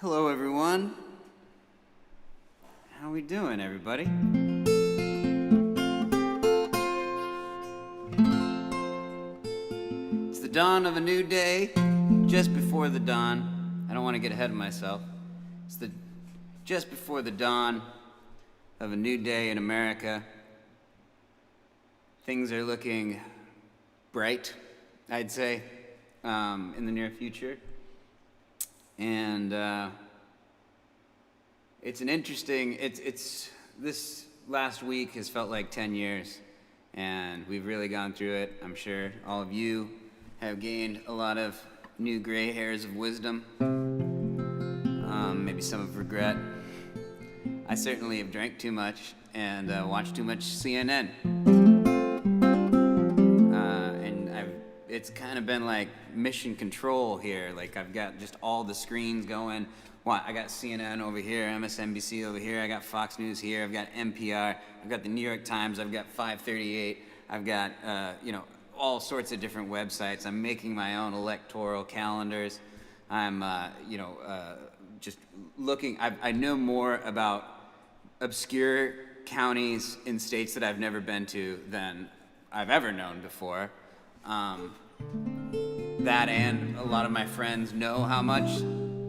Hello, everyone. How we doing, everybody? It's the dawn of a new day, just before the dawn. I don't want to get ahead of myself. It's just before the dawn of a new day in America. Things are looking bright, I'd say, in the near future. And it's an interesting, this last week has felt like 10 years, and we've really gone through it. I'm sure all of you have gained a lot of new gray hairs of wisdom, maybe some of regret. I certainly have drank too much and watched too much CNN. It's kind of been like mission control here. Like I've got just all the screens going. I got CNN over here, MSNBC over here, I got Fox News here, I've got NPR, I've got the New York Times, I've got 538, I've got all sorts of different websites. I'm making my own electoral calendars. I'm just looking. I know more about obscure counties in states that I've never been to than I've ever known before. That and a lot of my friends know how much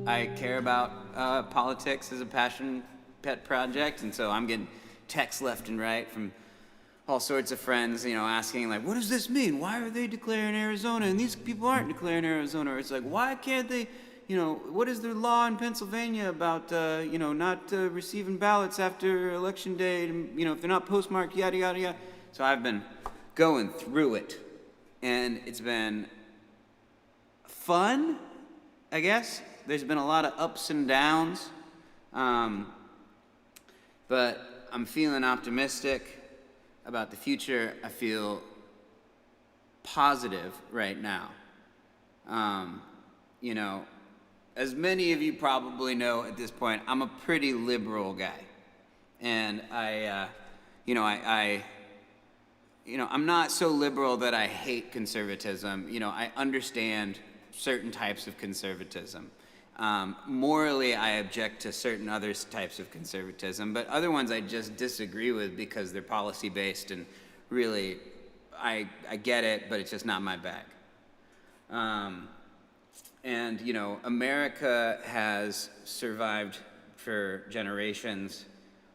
I care about politics as a pet project, and so I'm getting texts left and right from all sorts of friends, asking like, what does this mean? Why are they declaring Arizona and these people aren't declaring Arizona? Or it's like, why can't they, what is the law in Pennsylvania about, not receiving ballots after election day, if they're not postmarked, yada, yada, yada. So I've been going through it. And it's been fun, I guess. There's been a lot of ups and downs. But I'm feeling optimistic about the future. I feel positive right now. As many of you probably know at this point, I'm a pretty liberal guy. And I'm not so liberal that I hate conservatism. I understand certain types of conservatism. Morally, I object to certain other types of conservatism, but other ones I just disagree with because they're policy-based, and really, I get it, but it's just not my bag. America has survived for generations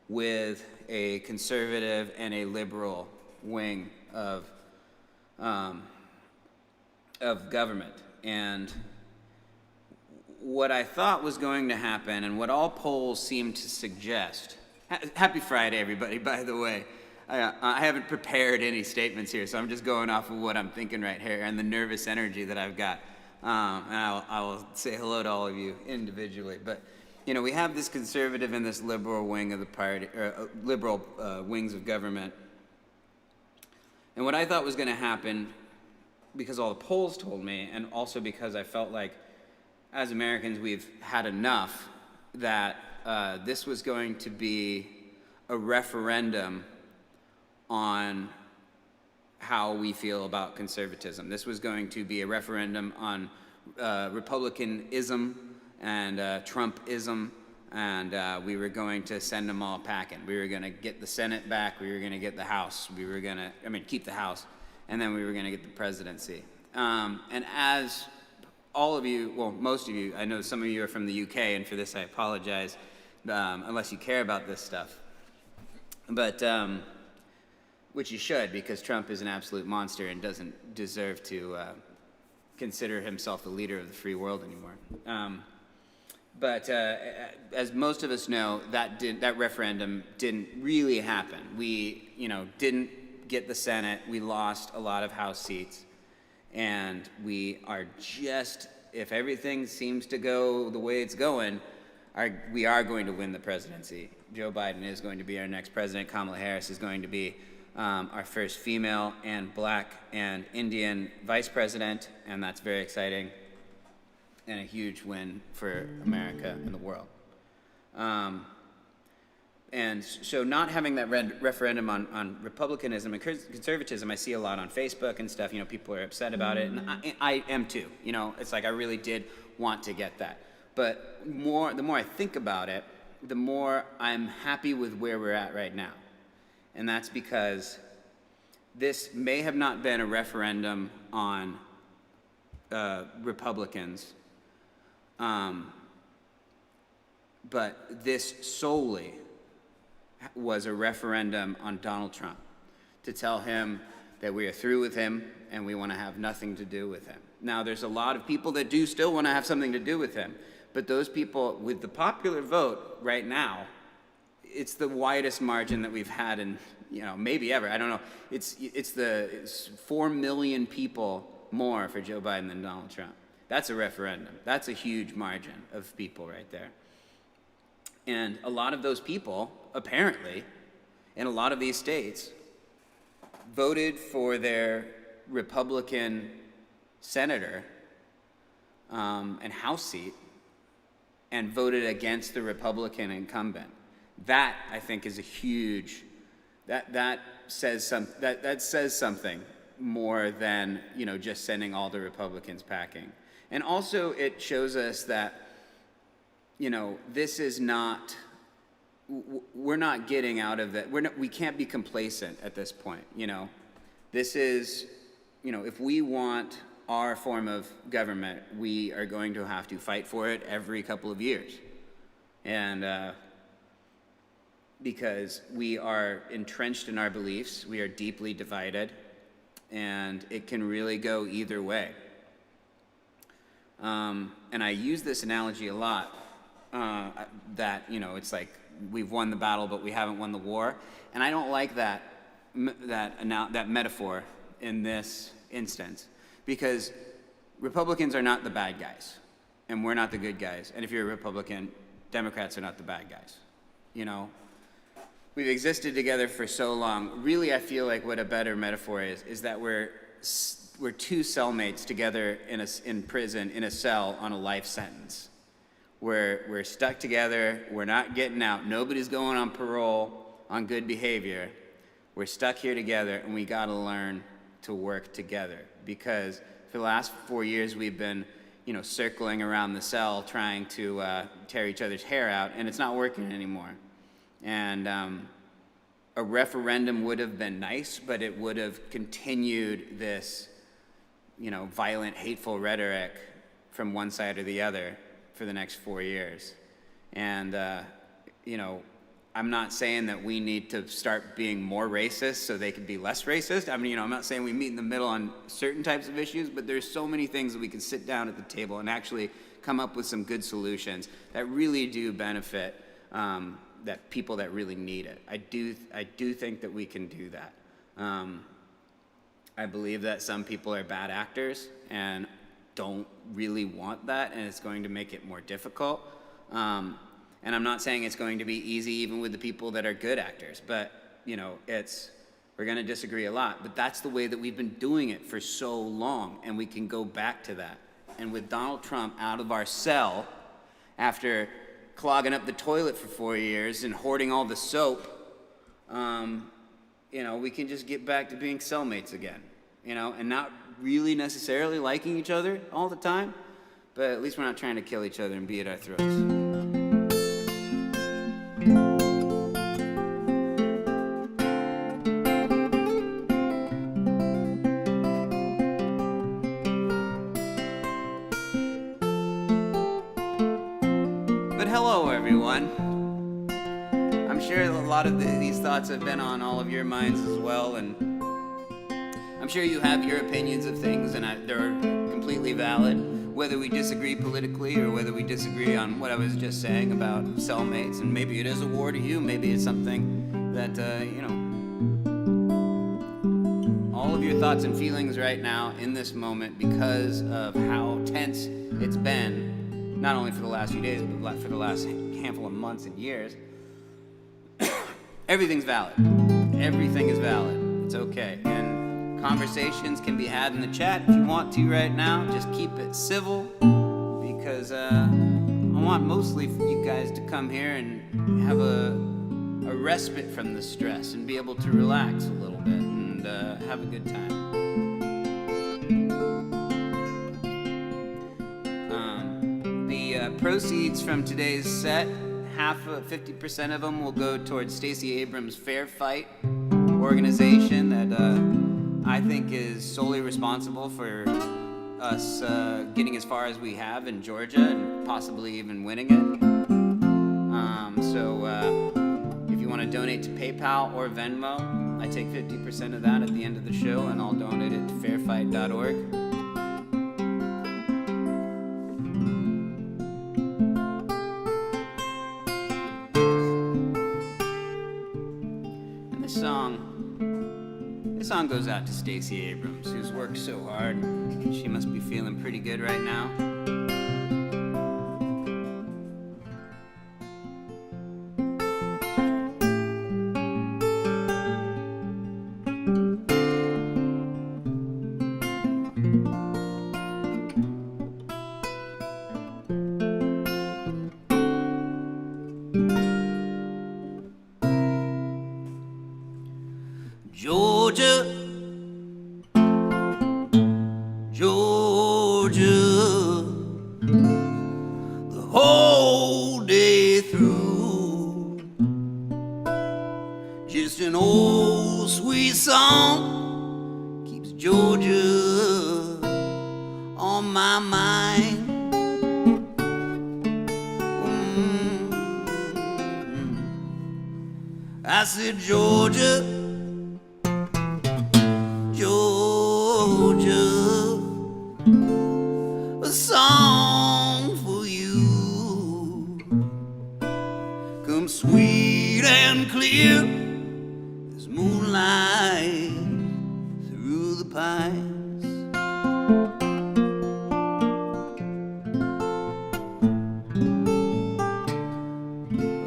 with a conservative and a liberal wing of government. And what I thought was going to happen, and what all polls seem to suggest, happy Friday, everybody, by the way. I haven't prepared any statements here, so I'm just going off of what I'm thinking right here and the nervous energy that I've got. And I will say hello to all of you individually. But, we have this conservative and this liberal wing of the party, or liberal wings of government. And what I thought was going to happen, because all the polls told me, and also because I felt like as Americans we've had enough, that this was going to be a referendum on how we feel about conservatism. This was going to be a referendum on Republicanism and Trumpism, and we were going to send them all packing. We were going to get the Senate back, we were going to get the House, we were going to, keep the House, and then we were going to get the presidency. And as all of you, well, most of you, I know some of you are from the UK, and for this I apologize, unless you care about this stuff. But, which you should, because Trump is an absolute monster and doesn't deserve to consider himself the leader of the free world anymore. But as most of us know, that referendum didn't really happen. We, didn't get the Senate. We lost a lot of House seats. And we are just, if everything seems to go the way it's going, we are going to win the presidency. Joe Biden is going to be our next president. Kamala Harris is going to be our first female and Black and Indian vice president, and that's very exciting and a huge win for America and the world. And so not having that referendum on republicanism and conservatism, I see a lot on Facebook and stuff, people are upset about it, and I am too. It's like I really did want to get that. But the more I think about it, the more I'm happy with where we're at right now. And that's because this may have not been a referendum on Republicans, but this solely was a referendum on Donald Trump, to tell him that we are through with him and we want to have nothing to do with him. Now, there's a lot of people that do still want to have something to do with him, but those people, with the popular vote right now, it's the widest margin that we've had in, maybe ever. I don't know. It's 4 million people more for Joe Biden than Donald Trump. That's a referendum. That's a huge margin of people right there. And a lot of those people, apparently, in a lot of these states, voted for their Republican senator and House seat and voted against the Republican incumbent. That, I think, is a huge, that says something more than, just sending all the Republicans packing. And also it shows us that, this is not, we're not getting out of that. We can't be complacent at this point. This is, if we want our form of government, we are going to have to fight for it every couple of years. And because we are entrenched in our beliefs, we are deeply divided, and it can really go either way. And I use this analogy a lot, that, it's like we've won the battle, but we haven't won the war. And I don't like that metaphor in this instance, because Republicans are not the bad guys, and we're not the good guys. And if you're a Republican, Democrats are not the bad guys. We've existed together for so long. Really, I feel like what a better metaphor is that we're two cellmates together in prison, in a cell, on a life sentence. We're stuck together. We're not getting out. Nobody's going on parole on good behavior. We're stuck here together, and we got to learn to work together, because for the last 4 years we've been, circling around the cell trying to tear each other's hair out, and it's not working anymore. And a referendum would have been nice, but it would have continued this, violent, hateful rhetoric from one side or the other for the next 4 years. And, I'm not saying that we need to start being more racist so they can be less racist. I mean, I'm not saying we meet in the middle on certain types of issues, but there's so many things that we can sit down at the table and actually come up with some good solutions that really do benefit that people that really need it. I do think that we can do that. I believe that some people are bad actors and don't really want that, and it's going to make it more difficult. And I'm not saying it's going to be easy even with the people that are good actors, but we're going to disagree a lot. But that's the way that we've been doing it for so long, and we can go back to that. And with Donald Trump out of our cell after clogging up the toilet for 4 years and hoarding all the soap, we can just get back to being cellmates again, and not really necessarily liking each other all the time, but at least we're not trying to kill each other and be at our throats. But hello, everyone. I'm sure a lot of these thoughts have been on all of your minds as well, and I'm sure you have your opinions of things, and they're completely valid, whether we disagree politically or whether we disagree on what I was just saying about cellmates. And maybe it is a war to you, maybe it's something that, all of your thoughts and feelings right now in this moment, because of how tense it's been, not only for the last few days, but for the last handful of months and years, everything's valid. Everything is valid. It's okay. And conversations can be had in the chat if you want to right now. Just keep it civil, because I want mostly for you guys to come here and have a respite from the stress and be able to relax a little bit and have a good time. The proceeds from today's set, 50% of them will go towards Stacey Abrams' Fair Fight organization that I think is solely responsible for us getting as far as we have in Georgia and possibly even winning it. So if you want to donate to PayPal or Venmo, I take 50% of that at the end of the show, and I'll donate it to fairfight.org. And this song goes out to Stacey Abrams, who's worked so hard. She must be feeling pretty good right now. Georgia, Georgia, the whole day through, just an old sweet song keeps Georgia on my mind. I said, Georgia, Georgia, a song for you, comes sweet and clear as moonlight through the pines.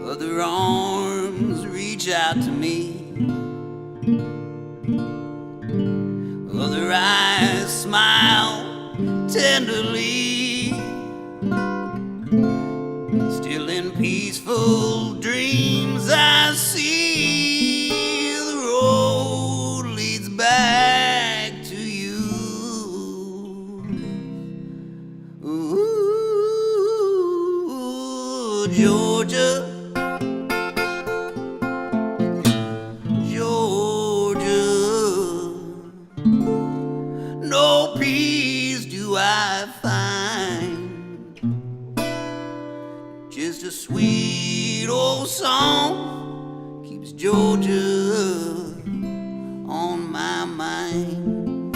Other arms reach out to me, other eyes smile tenderly, still in peaceful dreams I see the road leads back to you. Ooh, Georgia, no peace do I find, just a sweet old song keeps Georgia on my mind.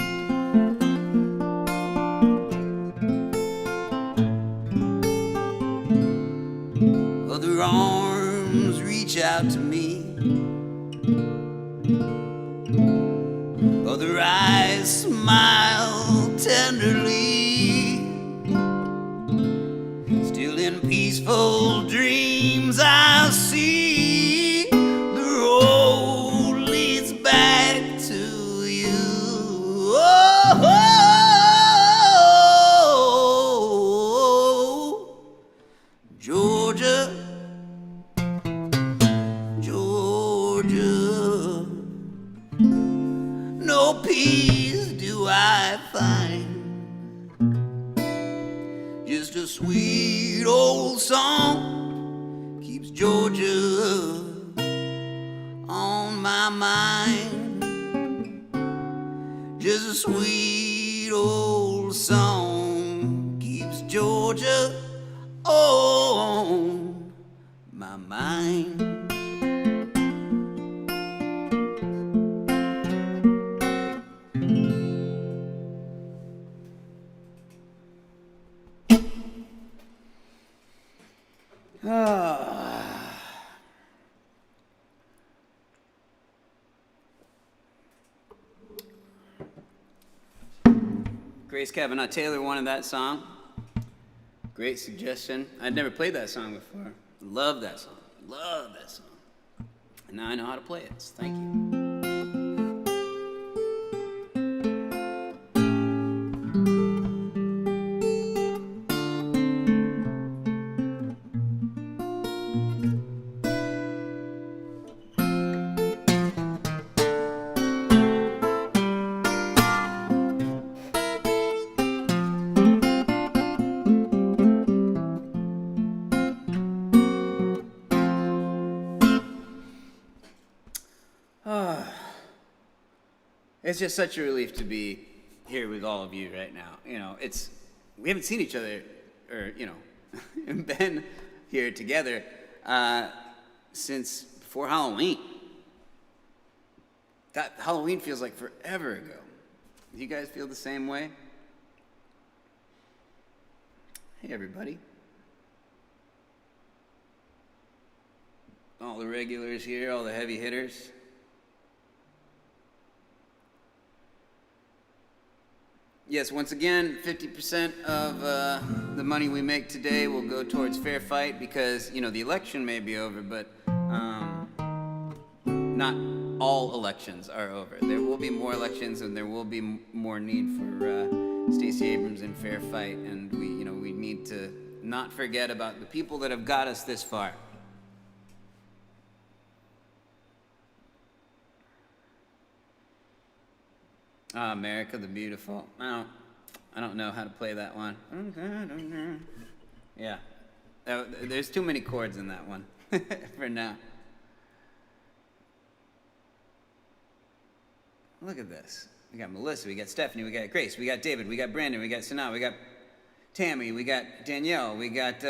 Other arms reach out to me, other eyes smile tenderly, still in peaceful dreams I see the road leads back to you. Oh, Georgia, Georgia, no peace do I find, just a sweet old song keeps Georgia on my mind. Just a sweet old song keeps Georgia on my mind. Grace Kavanaugh Taylor wanted that song. Great suggestion. I'd never played that song before. Love that song. Love that song. And now I know how to play it. So thank you. It's just such a relief to be here with all of you right now. We haven't seen each other, or been here together since before Halloween. That Halloween feels like forever ago. Do you guys feel the same way? Hey, everybody. All the regulars here, all the heavy hitters. Yes, once again, 50% of the money we make today will go towards Fair Fight because, the election may be over, but not all elections are over. There will be more elections and there will be more need for Stacey Abrams and Fair Fight, and we need to not forget about the people that have got us this far. Ah, America the Beautiful. I don't know how to play that one. Yeah. There's too many chords in that one for now. Look at this. We got Melissa, we got Stephanie, we got Grace, we got David, we got Brandon, we got Sanaa, we got Tammy, we got Danielle, we got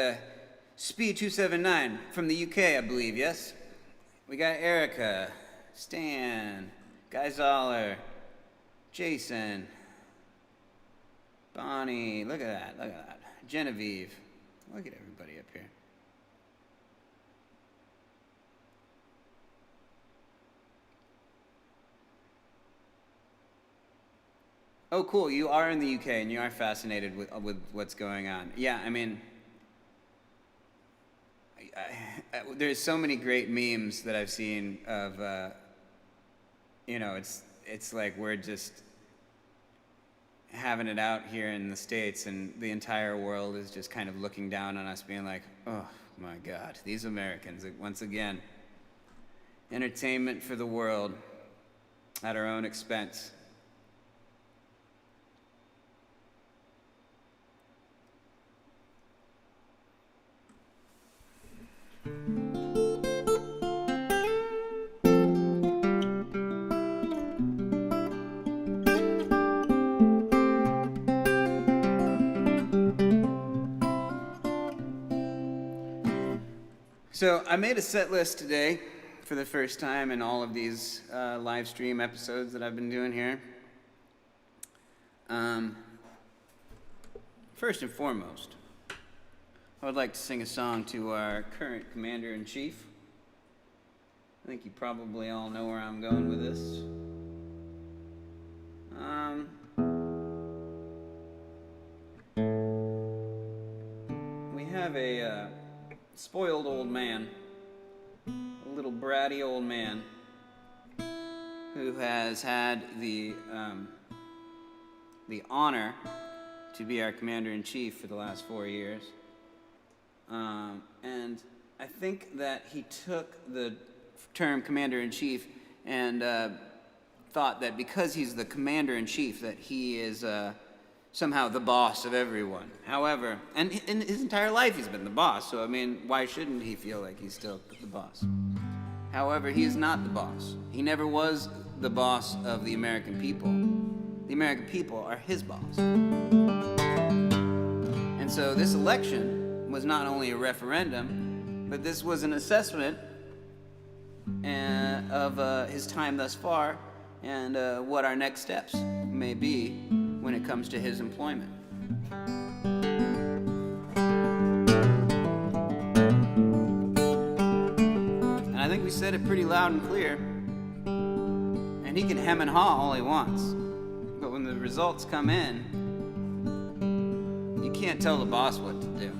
Speed279 from the UK, I believe, yes? We got Erica, Stan, Guy Zoller, Jason, Bonnie, look at that, Genevieve, look at everybody up here. Oh, cool, you are in the UK and you are fascinated with what's going on. Yeah, I mean, there's so many great memes that I've seen of, it's like we're just having it out here in the States and the entire world is just kind of looking down on us being like, oh my God, these Americans, once again, entertainment for the world at our own expense. So I made a set list today for the first time in all of these live stream episodes that I've been doing here. First and foremost, I would like to sing a song to our current Commander-in-Chief. I think you probably all know where I'm going with this. We have a spoiled old man, a little bratty old man, who has had the honor to be our Commander-in-Chief for the last 4 years. And I think that he took the term Commander-in-Chief and thought that because he's the Commander-in-Chief that he is somehow the boss of everyone. However, and in his entire life he's been the boss, so I mean, why shouldn't he feel like he's still the boss? However, he is not the boss. He never was the boss of the American people. The American people are his boss. And so this election was not only a referendum, but this was an assessment of his time thus far and what our next steps may be when it comes to his employment. And I think we said it pretty loud and clear, and he can hem and haw all he wants, but when the results come in, you can't tell the boss what to do.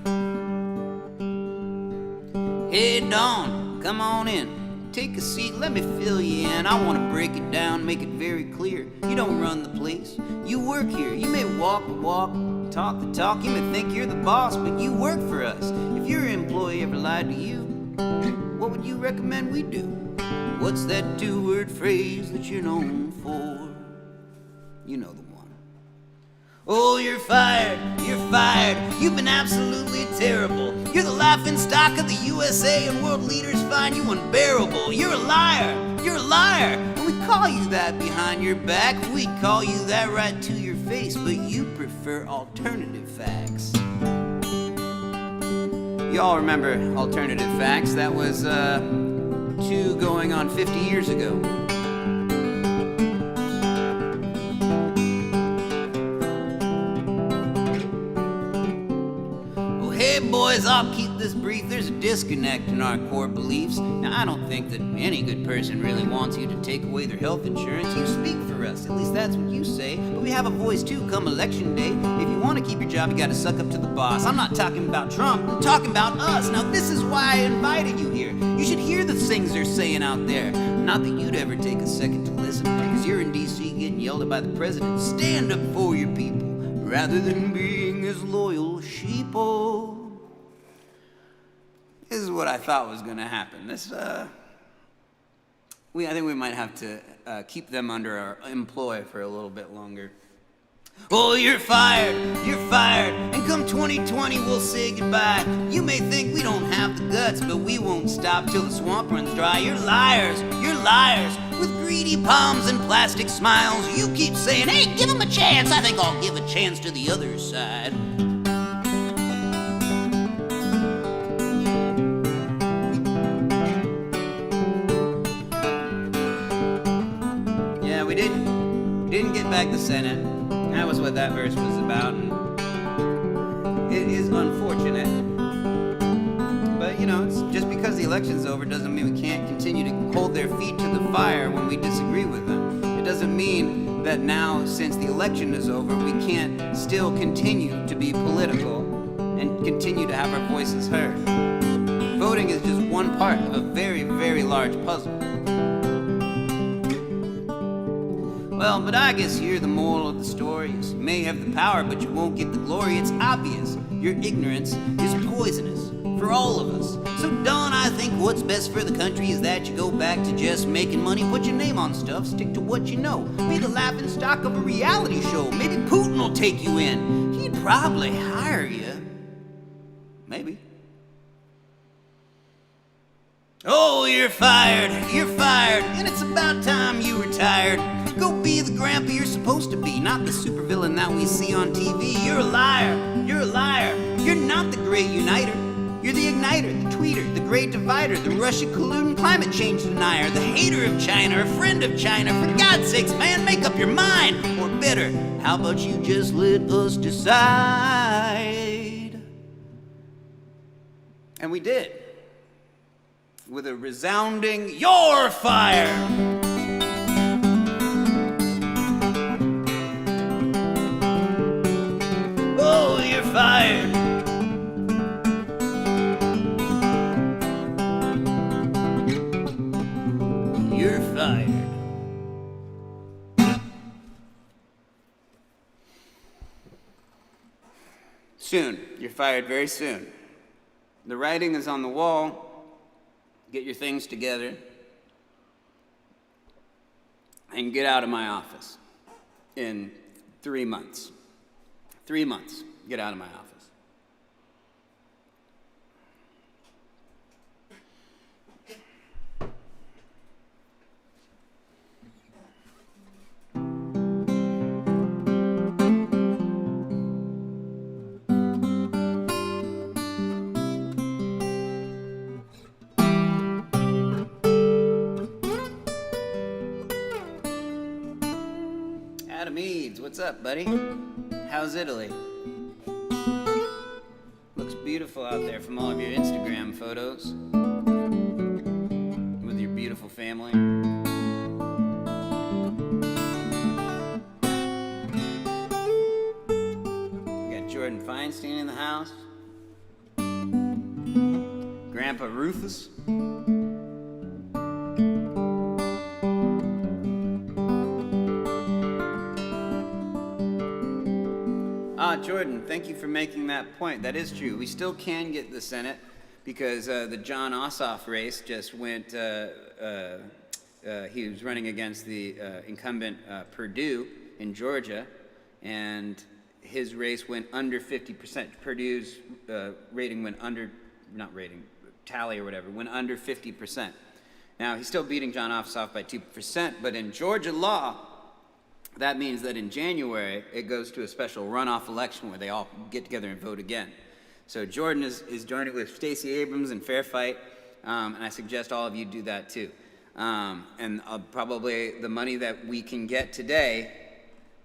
Hey, Dawn, come on in. Take a seat, let me fill you in. I want to break it down, make it very clear. You don't run the place, you work here. You may walk the walk, talk the talk. You may think you're the boss, but you work for us. If your employee ever lied to you, what would you recommend we do? What's that 2-word phrase that you're known for? You know the one. Oh, you're fired, you're fired. You've been absolutely terrible. You're the laughing stock of the USA, and world leaders find you unbearable. You're a liar, you're a liar. And we call you that behind your back. We call you that right to your face, but you prefer alternative facts. Y'all remember alternative facts? That was 2 going on 50 years ago. Hey boys, I'll keep this brief. There's a disconnect in our core beliefs. Now, I don't think that any good person really wants you to take away their health insurance. You speak for us, at least that's what you say. But we have a voice too come election day. If you want to keep your job, you gotta suck up to the boss. I'm not talking about Trump, I'm talking about us. Now, this is why I invited you here. You should hear the things they're saying out there. Not that you'd ever take a second to listen, because you're in D.C. getting yelled at by the president. Stand up for your people, rather than being his loyal sheeple. This is what I thought was going to happen. I think we might have to keep them under our employ for a little bit longer. Oh, you're fired, and come 2020 we'll say goodbye. You may think we don't have the guts, but we won't stop till the swamp runs dry. You're liars, with greedy palms and plastic smiles. You keep saying, hey, give them a chance. I think I'll give a chance to the other side. Yeah, we didn't get back the Senate. That was what that verse was about, and it is unfortunate. But, it's just because the election's over doesn't mean we can't continue to hold their feet to the fire when we disagree with them. It doesn't mean that now, since the election is over, we can't still continue to be political and continue to have our voices heard. Voting is just one part of a very, very large puzzle. Well, but I guess here the moral of the story is you may have the power, but you won't get the glory. It's obvious your ignorance is poisonous for all of us. So, Don, I think what's best for the country is that you go back to just making money, put your name on stuff, stick to what you know. Be the laughing stock of a reality show. Maybe Putin will take you in. He'd probably hire you. Maybe. Oh, you're fired, and it's about time you retired. Go be the grandpa you're supposed to be, not the supervillain that we see on TV. You're a liar. You're not the great uniter. You're the igniter, the tweeter, the great divider, the Russian colluding climate change denier, the hater of China, a friend of China. For God's sakes, man, make up your mind. Or better, how about you just let us decide? And we did. With a resounding, you're fired! Oh, you're fired. You're fired. Soon. You're fired very soon. The writing is on the wall. Get your things together and get out of my office in 3 months. 3 months, get out of my office. Adam Eads, what's up, buddy? How's Italy? Looks beautiful out there from all of your Instagram photos. With your beautiful family. We got Jordan Feinstein in the house. Grandpa Rufus. Jordan, thank you for making that point. That is true. We still can get the Senate because the John Ossoff race just went, he was running against the incumbent Perdue in Georgia, and his race went under 50%. Purdue's rating went under, not rating, tally or whatever, went under 50%. Now, he's still beating John Ossoff by 2%, but in Georgia law, that means that in January, it goes to a special runoff election where they all get together and vote again. So Jordan is joining with Stacey Abrams in fair fight, and I suggest all of you do that too. And probably the money that we can get today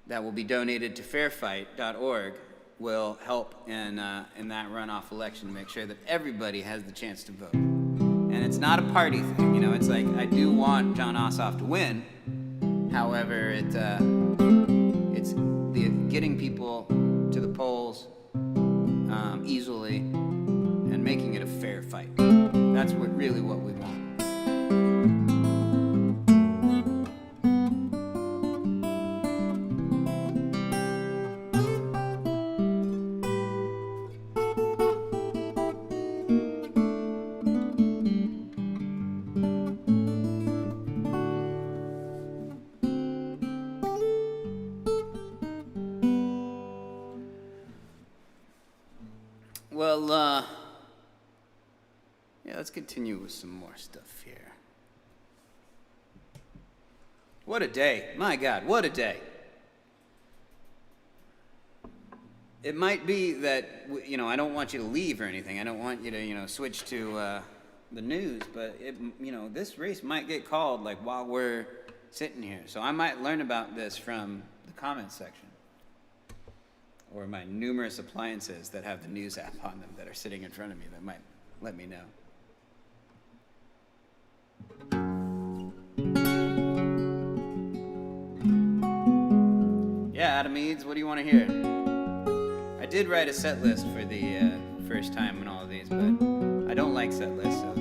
that will be donated to fairfight.org will help in that runoff election to make sure that everybody has the chance to vote. And it's not a party thing, you know. It's like, I do want John Ossoff to win. However, it's getting people to the polls easily and making it a fair fight. That's really what we want. Well, yeah, let's continue with some more stuff here. What a day. My God, what a day. It might be that, you know, I don't want you to leave or anything. I don't want you to, you know, switch to the news, but, you know, this race might get called, like, while we're sitting here. So I might learn about this from the comments section, or my numerous appliances that have the news app on them that are sitting in front of me that might let me know. Yeah, Adam Eads, what do you want to hear? I did write a set list for the first time in all of these, but I don't like set lists, so.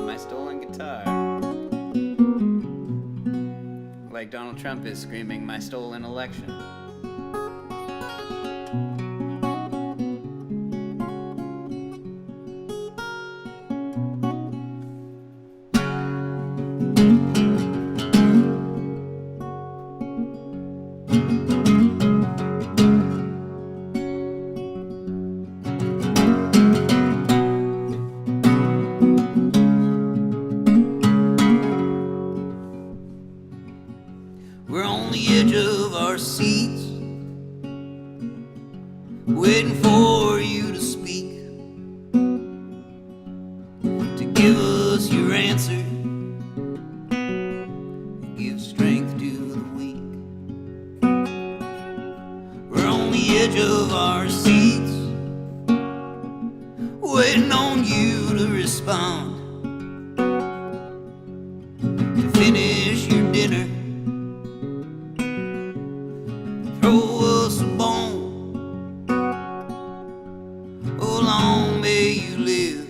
My stolen guitar. Like Donald Trump is screaming, "My stolen election." We're on the edge of our seats, waiting for you to speak, to give us your answer, give strength to the weak. We're on the edge of our seats, waiting on you to respond, to finish your dinner, throw us a bone. Oh, long may you live,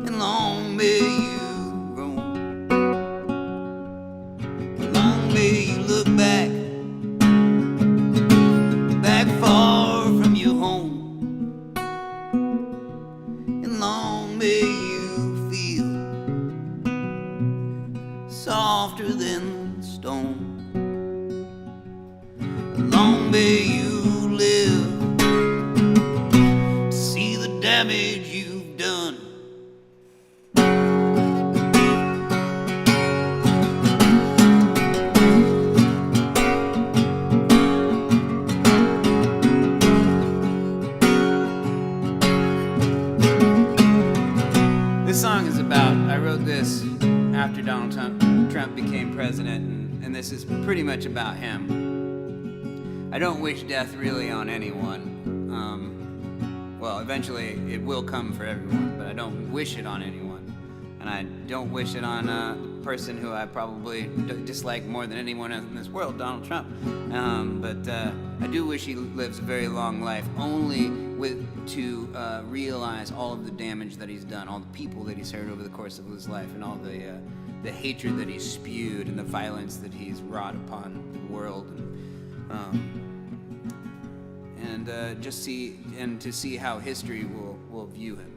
and long may you roam, and long may you look back, back far from your home, and long may you feel softer than stone. Long may you live to see the damage you've done. This song is about, I wrote this after Donald Trump became president, and this is pretty much about him. I don't wish death really on anyone. Well, eventually it will come for everyone, but I don't wish it on anyone. And I don't wish it on the person who I probably dislike more than anyone else in this world, Donald Trump. But I do wish he lives a very long life, only to realize all of the damage that he's done, all the people that he's hurt over the course of his life, and all the hatred that he's spewed and the violence that he's wrought upon the world. And to see how history will view him.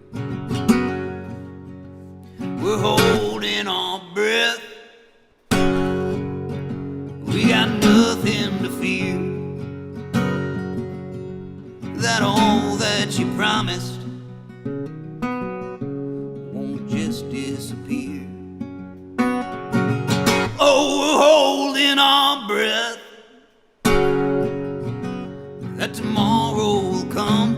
We're holding our breath. We got nothing to fear. That all that you promised that tomorrow will come,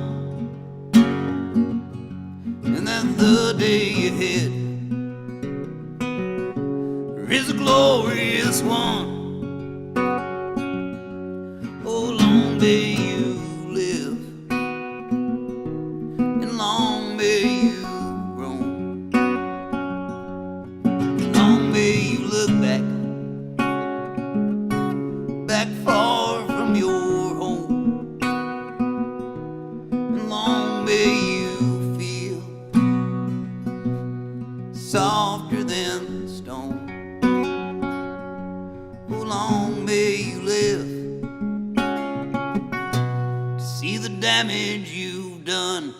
and that the day ahead is a glorious one. Oh, long may you live, and long may you roam. Long may you look back far from your home. And long may you feel softer than stone. Oh, long may you live to see the damage you've done.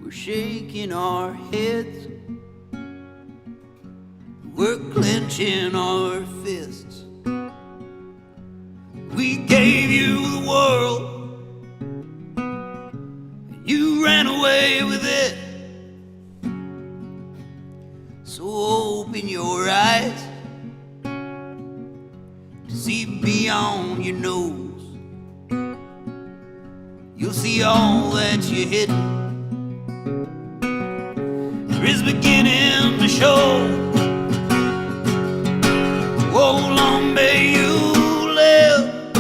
We're shaking our heads, we're clenching our fists. We gave you the world, and you ran away with it. So open your eyes to see beyond your nose. You'll see all that you're hidden is beginning to show. Oh, long may you live,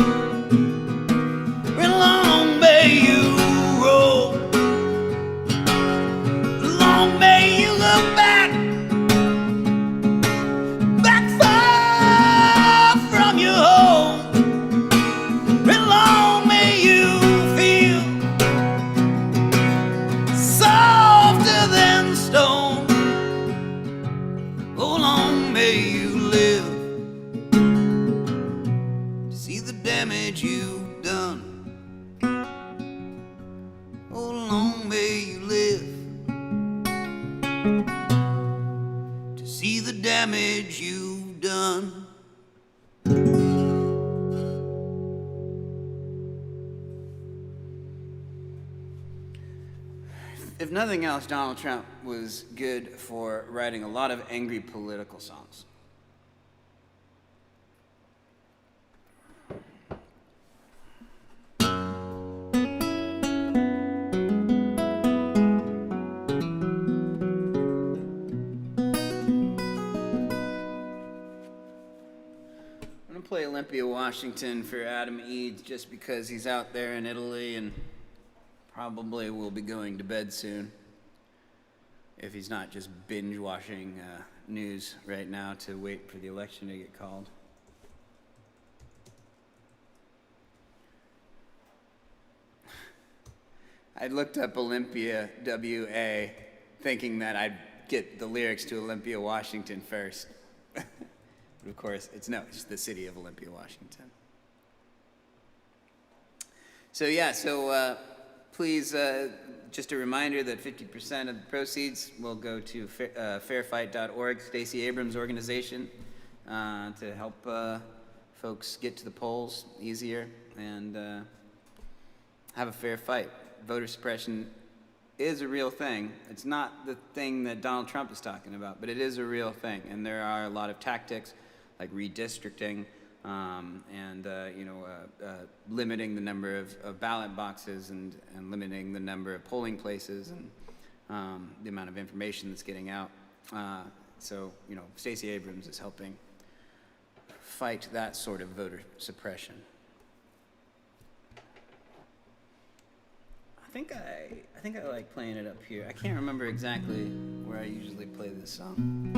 and long may you roll. Long may you look back far from your home. And long may you feel softer than stone. Oh, long may you live to see the damage you've done. Oh, long may you live to see the damage you've done. If nothing else, Donald Trump was good for writing a lot of angry political songs. I'm gonna play Olympia, Washington for Adam Eads just because he's out there in Italy and probably will be going to bed soon, if he's not just binge watching news right now to wait for the election to get called. I looked up Olympia, W-A, thinking that I'd get the lyrics to Olympia, Washington first. But of course, it's the city of Olympia, Washington. So please, just a reminder that 50% of the proceeds will go to fairfight.org, Stacey Abrams' organization, to help folks get to the polls easier and have a fair fight. Voter suppression is a real thing. It's not the thing that Donald Trump is talking about, but it is a real thing. And there are a lot of tactics like redistricting, limiting the number of ballot boxes and limiting the number of polling places and the amount of information that's getting out. Stacey Abrams is helping fight that sort of voter suppression. I think I like playing it up here. I can't remember exactly where I usually play this song.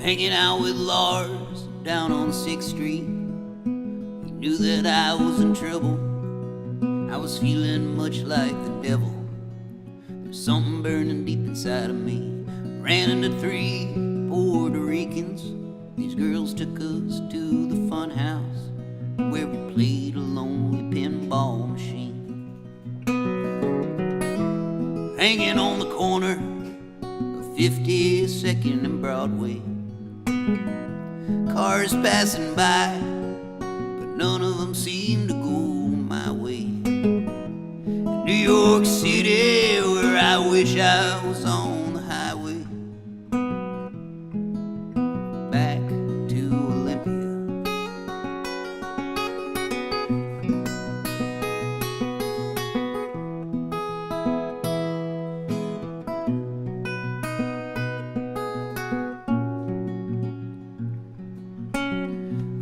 hanging out with Lars down on 6th Street. He knew that I was in trouble. I was feeling much like the devil. There's something burning deep inside of me. Ran into 3 Puerto Ricans. These girls took us to the fun house where we played a lonely pinball machine. Hanging on the corner of 52nd and Broadway. Cars passing by, but none of them seemed to go my way. In New York City, where I wish I was on the highway, back to Olympia.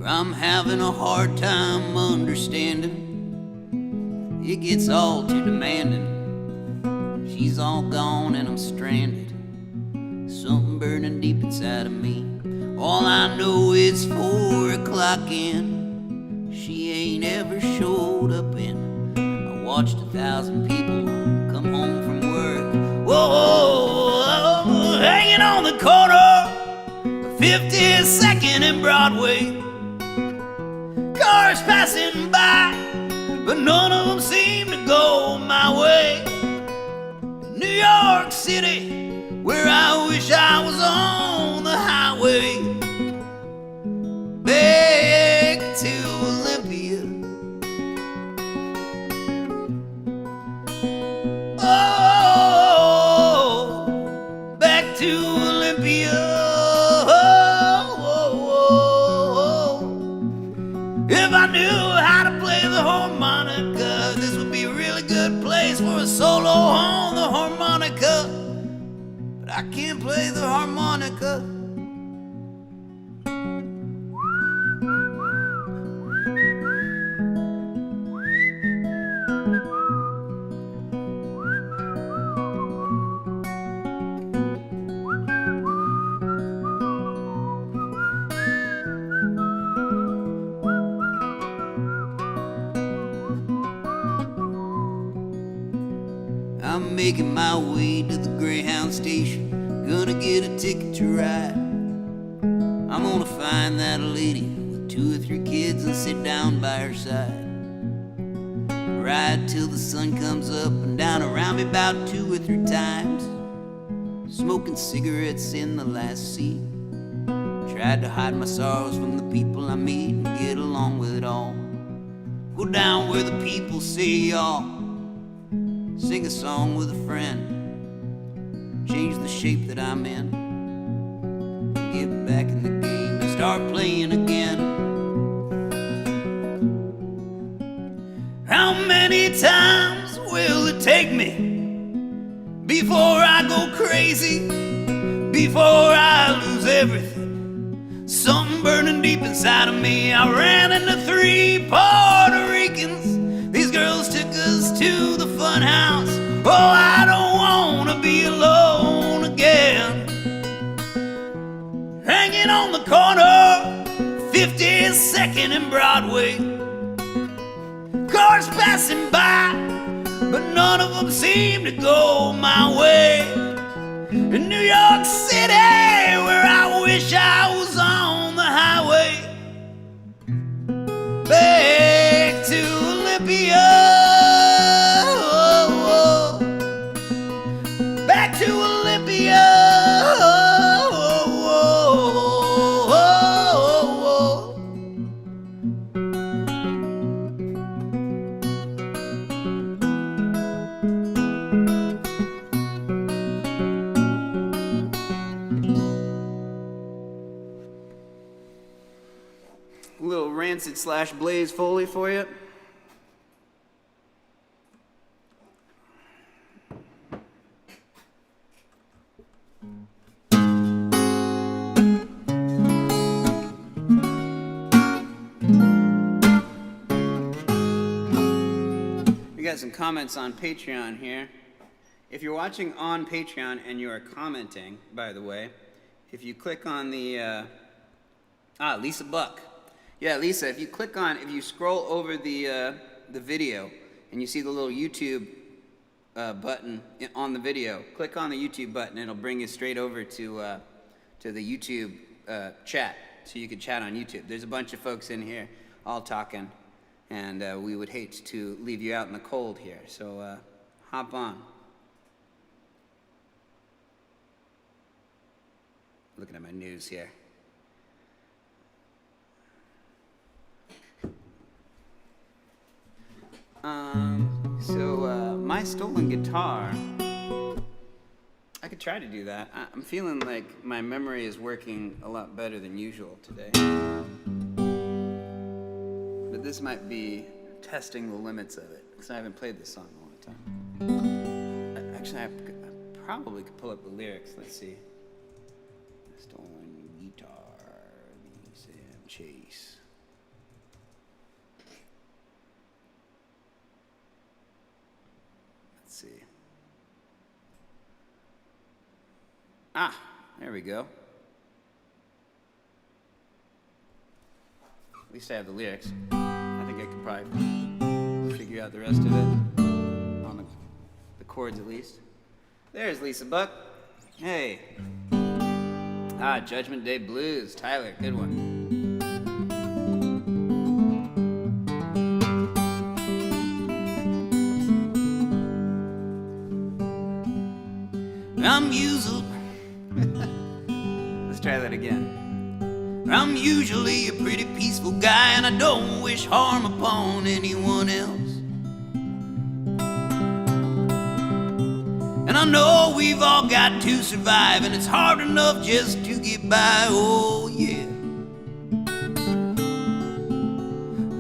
I'm having a hard time understanding. It gets all too demanding. She's all gone and I'm stranded. Something burning deep inside of me. All I know is 4 o'clock in. She ain't ever showed up in. I watched 1,000 people come home from work. Whoa, hanging on the corner of 52nd and Broadway. Cars passing by, but none of them seem to go my way. New York City, where I wish I was on the highway, back to Olympia. Oh, back to Olympia. If I knew how to play the harmonica, this would be a really good place for a solo on the harmonica. But I can't play the harmonica. I'm making my way to the Greyhound station, gonna get a ticket to ride. I'm gonna find that lady with 2 or 3 kids and sit down by her side. Ride till the sun comes up and down around me about 2 or 3 times. Smoking cigarettes in the last seat. Tried to hide my sorrows from the people I meet and get along with it all. Go down where the people say y'all. Sing a song with a friend. Change the shape that I'm in. Get back in the game and start playing again. How many times will it take me before I go crazy, before I lose everything? Something burning deep inside of me. I ran into 3 Puerto Ricans. These girls took us to the fun house. Oh, I don't wanna be alone again. Hanging on the corner, 52nd and Broadway. Cars passing by, but none of them seem to go my way. In New York City, where I wish I was on the highway, back to Olympia. Back to Olympia. A little Rancid / Blaze Foley for you. We got some comments on Patreon here. If you're watching on Patreon and you are commenting, by the way, if you click on the, Lisa Buck. Yeah, Lisa, if you scroll over the video and you see the little YouTube button on the video, click on the YouTube button, and it'll bring you straight over to the YouTube chat, so you can chat on YouTube. There's a bunch of folks in here all talking, and we would hate to leave you out in the cold here, so hop on. Looking at my news here. My stolen guitar, I could try to do that. I'm feeling like my memory is working a lot better than usual today. But this might be testing the limits of it, because I haven't played this song in a long time. Actually, I probably could pull up the lyrics. Let's see. Stolen guitar, Sam Chase. Let's see. There we go. At least I have the lyrics. I think I could probably figure out the rest of it on the chords at least. There's Lisa Buck. Hey. Judgment Day Blues. Tyler, good one. Let's try that again. I'm usually a pretty peaceful guy, and I don't wish harm upon anyone else. And I know we've all got to survive, and it's hard enough just to get by, oh yeah.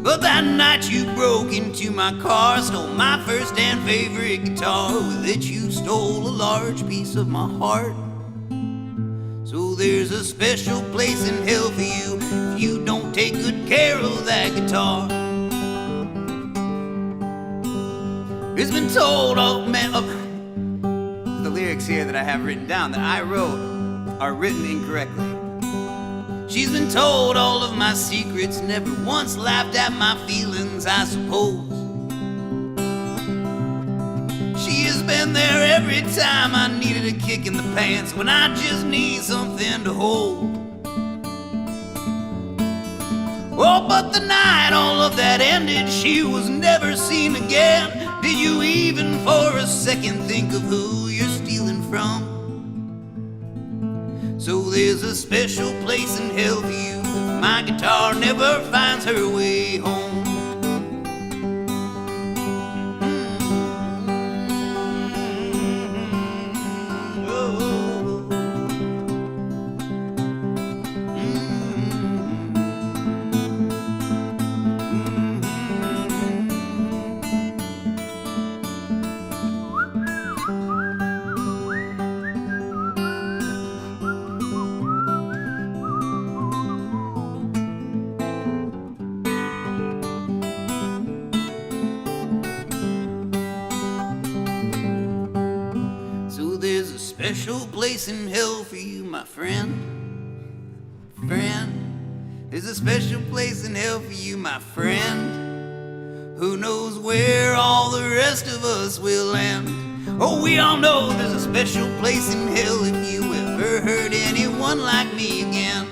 But that night you broke into my car, stole my first and favorite guitar. With it you stole a large piece of my heart. So there's a special place in hell for you if you don't take good care of that guitar. It's been told, oh man, the lyrics here that I have written down that I wrote are written incorrectly. She's been told all of my secrets, never once laughed at my feelings, I suppose. She has been there every time I needed a kick in the pants, when I just need something to hold. Oh, but the night all of that ended, she was never seen again. Did you even for a second think of who you're stealing from? So there's a special place in hell for you if my guitar never finds her way home. Special place in hell for you, my friend. Friend, there's a special place in hell for you, my friend. Who knows where all the rest of us will end? Oh, we all know there's a special place in hell if you ever hurt anyone like me again.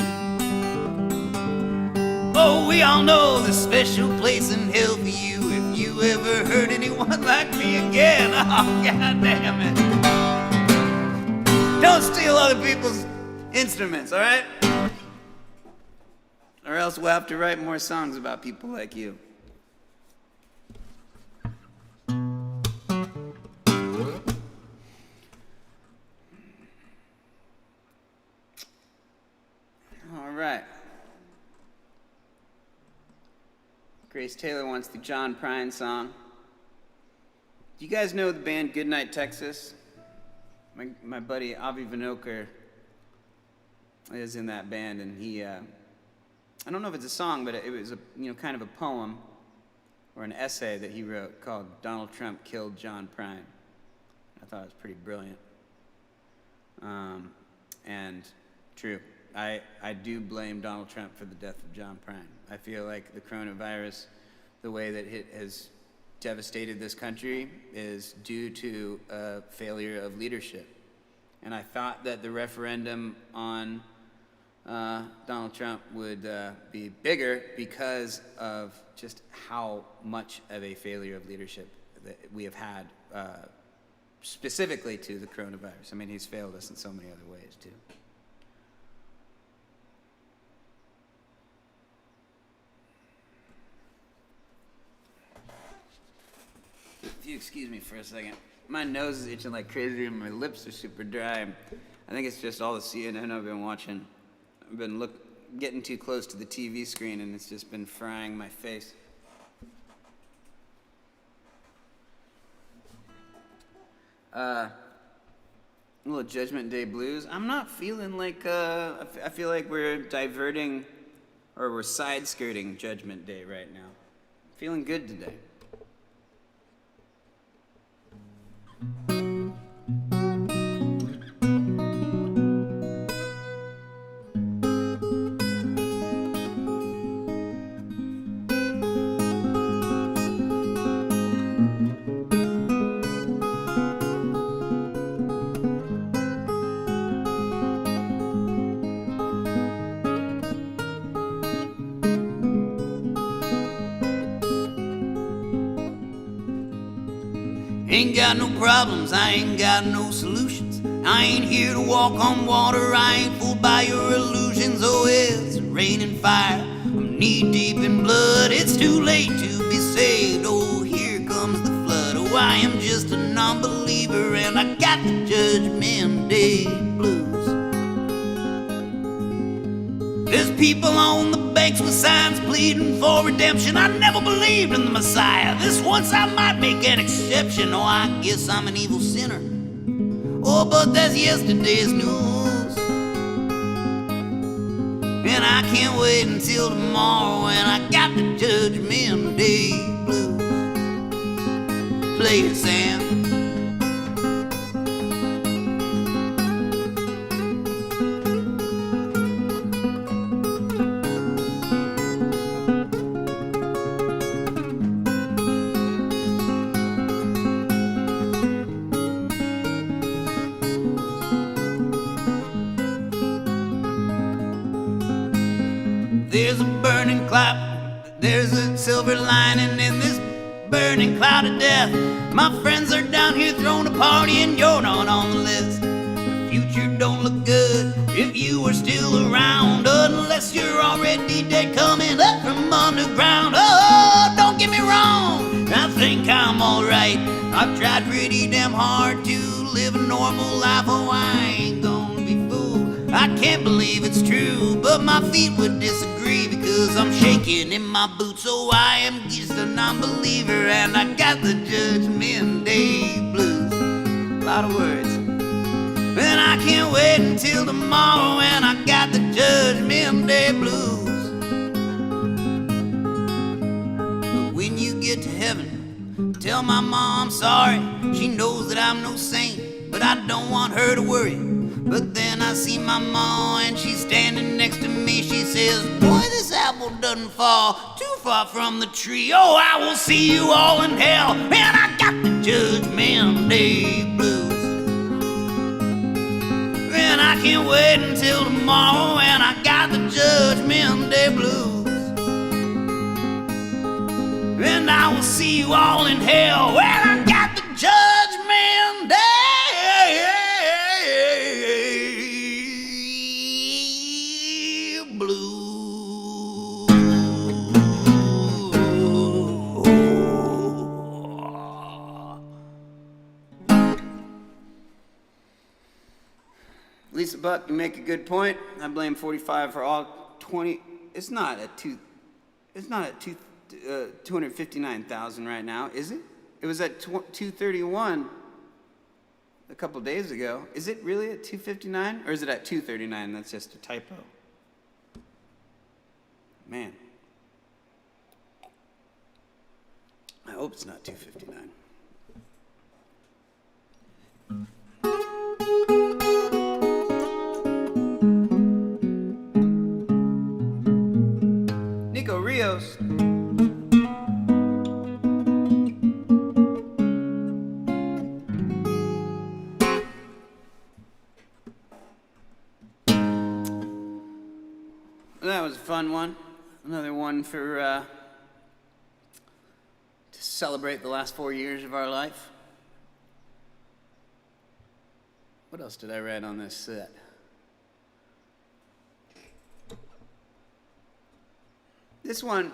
Oh, we all know there's a special place in hell for you if you ever hurt anyone like me again. Oh, God damn it. Don't steal other people's instruments, all right? Or else we'll have to write more songs about people like you. All right. Grace Taylor wants the John Prine song. Do you guys know the band Goodnight, Texas? My buddy Avi Vinokur is in that band, and he, I don't know if it's a song, but it was kind of a poem or an essay that he wrote called Donald Trump Killed John Prine. I thought it was pretty brilliant. And True. I do blame Donald Trump for the death of John Prine. I feel like the coronavirus, the way that it has devastated this country, is due to a failure of leadership. And I thought that the referendum on Donald Trump would be bigger because of just how much of a failure of leadership that we have had, specifically to the coronavirus. I mean, he's failed us in so many other ways, too. If you excuse me for a second, my nose is itching like crazy and my lips are super dry. I think it's just all the CNN I've been watching. I've been getting too close to the TV screen and it's just been frying my face. A little Judgment Day blues. I'm not feeling like, I feel like we're diverting or we're side-skirting Judgment Day right now. I'm feeling good today. Ain't got no problems, I ain't got no solutions. I ain't here to walk on water, I ain't fooled by your illusions. Oh, it's rain and fire, I'm knee deep in blood. It's too late to be saved, oh, here comes the flood. Oh, I am just a non-believer and I got the Judgment Day blues. There's people on the banks with signs pleading for redemption. I never believed in the Messiah. This once I might make an exception. Oh, I guess I'm an evil sinner. Oh, but that's yesterday's news. And I can't wait until tomorrow when I got the Judgment Day blues. Play it, Sam. There's a burning cloud, there's a silver lining in this burning cloud of death. My friends are down here throwing a party and you're not on the list. The future don't look good if you are still around, unless you're already dead coming up from underground. Oh, don't get me wrong, I think I'm alright. I've tried pretty damn hard to live a normal life. Oh, I ain't gonna be fooled, I can't believe it's true, but my feet would disagree because I'm shaking in my boots. Oh, I am just a non-believer and I got the Judgment Day blues. A lot of words. And I can't wait until tomorrow and I got the Judgment Day blues. But when you get to heaven, tell my mom I'm sorry. She knows that I'm no saint, but I don't want her to worry. But then I see my mom and she's standing next to me. She says, boy, this apple doesn't fall too far from the tree. Oh, I will see you all in hell, and I got the Judgment Day blues. And I can't wait until tomorrow, and I got the Judgment Day blues. And I will see you all in hell, and I got the Judgment Day blues. Lisa Buck, you make a good point. I blame 45 for all 20. It's not at 259,000 right now, is it? It was at 231 a couple days ago. Is it really at 259 or is it at 239? That's just a typo. Man. I hope it's not 259. that was a fun one. Another one for to celebrate the last 4 years of our life. What else did I write on this set? This one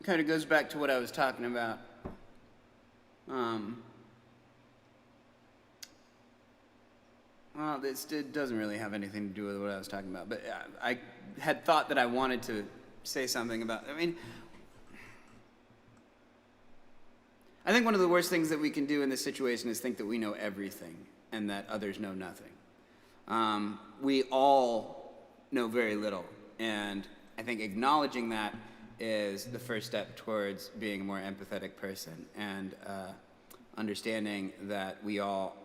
kind of goes back to what I was talking about. Well, it doesn't really have anything to do with what I was talking about, but I had thought that I wanted to say something about, I mean, I think one of the worst things that we can do in this situation is think that we know everything and that others know nothing. We all know very little, and I think acknowledging that is the first step towards being a more empathetic person and understanding that we all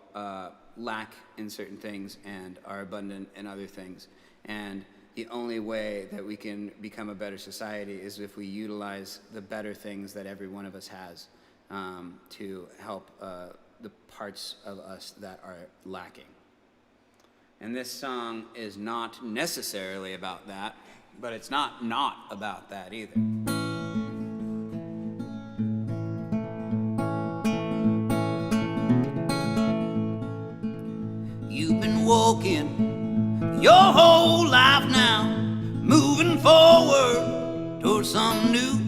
lack in certain things and are abundant in other things. And the only way that we can become a better society is if we utilize the better things that every one of us has to help the parts of us that are lacking. And this song is not necessarily about that, but it's not about that either. You've been walking your whole life now, moving forward towards something new.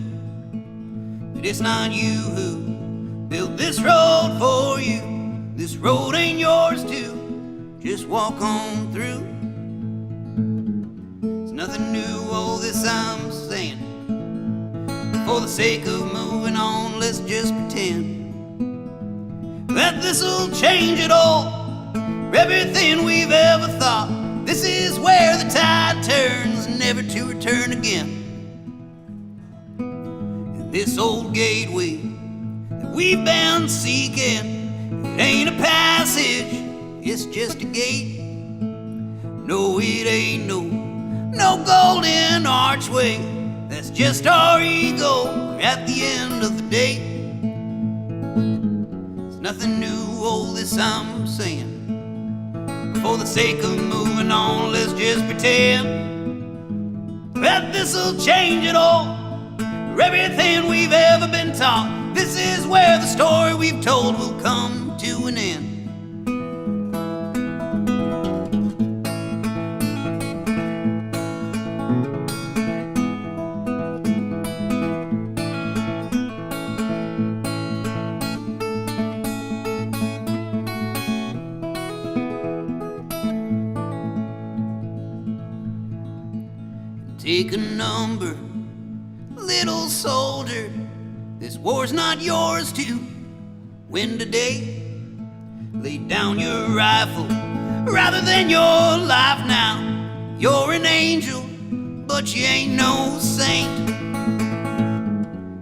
But it's not you who built this road for you. This road ain't yours to just walk on through. It's nothing new, all this I'm saying. For the sake of moving on, let's just pretend that this'll change it all. Everything we've ever thought. This is where the tide turns, never to return again. And this old gateway that we've been seeking, it ain't a passage, it's just a gate. No, it ain't no golden archway. That's just our ego at the end of the day. It's nothing new, all this I'm saying. For the sake of moving on, let's just pretend that this'll change it all. Everything we've ever been taught. This is where the story we've told will come to an end. Take a number, little soldier. This war's not yours to win today. Lay down your rifle rather than your life now. You're an angel, but you ain't no saint.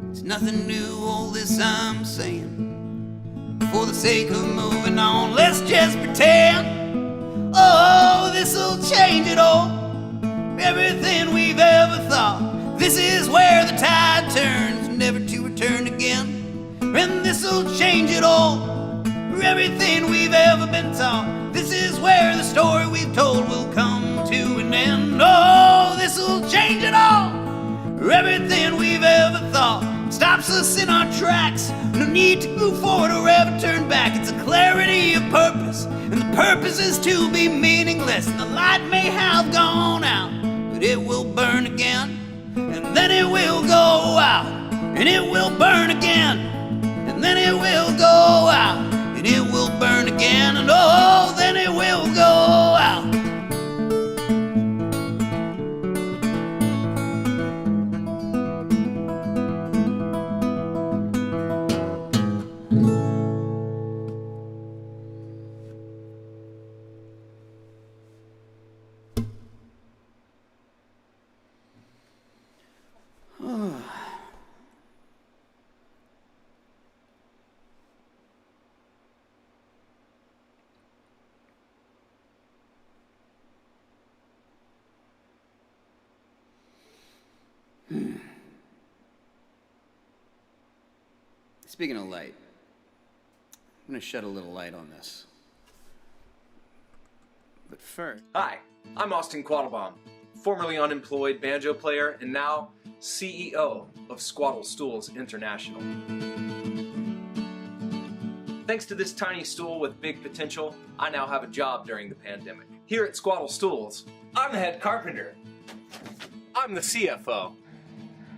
It's nothing new, all this I'm saying. For the sake of moving on, let's just pretend. Oh, this'll change it all. Everything we've ever thought. This is where the tide turns, never to return again. And this'll change it all. Everything we've ever been taught. This is where the story we've told will come to an end. Oh, this'll change it all. Everything we've ever thought stops us in our tracks. No need to move forward or ever turn back. It's a clarity of purpose, and the purpose is to be meaningless. And the light may have gone out, but it will burn again, and then it will go out, and it will burn again, and then it will go out, and it will burn again, and oh, then it will go out. Speaking of light, I'm going to shed a little light on this. But first... Hi, I'm Austin Quattlebaum. formerly unemployed banjo player and now CEO of Squattle Stools International. Thanks to this tiny stool with big potential, I now have a job during the pandemic. Here at Squattle Stools, I'm the head carpenter. I'm the CFO.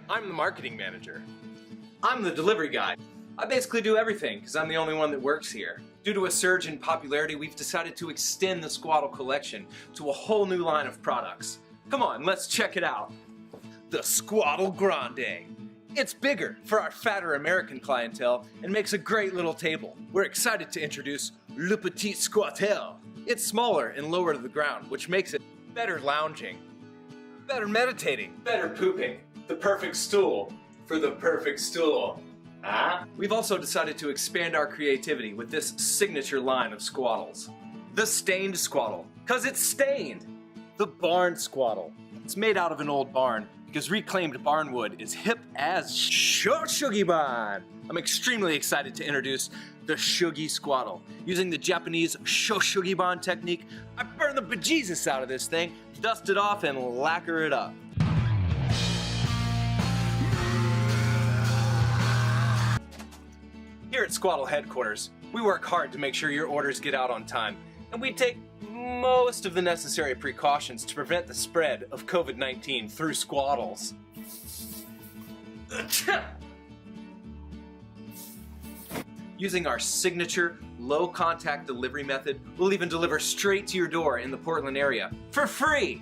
I'm the marketing manager. I'm the delivery guy. I basically do everything because I'm the only one that works here. Due to a surge in popularity, we've decided to extend the Squattle collection to a whole new line of products. Come on, let's check it out. The Squattle Grande. It's bigger for our fatter American clientele and makes a great little table. We're excited to introduce Le Petit Squattel. It's smaller and lower to the ground, which makes it better lounging, better meditating, better pooping. The perfect stool for the perfect stool. Huh? We've also decided to expand our creativity with this signature line of squattles. The stained squattle, cause it's stained. The barn squattle. It's made out of an old barn because reclaimed barn wood is hip as shoshugiban. I'm extremely excited to introduce the Shugi Squattle. Using the Japanese shoshugiban technique, I burn the bejesus out of this thing, dust it off, and lacquer it up. Here at Squattle headquarters, we work hard to make sure your orders get out on time, and we take most of the necessary precautions to prevent the spread of COVID-19 through squattles. Using our signature low-contact delivery method, we'll even deliver straight to your door in the Portland area for free.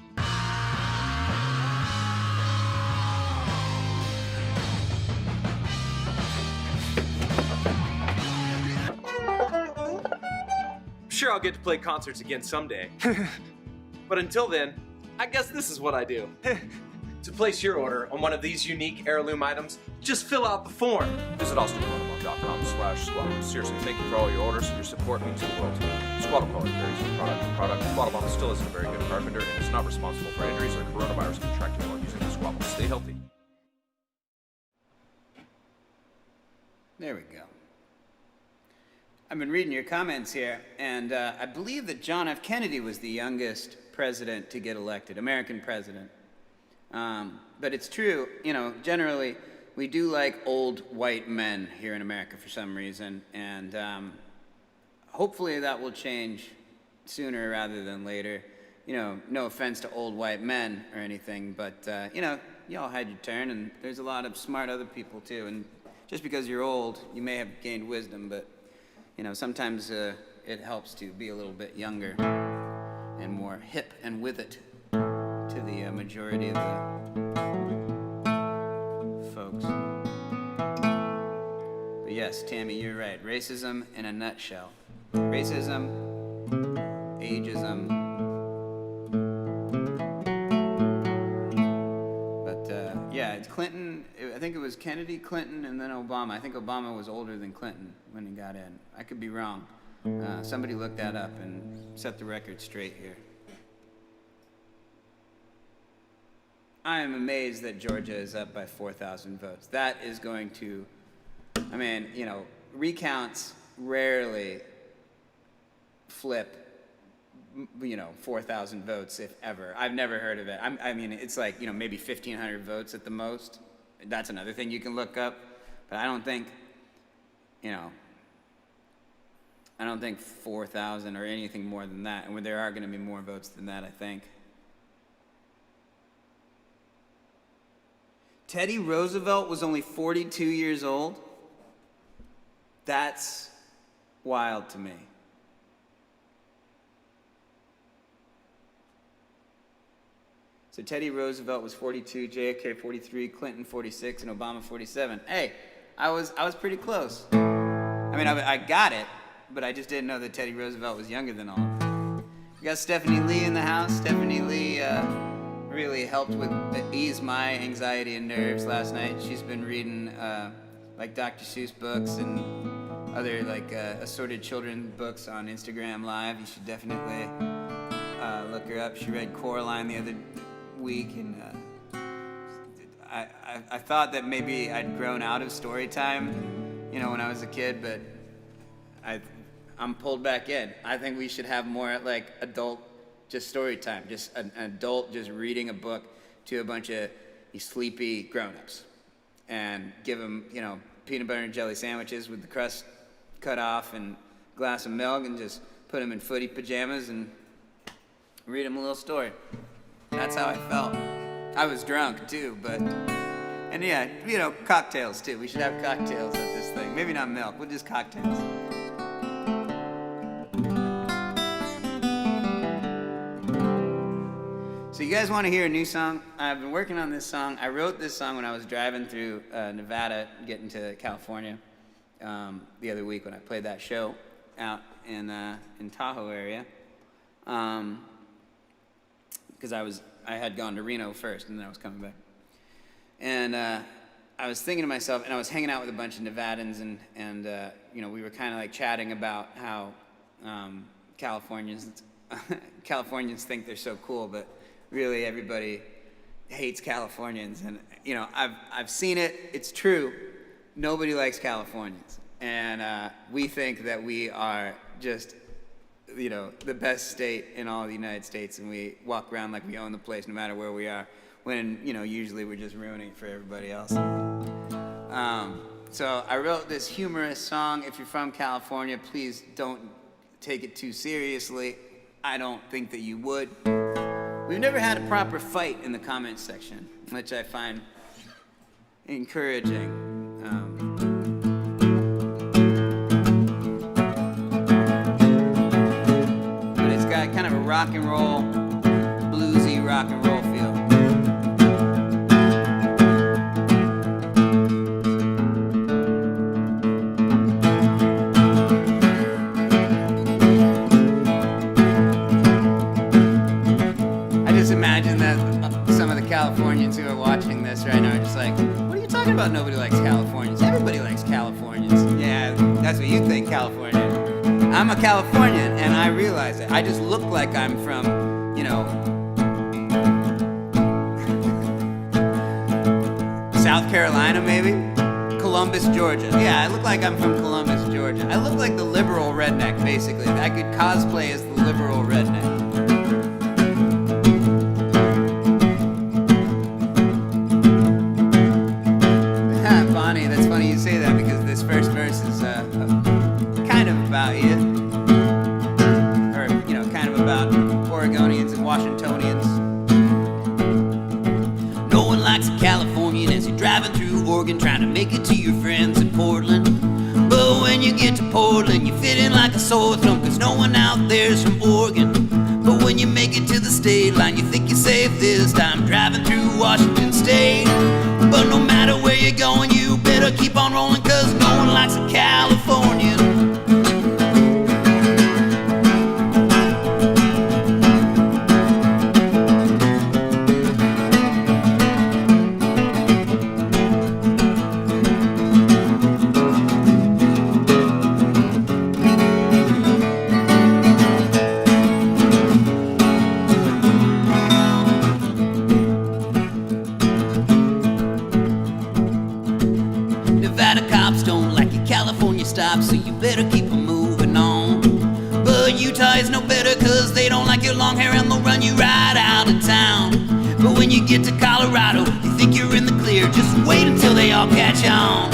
Sure, I'll get to play concerts again someday. But until then, I guess this is what I do. To place your order on one of these unique heirloom items, just fill out the form. Visit austinquantum.com/squattle. Seriously, thank you for all your orders. Your support means the world to me. Squattle quality varies from product to product. Squattle Bomb still isn't a very good carpenter and is not responsible for injuries or coronavirus contracted while using the squattle. Stay healthy. There we go. I've been reading your comments here, and I believe that John F. Kennedy was the youngest president to get elected, American president. But it's true, you know, generally we do like old white men here in America for some reason, and hopefully that will change sooner rather than later. You know, no offense to old white men or anything, but, you know, you all had your turn, and there's a lot of smart other people too, and just because you're old, you may have gained wisdom, but you know, sometimes it helps to be a little bit younger and more hip and with it to the majority of the folks. But yes, Tammy, you're right. Racism in a nutshell. Racism, ageism. But yeah, it's Clinton. I think it was Kennedy, Clinton, and then Obama. I think Obama was older than Clinton when he got in. I could be wrong. Somebody look that up and set the record straight here. I am amazed that Georgia is up by 4,000 votes. That is going to, I mean, you know, recounts rarely flip, you know, 4,000 votes, if ever. I've never heard of it. I mean, it's like, you know, maybe 1,500 votes at the most. That's another thing you can look up. But I don't think, you know, I don't think 4,000 or anything more than that. And there are going to be more votes than that, I think. Teddy Roosevelt was only 42 years old? That's wild to me. So Teddy Roosevelt was 42, JFK 43, Clinton 46, and Obama 47. Hey, I was pretty close. I mean, I got it, but I just didn't know that Teddy Roosevelt was younger than all of them. We got Stephanie Lee in the house. Stephanie Lee really helped with ease my anxiety and nerves last night. She's been reading like Dr. Seuss books and other like assorted children's books on Instagram Live. You should definitely look her up. She read Coraline the other week, and I thought that maybe I'd grown out of story time, you know, when I was a kid, but I'm pulled back in. I think we should have more like adult just story time, just an adult just reading a book to a bunch of sleepy grown-ups, and give them, you know, peanut butter and jelly sandwiches with the crust cut off and a glass of milk, and just put them in footy pajamas and read them a little story. That's how I felt. I was drunk too, but, and yeah, you know, cocktails too. We should have cocktails at this thing. Maybe not milk, we'll just cocktails. So you guys want to hear a new song? I've been working on this song. I wrote this song when I was driving through Nevada, getting to California the other week when I played that show out in Tahoe area. Because I had gone to Reno first, and then I was coming back. And I was thinking to myself, and I was hanging out with a bunch of Nevadans, and you know, we were kind of like chatting about how Californians think they're so cool, but really everybody hates Californians. And you know, I've seen it. It's true. Nobody likes Californians, and we think that we are just, you know, the best state in all of the United States, and we walk around like we own the place no matter where we are, when, you know, usually we're just ruining it for everybody else. So I wrote this humorous song. If you're from California, please don't take it too seriously. I don't think that you would. We've never had a proper fight in the comments section, which I find encouraging. Kind of a rock and roll, bluesy rock and roll feel. I just imagine that some of the Californians who are watching this right now are just like, what are you talking about? Nobody likes Californians. Everybody likes Californians. Yeah, that's what you think, California. I'm a Californian, and I realize it. I just look like I'm from, you know, South Carolina, maybe? Columbus, Georgia. Yeah, I look like I'm from Columbus, Georgia. I look like the liberal redneck, basically. I could cosplay as the liberal redneck. Bonnie, that's funny you say that, because this first verse is kind of about you, or, you know, kind of about Oregonians and Washingtonians. No one likes a Californian as you're driving through Oregon, trying to make it to your friends in Portland. But when you get to Portland, you fit in like a sore thumb, cause no one out there's from Oregon. But when you make it to the state line, you think you're safe this time, driving through Washington State. But no matter where you're going, you better keep on rolling, cause no one likes a Californian. Stop, so you better keep on moving on. But Utah is no better, cause they don't like your long hair and they'll run you right out of town. But when you get to Colorado, you think you're in the clear, just wait until they all catch on.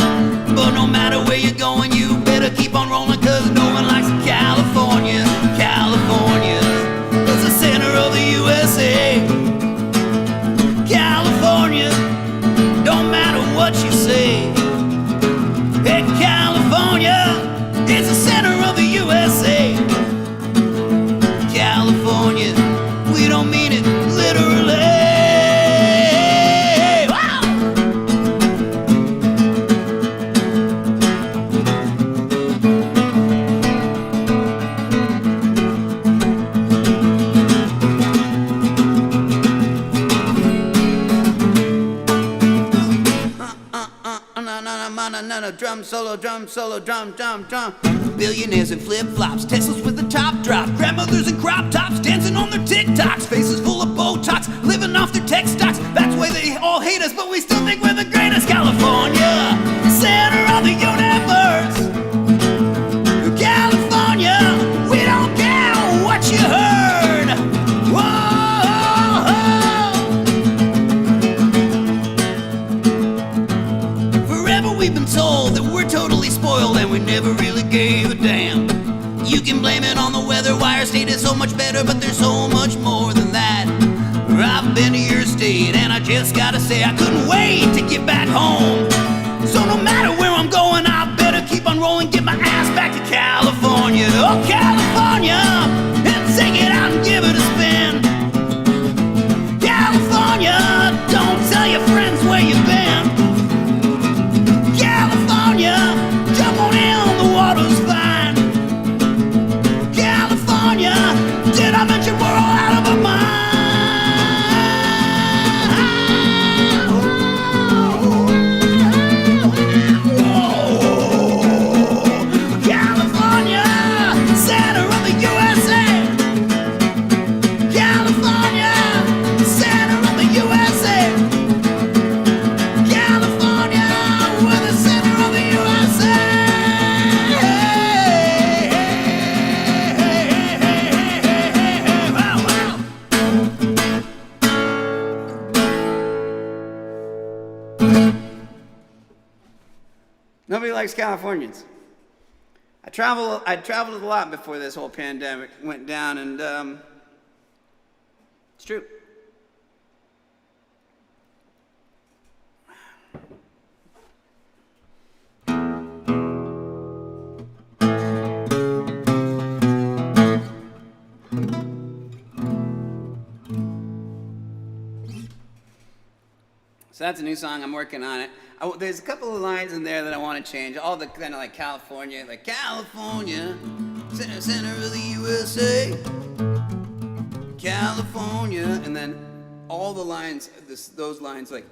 But no matter where you're going, you better keep on rolling, cause no one likes California. California is the center of the USA. California, don't matter what you say. Hey, California is the center of the USA. California, we don't mean it literally. Wow! Drum solo, drum solo, drum, drum, drum. Billionaires in flip-flops, Teslas with the top drop, grandmothers in crop tops, dancing on their TikToks, faces full of Botox, living off their tech stocks. That's why they all hate us, but we still think we're the greatest. California, center of the universe. California, we don't care what you heard. better, but there's so much more than that. I've been to your state, and I just gotta say I couldn't wait to get back home. So no matter where I'm going, I better keep on rolling, get my ass back to California. Oh, California, and take it out and give it a spin. California, don't tell your friends where you've been. California, jump on in, the water's fine. California, did I mention we're all out of our minds? California, center of the USA. California, center of the USA. California, we're the center of the USA. Wow, wow. Nobody likes Californians. I traveled a lot before this whole pandemic went down, and it's true. So that's a new song. I'm working on it. There's a couple of lines in there that I want to change. All the kind of like California, center of the USA. California, and then all the lines, those lines like,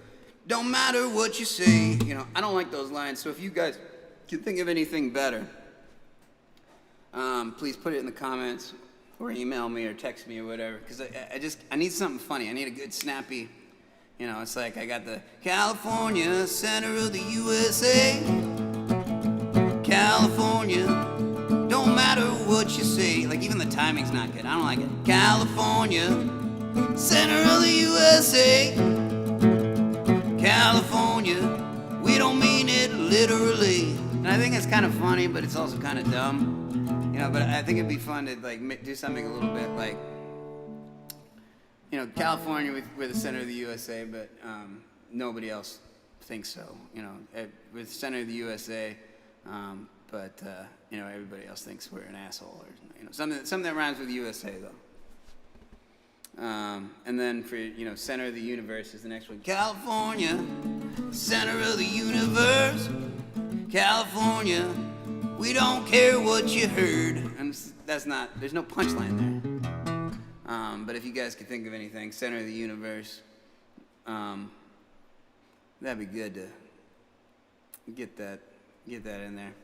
don't matter what you say. You know, I don't like those lines. So if you guys can think of anything better, please put it in the comments or email me or text me or whatever. Because I need something funny. I need a good snappy. You know, it's like I got the California, center of the USA. California, don't matter what you say. Like, even the timing's not good. I don't like it. California, center of the USA. California, we don't mean it literally. And I think it's kind of funny, but it's also kind of dumb. You know, but I think it'd be fun to, like, do something a little bit like, you know, California, we're the center of the USA, but nobody else thinks so. You know, we're the center of the USA, but you know, everybody else thinks we're an asshole, or you know, something that rhymes with USA though. And then for, you know, center of the universe is the next one. California, center of the universe. California, we don't care what you heard. And that's not. There's no punchline there. But if you guys could think of anything, center of the universe, that'd be good to get that in there.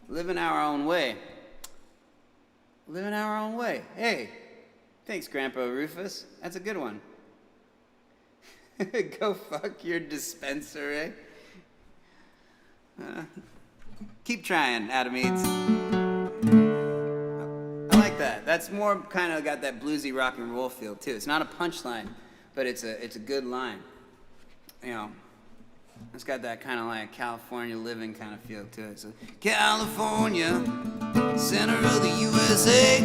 Living our own way. Living our own way. Hey, thanks, Grandpa Rufus. That's a good one. Go fuck your dispensary. Keep trying, Adam Eats. That's more kind of got that bluesy rock and roll feel too. It's not a punchline, but it's a good line. You know, it's got that kind of like California living kind of feel to it. So California, center of the USA.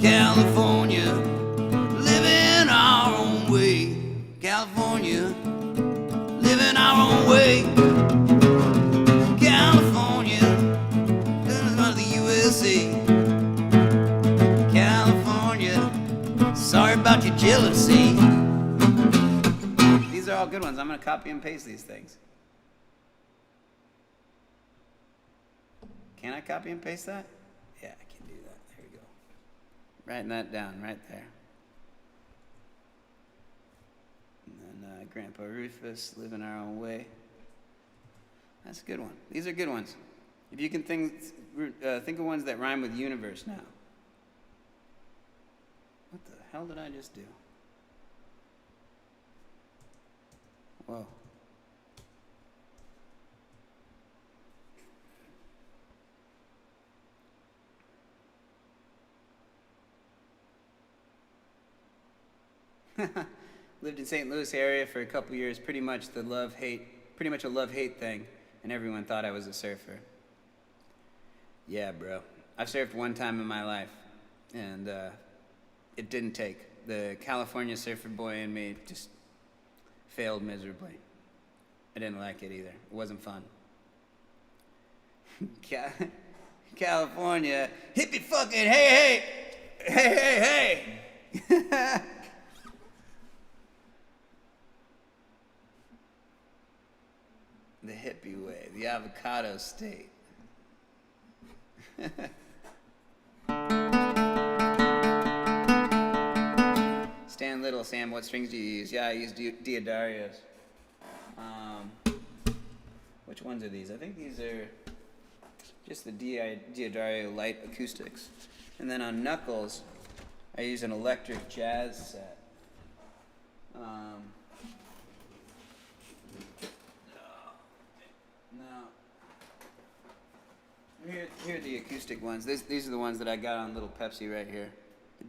California, living our own way. California, living our own way. California, center of the USA. Sorry about your jealousy. These are all good ones. I'm going to copy and paste these things. Can I copy and paste that? Yeah, I can do that. There we go. Writing that down right there. And then Grandpa Rufus, living our own way. That's a good one. These are good ones. If you can think of ones that rhyme with universe now. What the hell did I just do? Whoa. Lived in St. Louis area for a couple years, pretty much a love-hate thing, and everyone thought I was a surfer. Yeah, bro. I've surfed one time in my life, and it didn't take. The California surfer boy in me just failed miserably. I didn't like it either. It wasn't fun. California, hippie fucking hey, hey, hey, hey, hey. The hippie way, the avocado state. Stan Little, Sam, what strings do you use? Yeah, I use Diodarios. Which ones are these? I think these are just the Diodario light acoustics. And then on knuckles, I use an electric jazz set. Here are the acoustic ones. These are the ones that I got on Little Pepsi right here.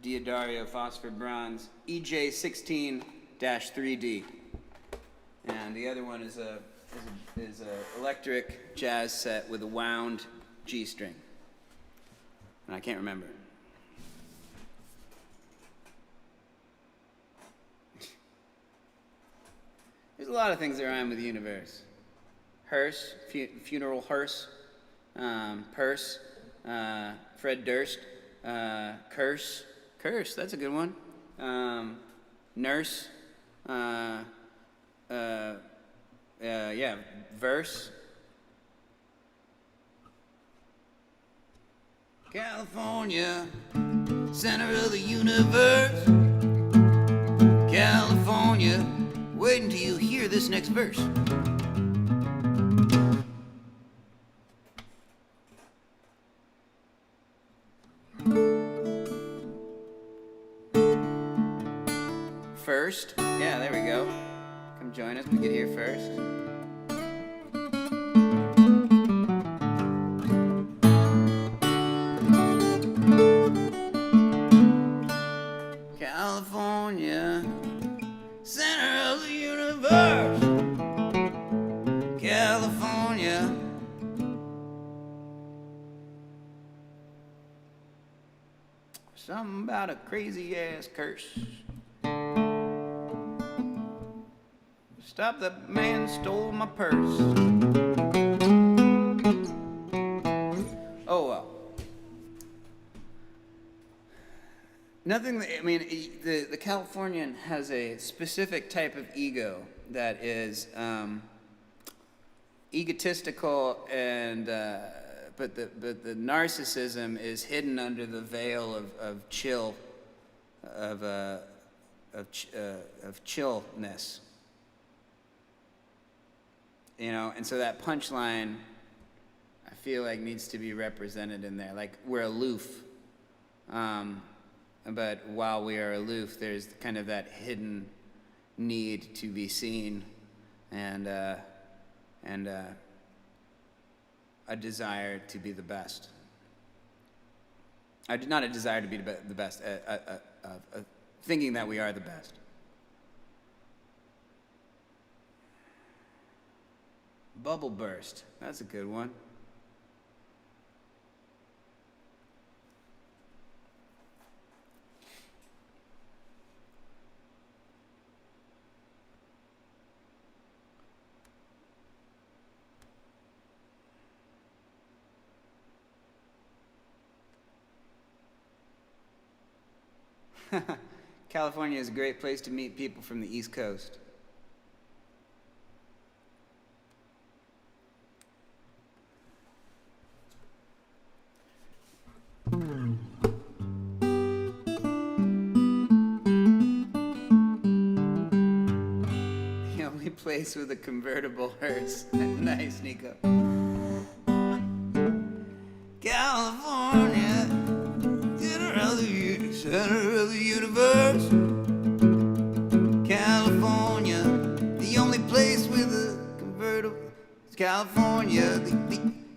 The Diodario Phosphor Bronze EJ16-3D. And the other one is a electric jazz set with a wound G string. And I can't remember it. There's a lot of things that rhyme with the universe. Hearse, funeral hearse, purse, Fred Durst, curse, that's a good one. Nurse, yeah, verse. California, center of the universe. California, wait until you hear this next verse. First, yeah, there we go. Come join us, we get here first. California, center of the universe. California. Something about a crazy ass curse. Stop, that man stole my purse. Oh well. Nothing, I mean, the Californian has a specific type of ego that is egotistical and, but the narcissism is hidden under the veil of chill, of chillness. You know, and so that punchline, I feel like needs to be represented in there. Like, we're aloof, but while we are aloof, there's kind of that hidden need to be seen, and a desire to be the best. Not a desire to be the best, thinking that we are the best. Bubble burst. That's a good one. California is a great place to meet people from the East Coast. The only place with a convertible hearse. Nice, Nico. California, center of the universe. California, the only place with a convertible. California,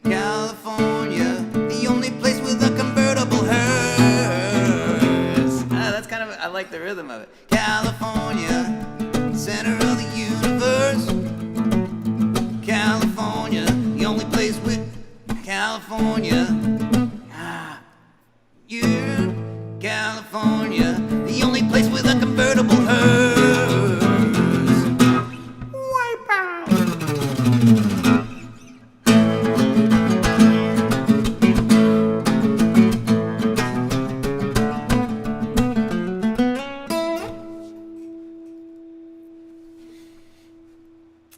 California, the only place with a convertible hearse. That's kind of, I like the rhythm of it. California, center of the universe. California, the only place with California. California, the only place with a convertible hearse. Wipe out.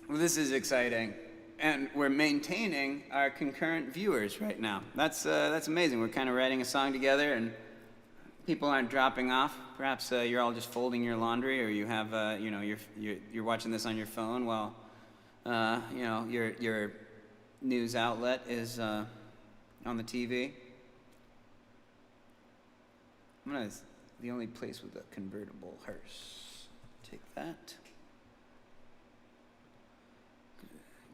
Well, this is exciting, and we're maintaining our concurrent viewers right now. That's amazing. We're kind of writing a song together, and people aren't dropping off. Perhaps you're all just folding your laundry, or you have, you're watching this on your phone while, your news outlet is on the TV. The only place with a convertible hearse. Take that.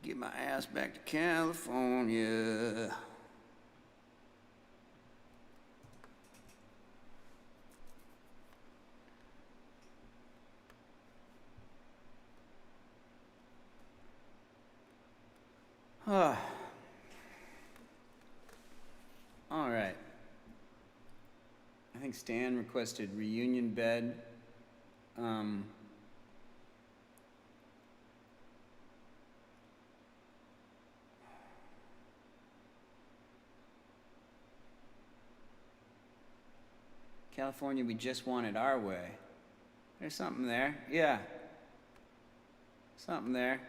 Get my ass back to California. All right. I think Stan requested reunion bed. California, we just want it our way. There's something there. Yeah. Something there.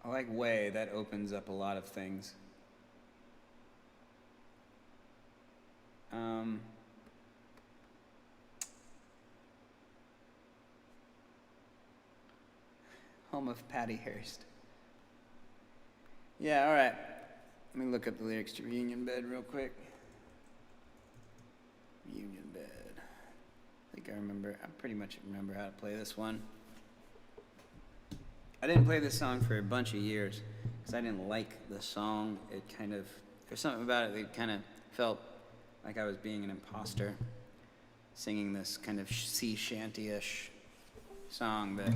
I like way. That opens up a lot of things. Home of Patty Hearst. Yeah, all right. Let me look up the lyrics to Reunion Bed real quick. Reunion Bed. I pretty much remember how to play this one. I didn't play this song for a bunch of years because I didn't like the song. There's something about it that kind of felt like I was being an imposter, singing this kind of sea shanty-ish song, but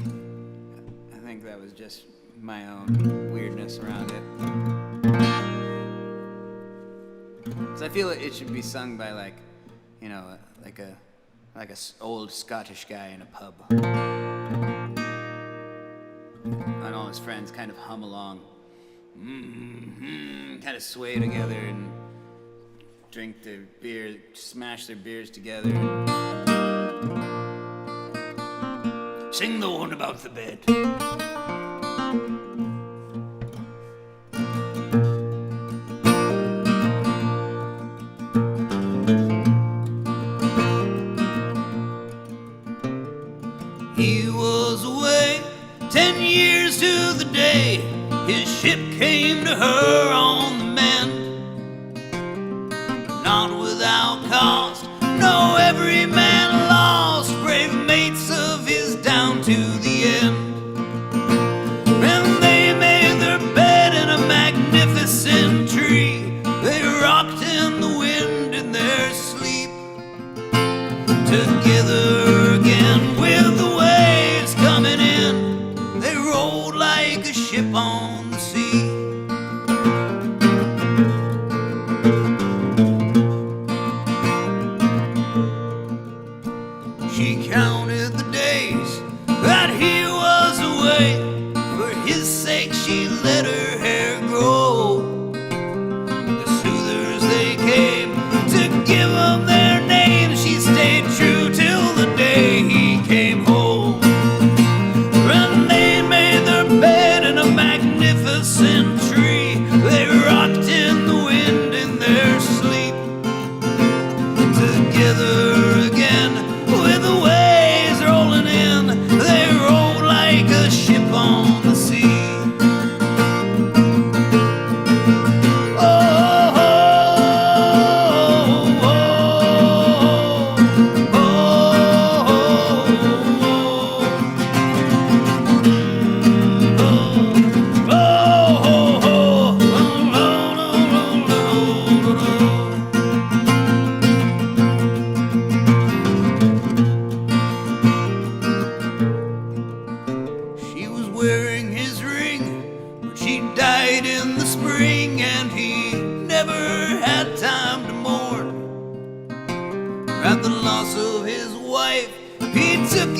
I think that was just my own weirdness around it. Because I feel it should be sung by like a old Scottish guy in a pub. And all his friends kind of hum along, kind of sway together and drink their beer, smash their beers together, and sing the one about the bed. He was away 10 years to the day his ship came to her on the mend. Not without cost, no, every man lost brave mates of his down to the end. When they made their bed in a magnificent tree, they rocked in the wind in their sleep. Together again with the waves coming in, they rolled like a ship on the sea.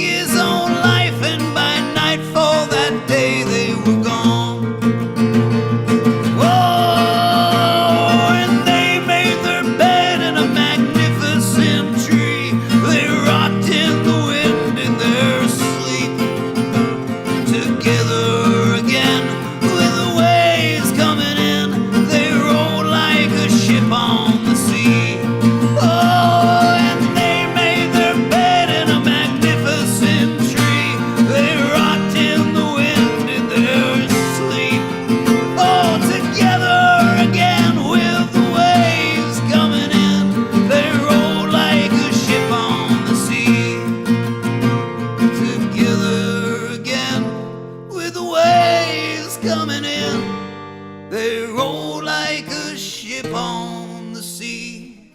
his own life, and by nightfall that day they were gone. Oh, and they made their bed in a magnificent tree. They rocked in the wind in their sleep, together again with the waves coming in. They rode like a ship on the sea. Oh, and they made their bed in a magnificent tree. They rocked in the wind in their sleep. Oh, together again with the waves coming in. They rode like a ship on the sea. Together again with the waves coming in. They roll like a ship on the sea.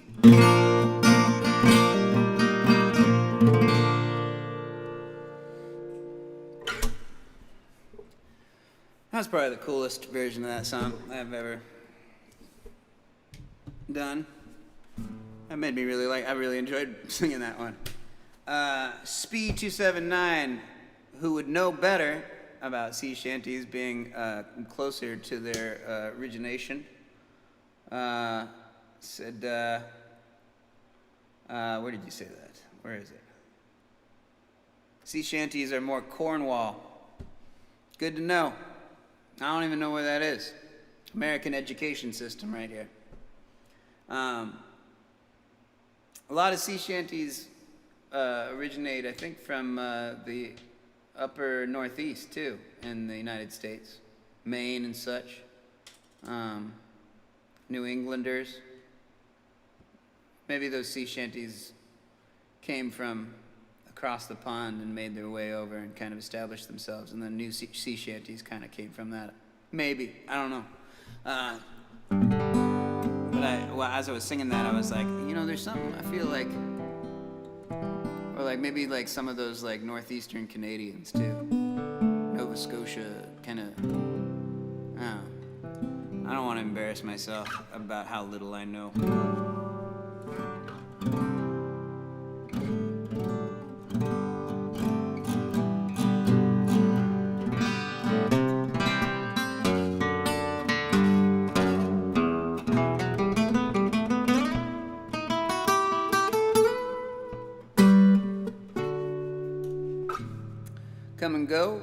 That's probably the coolest version of that song I've ever done. That made me really I really enjoyed singing that one. Speed 279, who would know better about sea shanties being closer to their origination, said, where did you say that? Where is it? Sea shanties are more Cornwall. Good to know. I don't even know where that is. American education system right here. A lot of sea shanties originate, I think, from the upper northeast, too, in the United States. Maine and such. New Englanders. Maybe those sea shanties came from across the pond and made their way over and kind of established themselves, and then new sea shanties kind of came from that. Maybe. I don't know. But as I was singing that, I was like, you know, there's something I feel like, or like maybe like some of those like northeastern Canadians too, Nova Scotia, kind of. I don't want to embarrass myself about how little I know. Come and Go.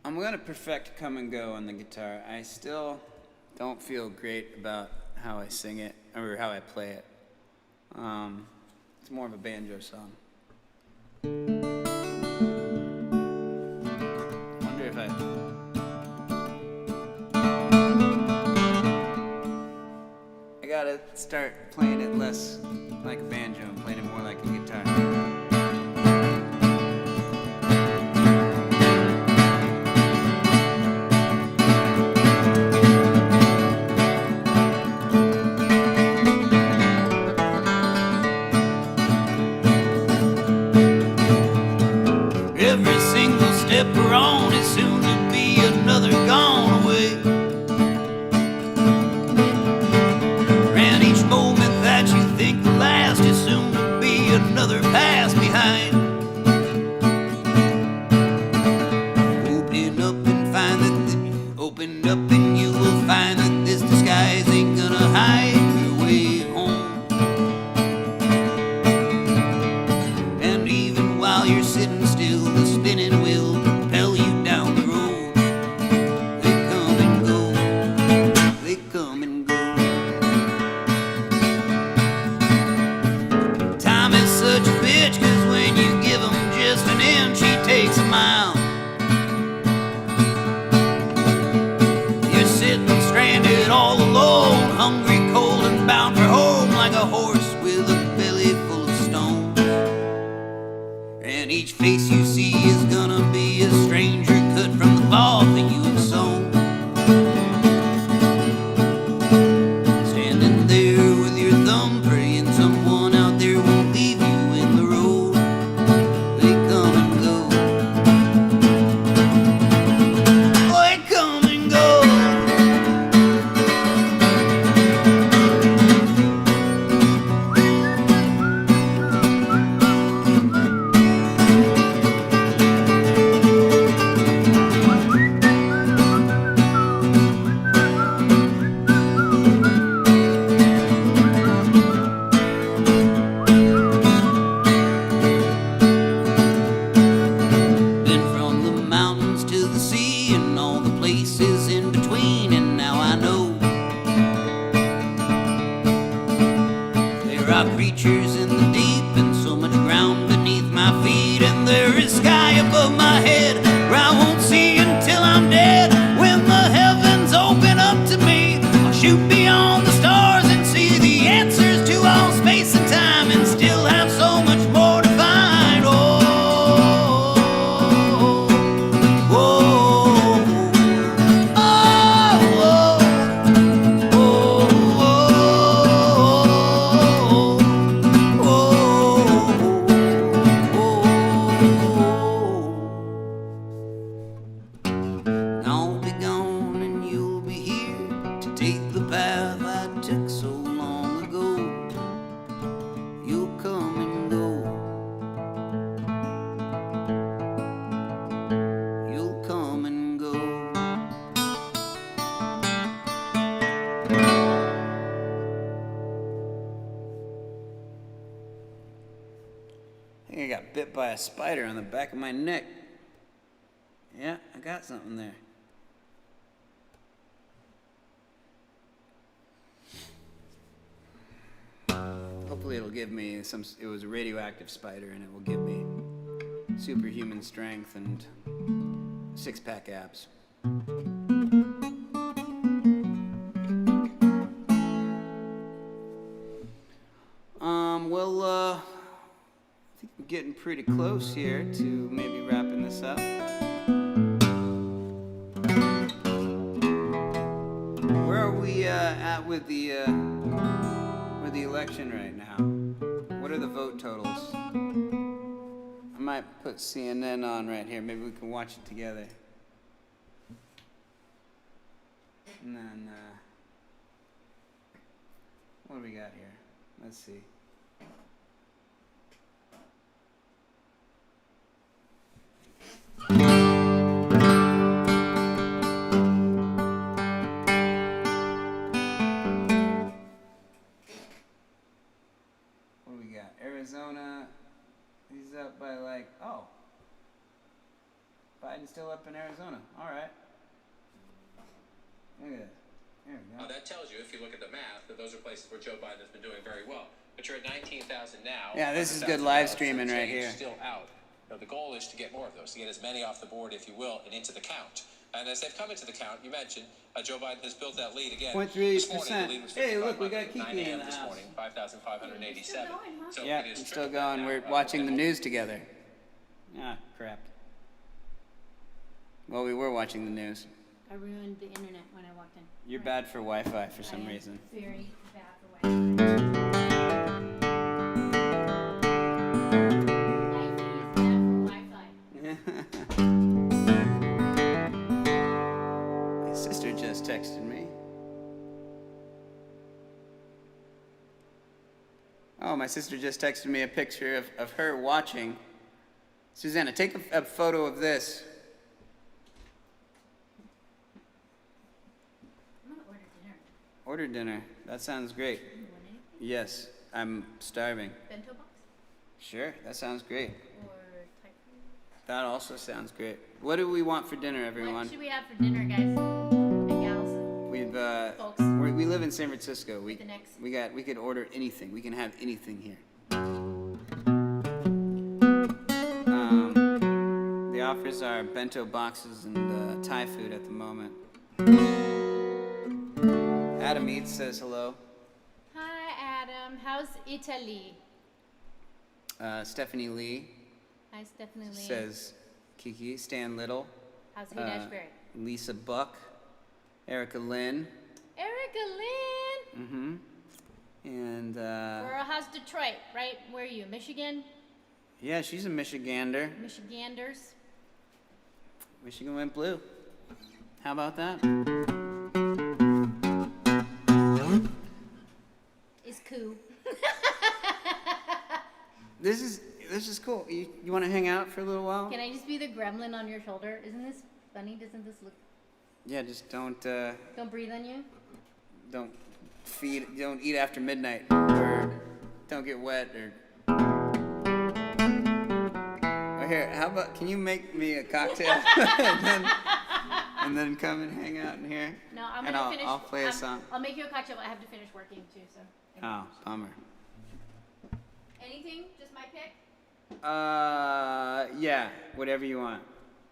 I'm going to perfect Come and Go on the guitar. I still don't feel great about how I sing it or how I play it. It's more of a banjo song. I wonder if I gotta start playing it less like a banjo and playing it more like a guitar. Every single step we're on is soon to be another gone away. And each moment that you think the last is soon to be another pass behind. Open up and you will find that this disguise ain't gonna hide your way home. And even while you're sitting still, the spinning wheel propel you down the road. They come and go, they come and go. Time is such a bitch, 'cause when you give 'em just an inch, he takes a mile. You're sitting stranded all alone, hungry, cold, and bound for home, like a horse with a belly full of stones. And each face you see is gonna be a stranger cut from the cloth that you have sewn. Standing there with your thumb, praying someone out there won't leave you in the road. They come and go. They come and go. take the path I took so long ago. You'll come and go. You'll come and go. I think I got bit by a spider on the back of my neck. Yeah, I got something there. Hopefully it'll give me some, it was a radioactive spider and it will give me superhuman strength and six-pack abs. I think we're getting pretty close here to maybe wrapping this up. Where are we at with the election right now? What are the vote totals? I might put CNN on right here. Maybe we can watch it together. And then, what do we got here? Let's see. What do we got? Arizona, he's up by like, oh. Biden's still up in Arizona. All right. Look at this. There we go. That tells you, if you look at the math, that those are places where Joe Biden has been doing very well. But you're at 19,000 now. Yeah, this is good live streaming right here. Still out. Now, the goal is to get more of those, to get as many off the board, if you will, and into the count. And as they've come into the count, you mentioned Joe Biden has built that lead again. 0.3%. Hey, look, we got Kiki in the this house. morning, 5,587. So Yeah, it is we're still triple going. now. We're watching the news together. Ah, crap. Well, we were watching the news. I ruined the internet when I walked in. You're bad for Wi-Fi for some I am reason. Very bad for Wi-Fi. My sister just texted me. Oh, my sister just texted me a picture of her watching. Susanna, take a photo of this. I'm gonna order dinner. Order dinner. That sounds great. You want anything? Yes, I'm starving. Bento box Sure, that sounds great. or Thai food? That also sounds great. What do we want for dinner, What everyone? should we have for dinner, guys and gals? We've Folks. we live in San Francisco. We The next. we could order anything. We can have anything here. The offers are bento boxes and Thai food at the moment. Adam Eats says hello. Hi, Adam. How's Italy? Stephanie Lee Hi, Stephanie Lee. says Kiki. Stan Little. How's Haight-Ashbury? Lisa Buck. Erica Lynn. Erica Lynn. Mm-hmm. And Girl, how's Detroit? Right? Where are you? Michigan? yeah, she's a Michigander. Michiganders? Michigan went blue. How about that? It's cool. This is cool. You want to hang out for a little while? Can I just be the gremlin on your shoulder? Isn't this funny? Doesn't this look... Yeah, just don't breathe on you? don't eat after midnight, or don't get wet, or here. How about, can you make me a cocktail and then come and hang out in here? No, I'm and gonna finish. I'll play a song. I'll make you a cocktail, but I have to finish working too, so. Oh, bummer. Anything? Just my pick? Yeah, whatever you want,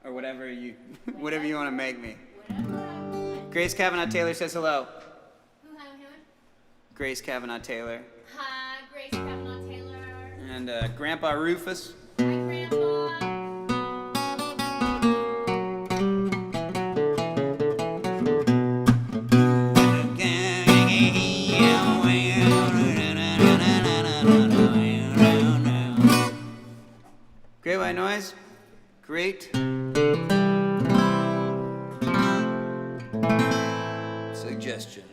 or whatever you want to make me. Whatever. Grace Kavanaugh Taylor says hello. Who, hi, who? Grace Kavanaugh Taylor. Hi, Grace Kavanaugh Taylor. And Grandpa Rufus. Hi, Grandpa. Great white noise. Great suggestion.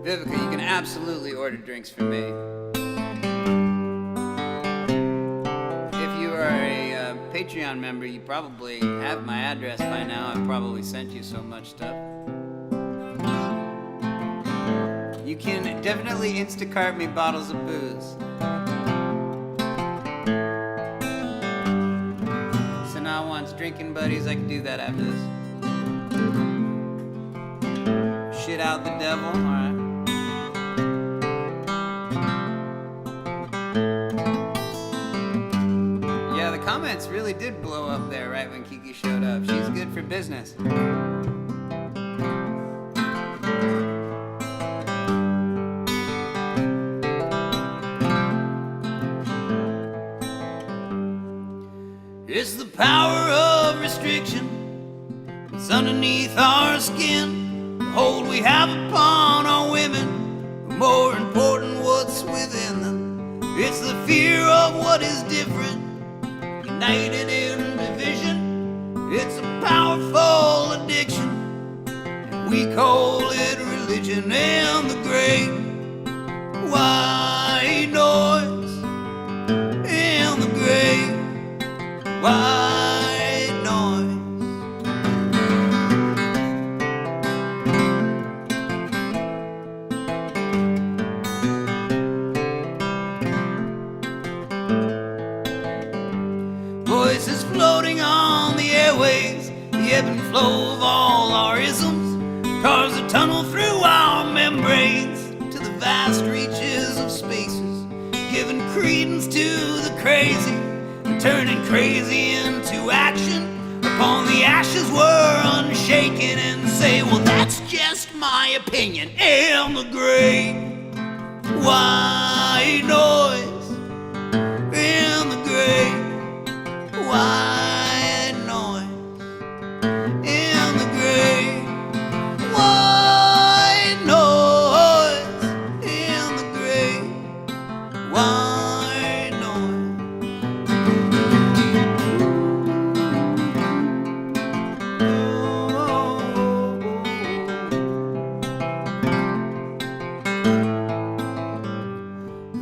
Vivica, you can absolutely order drinks from me. If you are a Patreon member, you probably have my address by now. I've probably sent you so much stuff. You can definitely Instacart me bottles of booze. So now wants drinking buddies, I can do that after this. Shit out the devil, alright. Yeah, the comments really did blow up there right when Kiki showed up. She's good for business. It's the power of restriction. It's underneath our skin. The hold we have upon our women, but more important, what's within them. It's the fear of what is different, united in division. It's a powerful addiction, and we call it religion. And the great white noise, and the great white noise. Voices floating on the airways, the ebb and flow of all our isms, carves a tunnel through our membranes to the vast reaches of spaces, giving credence to the crazy, turning crazy into action. Upon the ashes we're unshaken and say, well, that's just my opinion. And the great white noise, and the great white noise, and the great white noise, and the great white noise.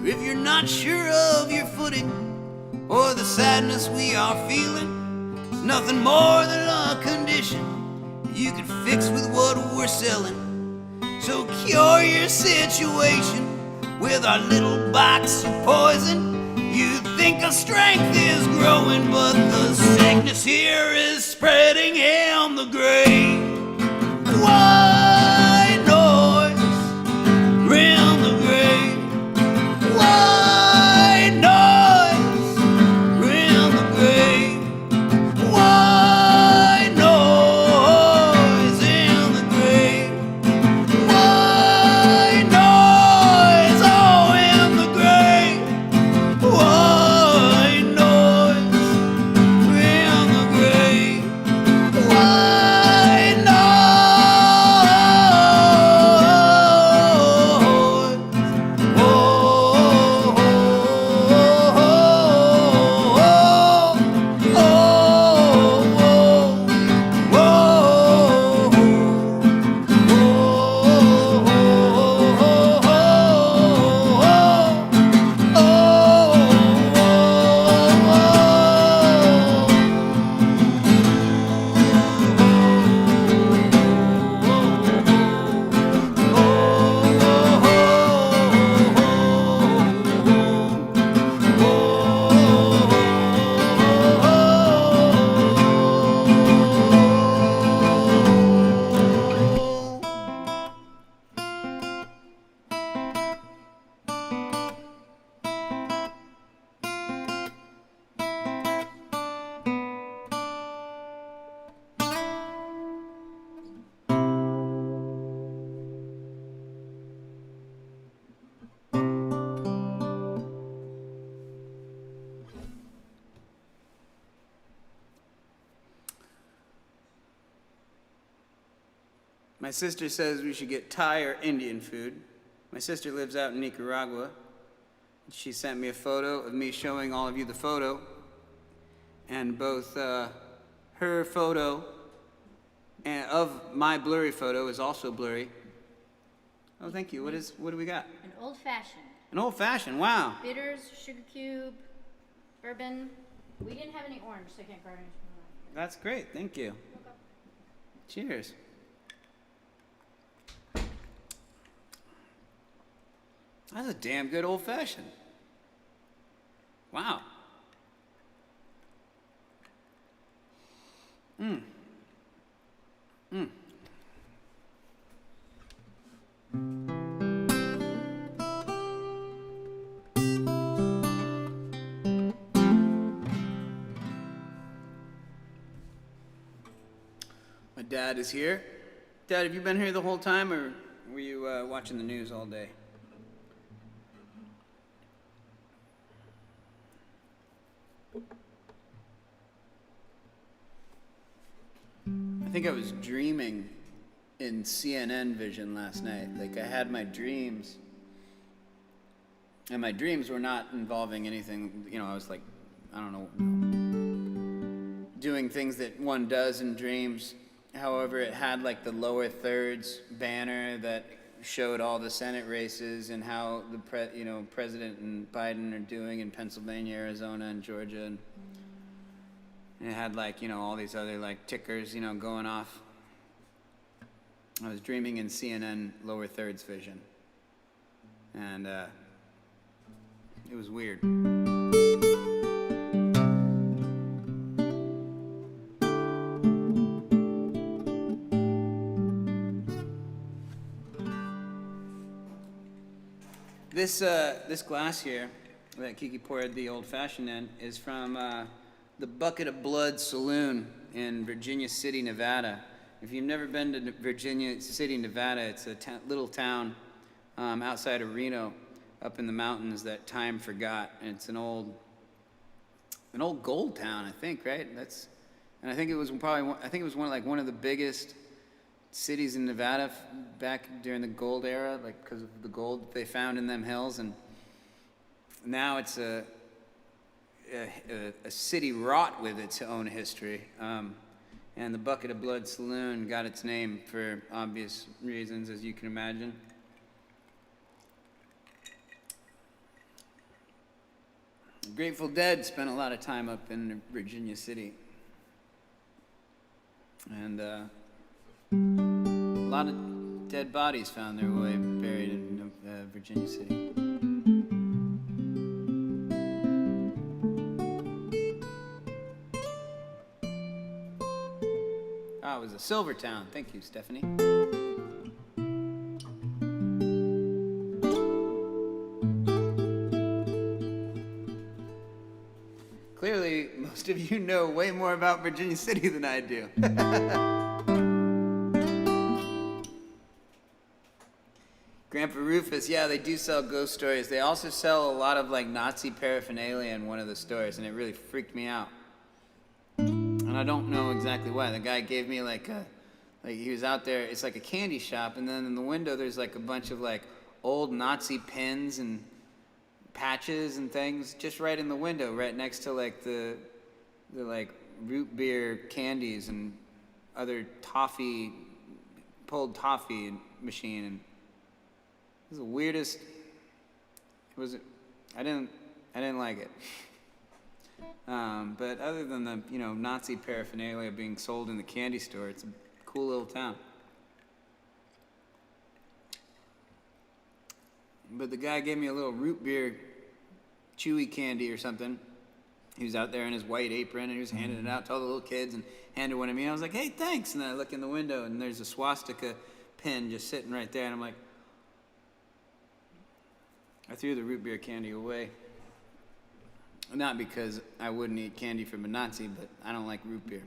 If you're not sure of your footing or the sadness we are feeling, it's nothing more than a condition you can fix with what we're selling. So cure your situation with our little box of poison. You think our strength is growing, but the sickness here is spreading. And the great white noise, and the great white noise, and the great white noise, and the great white noise, oh, and the great white noise, and the great white noise. My sister says we should get Thai or Indian food. My sister lives out in Nicaragua. She sent me a photo of me showing all of you the photo. And both her photo and of my blurry photo is also blurry. Oh, thank you. What do we got? An old fashioned. An old fashioned. Wow. Bitters, sugar cube, bourbon. We didn't have any orange, so I can't garnish. That's great. Thank you. Cheers. That's a damn good old fashioned. Wow. My dad is here. Dad, have you been here the whole time, or were you watching the news all day? I think I was dreaming in CNN vision last night. Like, I had my dreams, and my dreams were not involving anything, you know, I was like, I don't know, doing things that one does in dreams. However, it had like the lower thirds banner that showed all the Senate races and how the President and Biden are doing in Pennsylvania, Arizona, and Georgia, and it had like, you know, all these other like tickers, you know, going off. I was dreaming in CNN lower thirds vision, and it was weird. This glass here that Kiki poured the old fashioned in is from the Bucket of Blood Saloon in Virginia City, Nevada. If you've never been to Virginia City, Nevada, it's a little town outside of Reno, up in the mountains that time forgot. And it's an old gold town, I think, right? And I think it was one of the biggest cities in Nevada back during the gold era, like because of the gold that they found in them hills. And now it's a city wrought with its own history. And the Bucket of Blood Saloon got its name for obvious reasons, as you can imagine. Grateful Dead spent a lot of time up in Virginia City. And a lot of dead bodies found their way buried in Virginia City. It was a silver town. Thank you, Stephanie. Clearly, most of you know way more about Virginia City than I do. Grandpa Rufus, yeah, they do sell ghost stories. They also sell a lot of like Nazi paraphernalia in one of the stores, and it really freaked me out. And I don't know exactly why. The guy gave me like he was out there, it's like a candy shop, and then in the window there's like a bunch of like old Nazi pins and patches and things just right in the window, right next to like the like root beer candies and other pulled toffee machine. And it was the weirdest. I didn't like it. But other than the, you know, Nazi paraphernalia being sold in the candy store, it's a cool little town. But the guy gave me a little root beer chewy candy or something. He was out there in his white apron, and he was handing it out to all the little kids and handed one to me. And I was like, hey, thanks. And then I look in the window, and there's a swastika pin just sitting right there. And I'm like, I threw the root beer candy away. Not because I wouldn't eat candy from a Nazi, but I don't like root beer.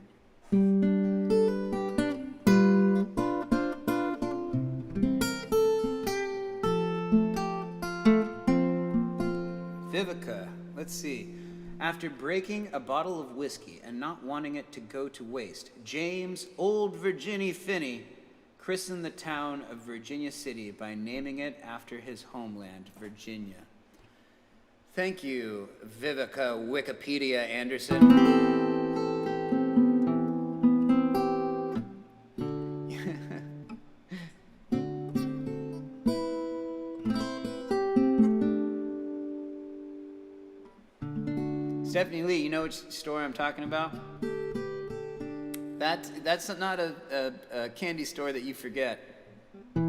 Vivica, let's see. After breaking a bottle of whiskey and not wanting it to go to waste, James Old Virginia Finney christened the town of Virginia City by naming it after his homeland, Virginia. Thank you, Vivica Wikipedia Anderson. Stephanie Lee, you know which store I'm talking about? That's not a candy store that you forget. I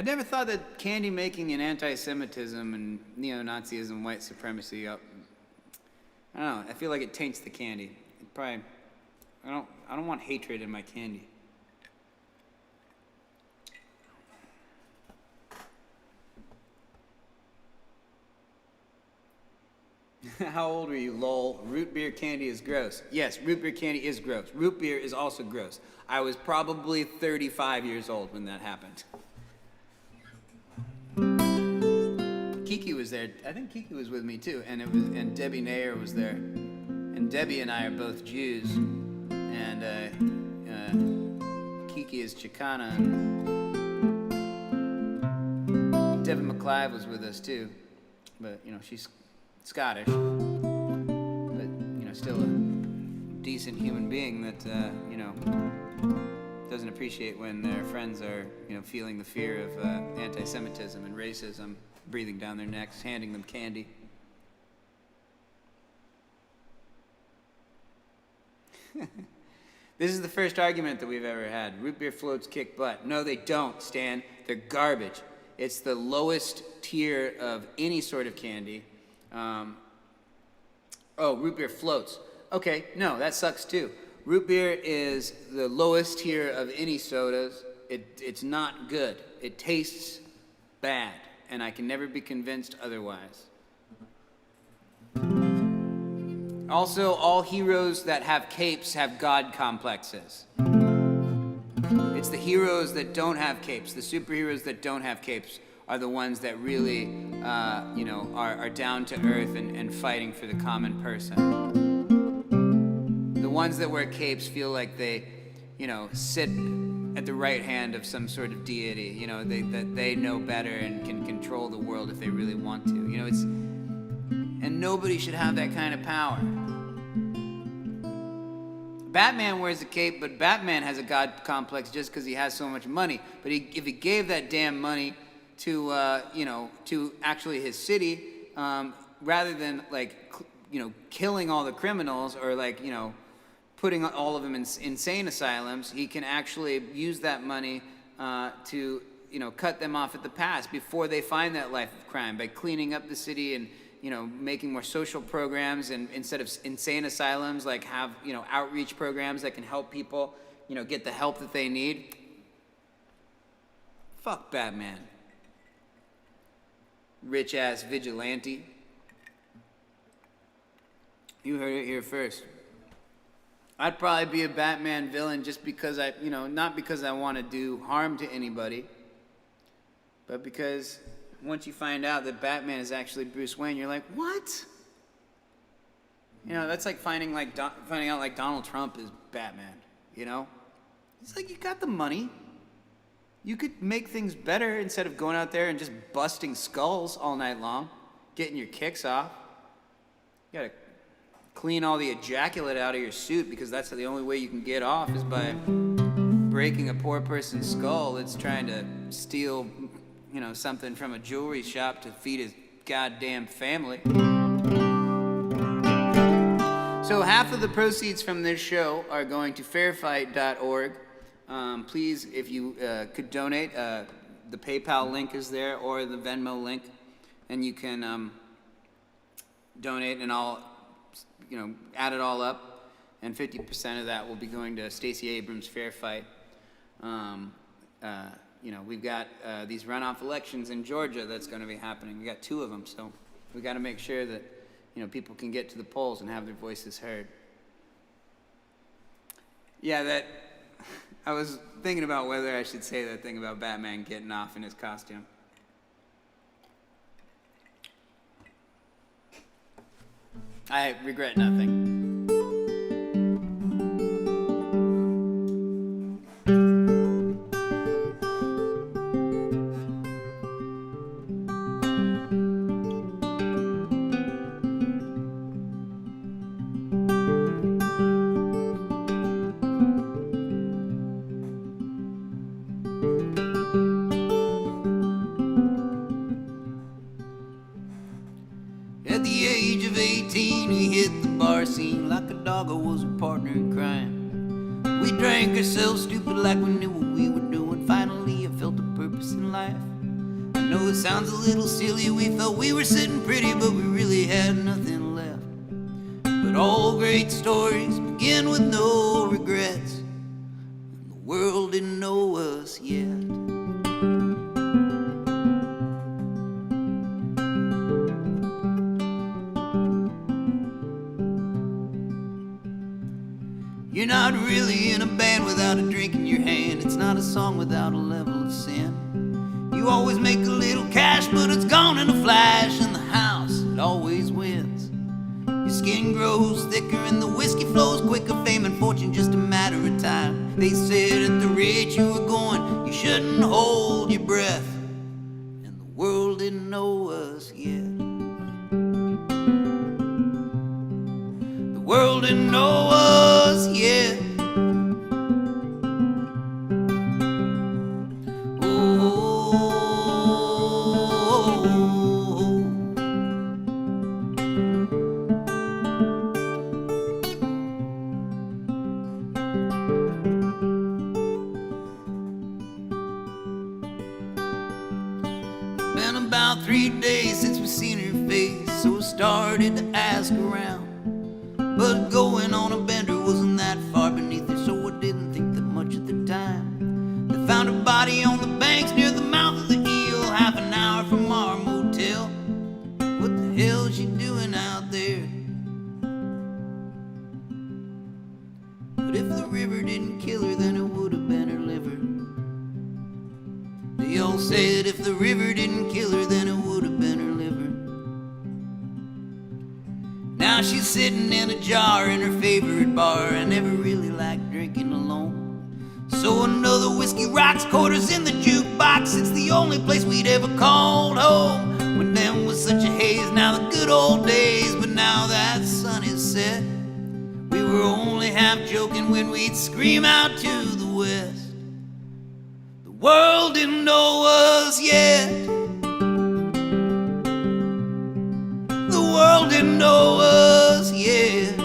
never thought that candy making and anti-Semitism and neo-Nazism, white supremacy, I don't know. I feel like it taints the candy. It probably, I don't want hatred in my candy. How old were you, lol? Root beer candy is gross. Yes, root beer candy is gross. Root beer is also gross. I was probably 35 years old when that happened. Kiki was there. I think Kiki was with me too, and Debbie Nair was there. And Debbie and I are both Jews, and Kiki is Chicana. And Devin McClive was with us too, but she's Scottish, but still a decent human being that doesn't appreciate when their friends are feeling the fear of anti-Semitism and racism breathing down their necks, handing them candy. This is the first argument that we've ever had. Root beer floats kick butt. No, they don't, Stan. They're garbage. It's the lowest tier of any sort of candy. Root beer floats. Okay, no, that sucks too. Root beer is the lowest tier of any sodas. It's not good. It tastes bad, and I can never be convinced otherwise. Also, all heroes that have capes have god complexes. It's the heroes that don't have capes, the superheroes that don't have capes, are the ones that really, are down to earth and fighting for the common person. The ones that wear capes feel like they, sit at the right hand of some sort of deity, that they know better and can control the world if they really want to. And nobody should have that kind of power. Batman wears a cape, but Batman has a god complex just because he has so much money. But if he gave that damn money to actually his city, rather than killing all the criminals or putting all of them in insane asylums, he can actually use that money to cut them off at the pass before they find that life of crime by cleaning up the city and making more social programs, and instead of insane asylums, have outreach programs that can help people get the help that they need. Fuck Batman. Rich ass vigilante. You heard it here first. I'd probably be a Batman villain just because not because I want to do harm to anybody, but because once you find out that Batman is actually Bruce Wayne, you're like, what? That's like finding out Donald Trump is Batman, It's like, you got the money. You could make things better instead of going out there and just busting skulls all night long, getting your kicks off. You gotta clean all the ejaculate out of your suit, because that's the only way you can get off is by breaking a poor person's skull that's trying to steal, something from a jewelry shop to feed his goddamn family. So half of the proceeds from this show are going to fairfight.org. Please, if you could donate, the PayPal link is there, or the Venmo link, and you can donate, and I'll add it all up, and 50% of that will be going to Stacey Abrams' Fair Fight. We've got these runoff elections in Georgia that's going to be happening. We got 2 of them, so we got to make sure that people can get to the polls and have their voices heard. Yeah, I was thinking about whether I should say that thing about Batman getting off in his costume. I regret nothing. 16, we hit the bar scene like a dog or was a partner in crime. We drank ourselves stupid like we knew what we were doing. Finally, I felt a purpose in life. I know it sounds a little silly, we felt we were sitting pretty, but we really had nothing left. But all great stories begin with no regrets, and the world didn't know us yet. You're not really in a band without a drink in your hand. It's not a song without a level of sin. You always make a little cash, but it's gone in a flash. In the house, it always wins. Your skin grows thicker and the whiskey flows quicker. Fame and fortune just a matter of time. They said at the rate you were going, you shouldn't hold your breath. And the world didn't know us yet. The world didn't know us yet. Been about 3 days since we seen her face, so I started to ask around. But going on a bender wasn't that far beneath her, so I didn't think that much at the time. They found her body on the banks near the mouth of the Eel, half an hour from our motel. What the hell's she doing out there? But if the river didn't kill her, then it would have been her liver. They all said if the river didn't kill her, then it would have been her liver. Now she's sitting in a jar in her favorite bar. I never really liked drinking alone, so another whiskey rocks quarters in the jukebox. It's the only place we'd ever called home. When them was such a haze, now the good old days. But now that sun is set, we were only half joking when we'd scream out to the west. The world didn't know us yet. The world didn't know us yet.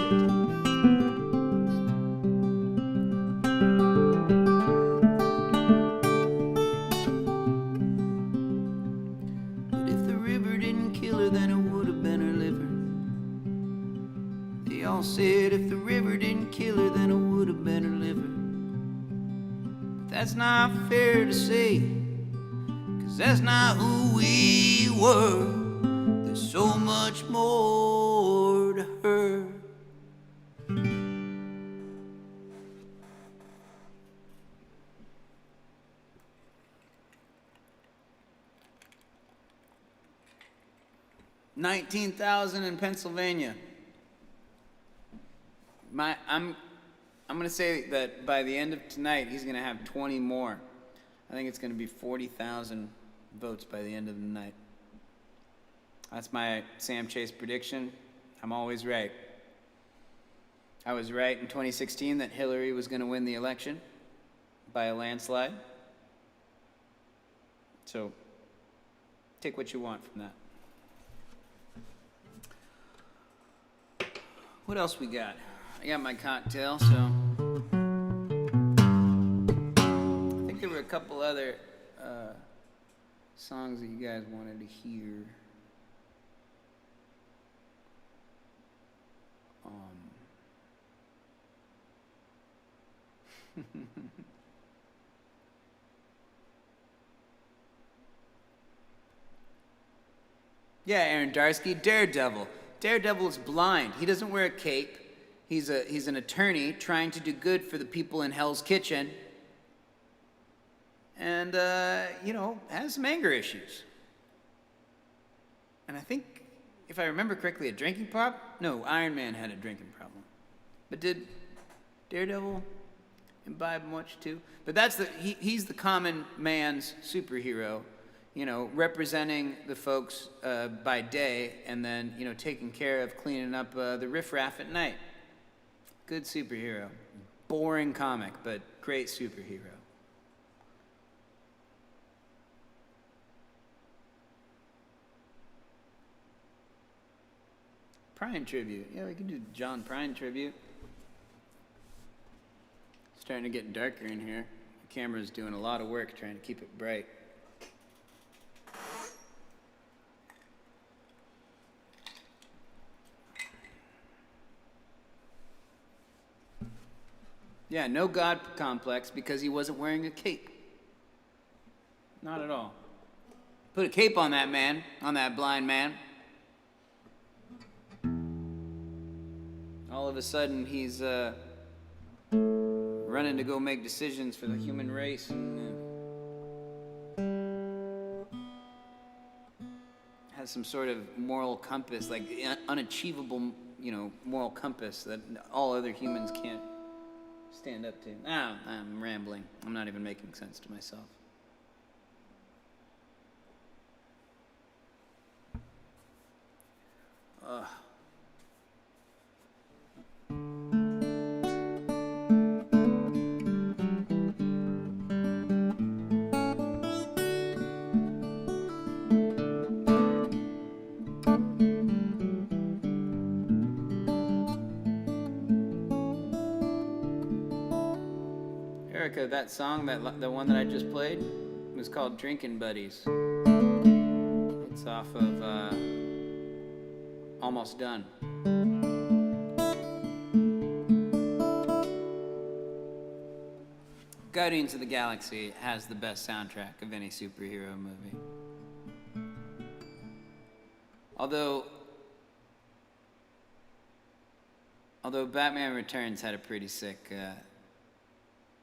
But if the river didn't kill her, then it would have been her liver. They all said if the river didn't kill her, then it would have been her liver. But that's not fair to say, 'cause that's not who we were. There's so much more to her. $19,000 in Pennsylvania. I'm gonna say that by the end of tonight, he's gonna have 20 more. I think it's gonna be 40,000 votes by the end of the night. That's my Sam Chase prediction. I'm always right. I was right in 2016 that Hillary was going to win the election by a landslide. So take what you want from that. What else we got? I got my cocktail, so I think there were a couple other songs that you guys wanted to hear. Yeah, Aaron Darsky, Daredevil. Daredevil is blind. He doesn't wear a cape. He's an attorney trying to do good for the people in Hell's Kitchen. And, has some anger issues. And I think, if I remember correctly, a drinking problem? No, Iron Man had a drinking problem. But did Daredevil imbibe much too? But he's the common man's superhero, representing the folks by day and then, taking care of cleaning up the riffraff at night. Good superhero. Boring comic, but great superhero. Prine tribute. Yeah, we can do John Prine tribute. Starting to get darker in here. The camera's doing a lot of work trying to keep it bright. Yeah, no God complex because he wasn't wearing a cape. Not at all. Put a cape on that man, on that blind man. All of a sudden, he's running to go make decisions for the human race, and has some sort of moral compass, like unachievable, moral compass that all other humans can't stand up to. Ah, I'm rambling. I'm not even making sense to myself. Ugh. Erica, that song, the one that I just played, was called Drinking Buddies. It's off of Almost Done. Guardians of the Galaxy has the best soundtrack of any superhero movie. Although Batman Returns had a pretty sick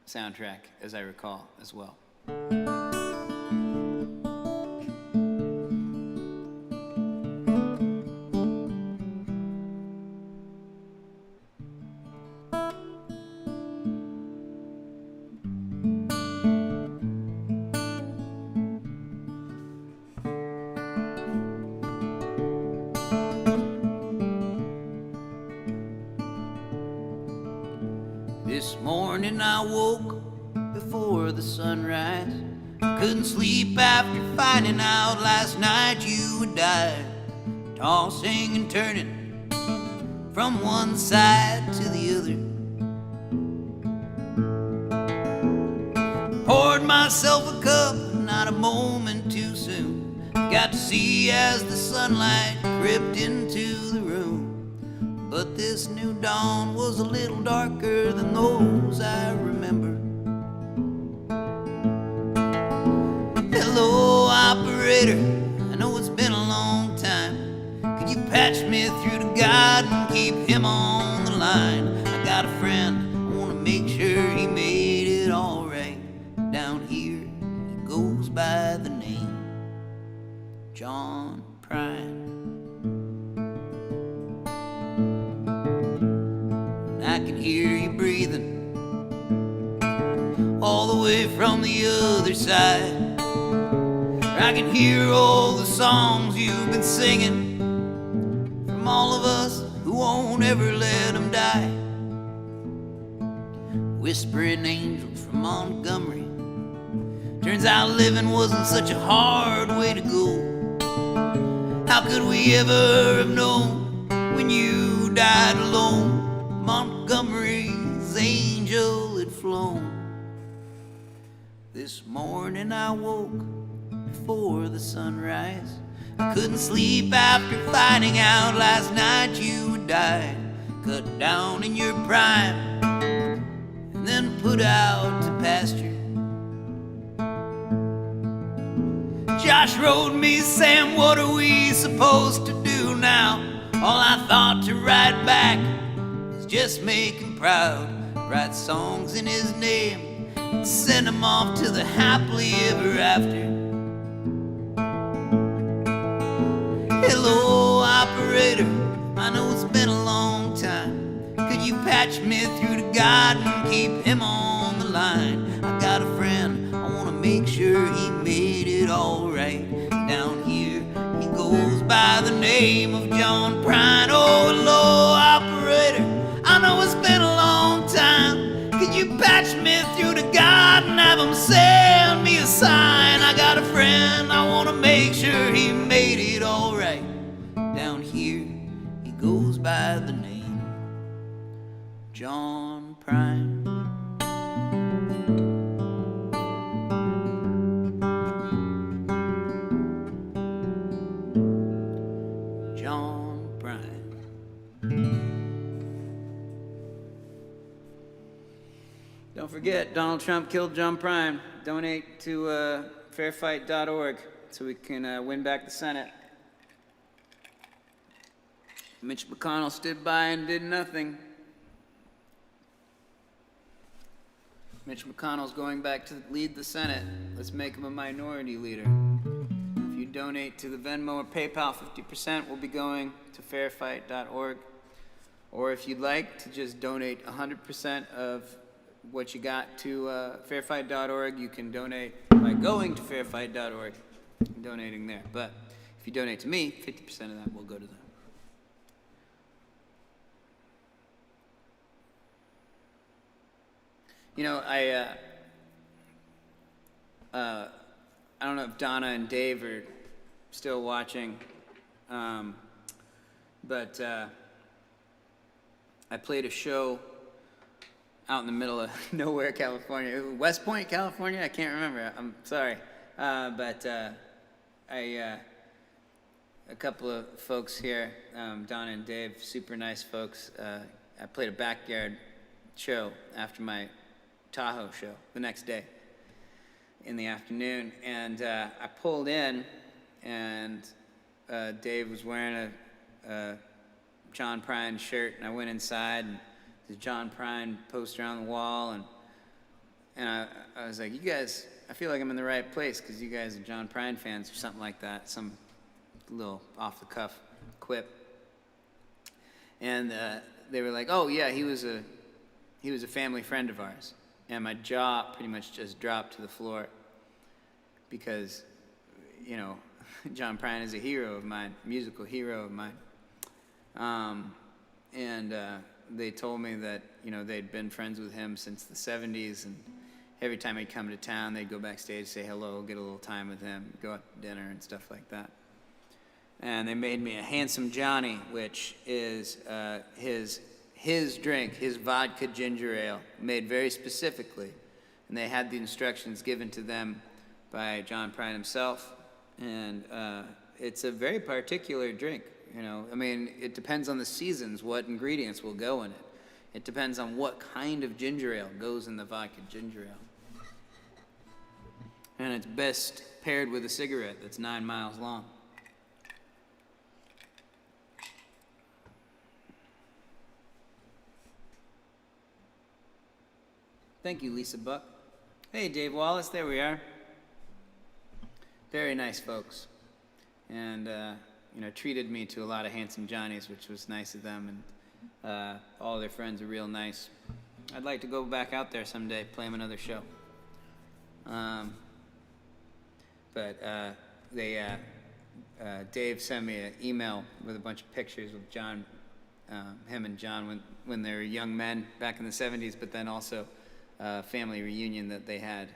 soundtrack, as I recall, as well. This morning I woke before the sunrise. Couldn't sleep after finding out last night you had died. Tossing and turning from one side to the other. Poured myself a cup, not a moment too soon. Got to see as the sunlight crept into the room. But this new dawn was a little darker than those I remember. Hello, operator, I know it's been a long time. Could you patch me through to God and keep him on the line? I got a friend, I wanna make sure he made it alright. Down here, he goes by the name John Prine. I can hear you breathing all the way from the other side. I can hear all the songs you've been singing from all of us who won't ever let them die. Whispering angels from Montgomery. Turns out living wasn't such a hard way to go. How could we ever have known when you died alone? Montgomery's angel had flown. This morning I woke before the sunrise. I couldn't sleep after finding out last night you had died. Cut down in your prime and then put out to pasture. Josh wrote me, Sam, what are we supposed to do now? All I thought to write back was just make him proud. Write songs in his name and send him off to the happily ever after. Hello, operator, I know it's been a long time. Could you patch me through to God and keep him on the line? I got a friend, I wanna make sure he made it alright. Down here, he goes by the name of John Prine. Oh, hello, operator, I know it's been a long time. Could you patch me through to God and have him send me a sign? I got a friend, I wanna make sure he made it alright. Down here, he goes by the name John Prine. John Prine. Don't forget, Donald Trump killed John Prine. Donate to fairfight.org so we can win back the Senate. Mitch McConnell stood by and did nothing. Mitch McConnell's going back to lead the Senate. Let's make him a minority leader. If you donate to the Venmo or PayPal, 50% will be going to fairfight.org. Or if you'd like to just donate 100% of what you got to fairfight.org, you can donate by going to fairfight.org and donating there. But if you donate to me, 50% of that will go to them. You know, I don't know if Donna and Dave are still watching, but I played a show out in the middle of nowhere, California. West Point, California? I can't remember. I'm sorry. But a couple of folks here, Donna and Dave, super nice folks. I played a backyard show after my Tahoe show the next day in the afternoon. And I pulled in, and Dave was wearing a John Prine shirt, and I went inside, and there's a John Prine poster on the wall, and I was like, you guys, I feel like I'm in the right place because you guys are John Prine fans or something like that, some little off-the-cuff quip. And they were like, oh yeah, he was a family friend of ours. And my jaw pretty much just dropped to the floor because, you know, John Prine is a hero of mine, musical hero of mine. And they told me that, you know, they'd been friends with him since the 70s, and every time he'd come to town, they'd go backstage, say hello, get a little time with him, go out to dinner and stuff like that. And they made me a Handsome Johnny, which is his drink, his vodka ginger ale, made very specifically. And they had the instructions given to them by John Prine himself. And it's a very particular drink, you know. I mean, it depends on the seasons what ingredients will go in it. It depends on what kind of ginger ale goes in the vodka ginger ale. And it's best paired with a cigarette that's 9 miles long. Thank you, Lisa Buck. Hey, Dave Wallace, there we are. Very nice folks. And, you know, treated me to a lot of Handsome Johnnies, which was nice of them. And all their friends are real nice. I'd like to go back out there someday, play them another show. Dave sent me an email with a bunch of pictures of John, him and John when they were young men back in the 70s, but then also family reunion that they had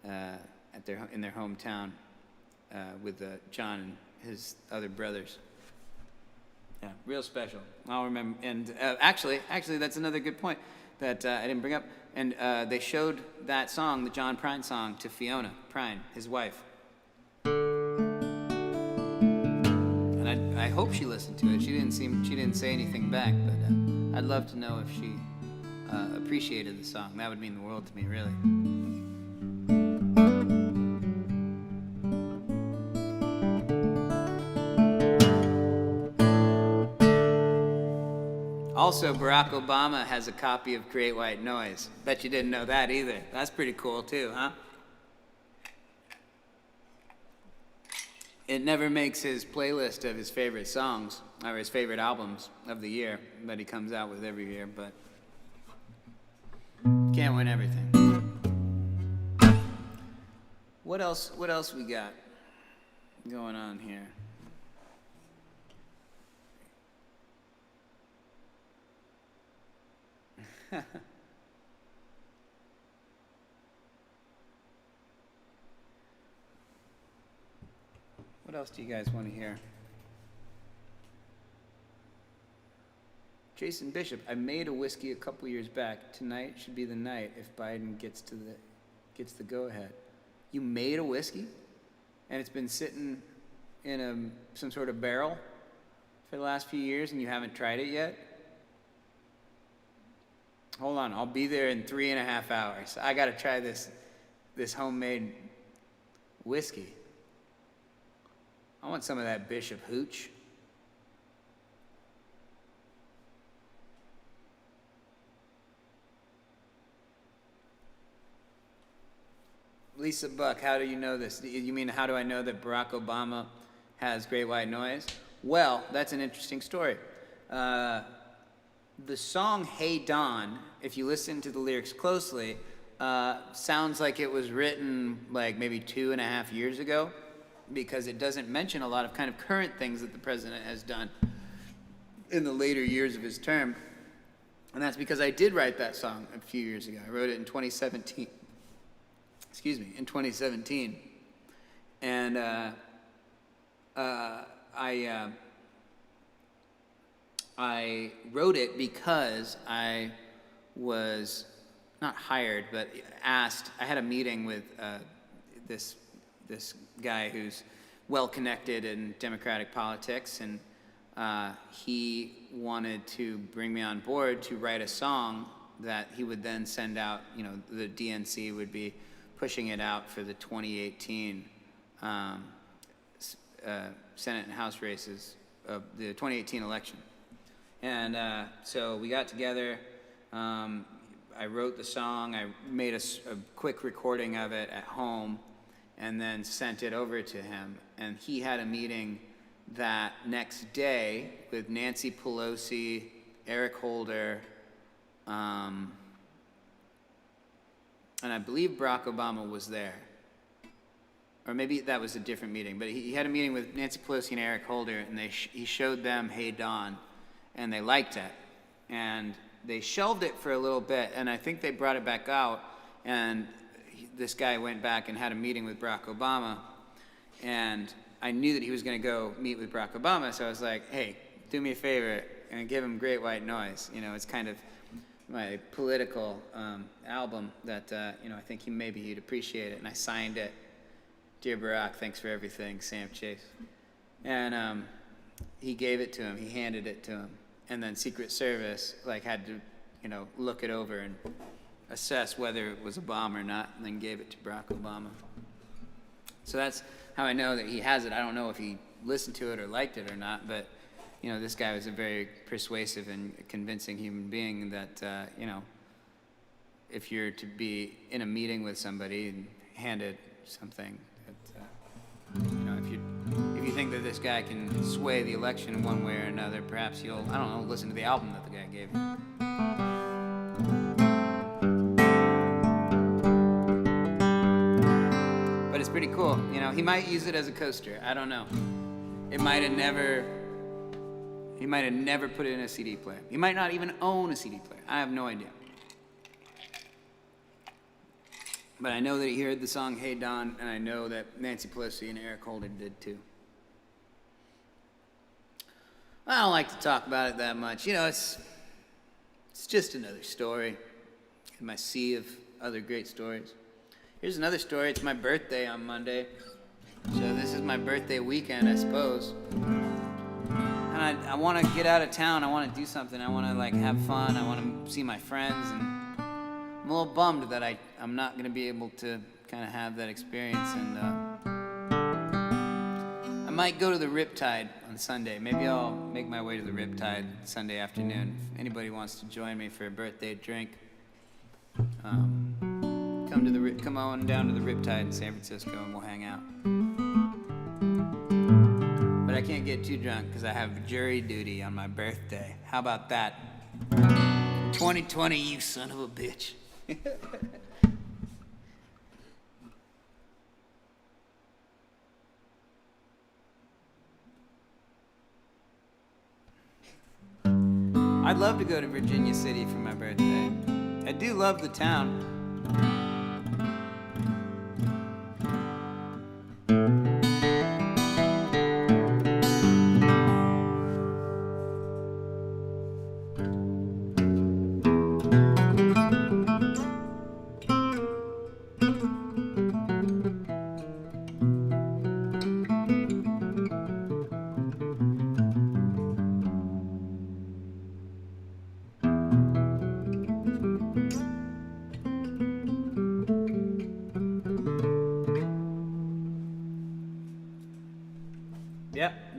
in their hometown with John and his other brothers. Yeah, real special. I'll remember. And actually, that's another good point that I didn't bring up. And they showed that song, the John Prine song, to Fiona Prine, his wife. And I hope she listened to it. She didn't say anything back, but I'd love to know if she appreciated the song. That would mean the world to me, really. Also, Barack Obama has a copy of Great White Noise. Bet you didn't know that either. That's pretty cool too, huh? It never makes his playlist of his favorite songs, or his favorite albums of the year that he comes out with every year, but can't win everything. What else we got going on here? What else do you guys want to hear? Jason Bishop, I made a whiskey a couple years back. Tonight should be the night if Biden gets the go-ahead. You made a whiskey? And it's been sitting in some sort of barrel for the last few years and you haven't tried it yet? Hold on, I'll be there in 3.5 hours. I gotta try this homemade whiskey. I want some of that Bishop hooch. Lisa Buck, how do you know this? You mean, how do I know that Barack Obama has great white noise? Well, that's an interesting story. The song Hey Don, if you listen to the lyrics closely, sounds like it was written like maybe 2.5 years ago, because it doesn't mention a lot of kind of current things that the president has done in the later years of his term. And that's because I did write that song a few years ago. I wrote it in 2017. In 2017. And I wrote it because I was not hired, but asked. I had a meeting with this guy who's well connected in Democratic politics, and he wanted to bring me on board to write a song that he would then send out. You know, the DNC would be pushing it out for the 2018 Senate and House races of the 2018 election. And so we got together. I wrote the song. I made a quick recording of it at home and then sent it over to him. And he had a meeting that next day with Nancy Pelosi, Eric Holder, and I believe Barack Obama was there. Or maybe that was a different meeting. But he had a meeting with Nancy Pelosi and Eric Holder, and he showed them Hey Don, and they liked it. And they shelved it for a little bit, and I think they brought it back out, and this guy went back and had a meeting with Barack Obama, and I knew that he was going to go meet with Barack Obama, so I was like, hey, do me a favor and give him Great White Noise. You know, it's kind of my political album that, I think he'd appreciate it, and I signed it. Dear Barack, thanks for everything, Sam Chase. And he gave it to him, he handed it to him, and then Secret Service had to, look it over and assess whether it was a bomb or not, and then gave it to Barack Obama. So that's how I know that he has it. I don't know if he listened to it or liked it or not, but this guy was a very persuasive and convincing human being that, if you're to be in a meeting with somebody and handed something, that, if you think that this guy can sway the election in one way or another, perhaps you'll, listen to the album that the guy gave you. But it's pretty cool. He might use it as a coaster. I don't know. He might have never put it in a CD player. He might not even own a CD player. I have no idea. But I know that he heard the song Hey Don, and I know that Nancy Pelosi and Eric Holder did too. I don't like to talk about it that much. It's just another story in my sea of other great stories. Here's another story. It's my birthday on Monday. So this is my birthday weekend, I suppose. And I want to get out of town. I want to do something. I want to have fun. I want to see my friends. And I'm a little bummed that I'm not going to be able to kind of have that experience. And I might go to the Riptide on Sunday. Maybe I'll make my way to the Riptide Sunday afternoon. If anybody wants to join me for a birthday drink, come on down to the Riptide in San Francisco and we'll hang out. But I can't get too drunk because I have jury duty on my birthday. How about that? 2020, you son of a bitch. I'd love to go to Virginia City for my birthday. I do love the town.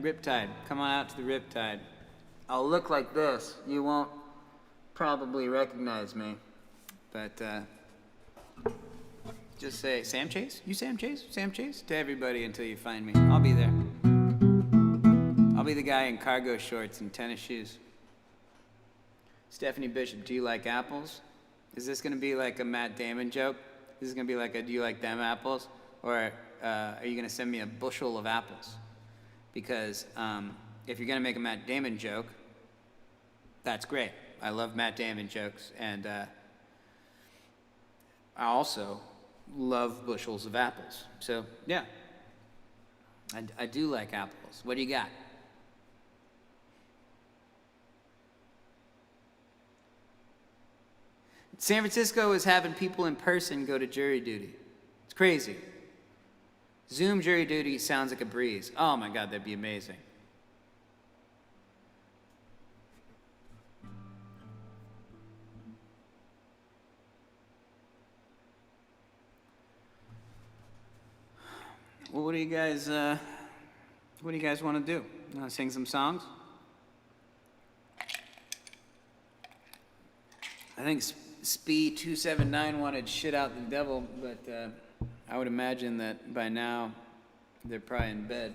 Riptide. Come on out to the Riptide. I'll look like this. You won't probably recognize me, but just say, Sam Chase? You Sam Chase? Sam Chase? To everybody until you find me. I'll be there. I'll be the guy in cargo shorts and tennis shoes. Stephanie Bishop, do you like apples? Is this gonna be like a Matt Damon joke? This is gonna be like a, do you like them apples? Or are you gonna send me a bushel of apples? Because if you're gonna make a Matt Damon joke, that's great. I love Matt Damon jokes, and I also love bushels of apples. So yeah, I do like apples. What do you got? San Francisco is having people in person go to jury duty. It's crazy. Zoom jury duty sounds like a breeze. Oh my God, that'd be amazing. Well, what do you guys want to do? You want to sing some songs? I think Spee 279 wanted Shit Out the Devil, but I would imagine that by now they're probably in bed.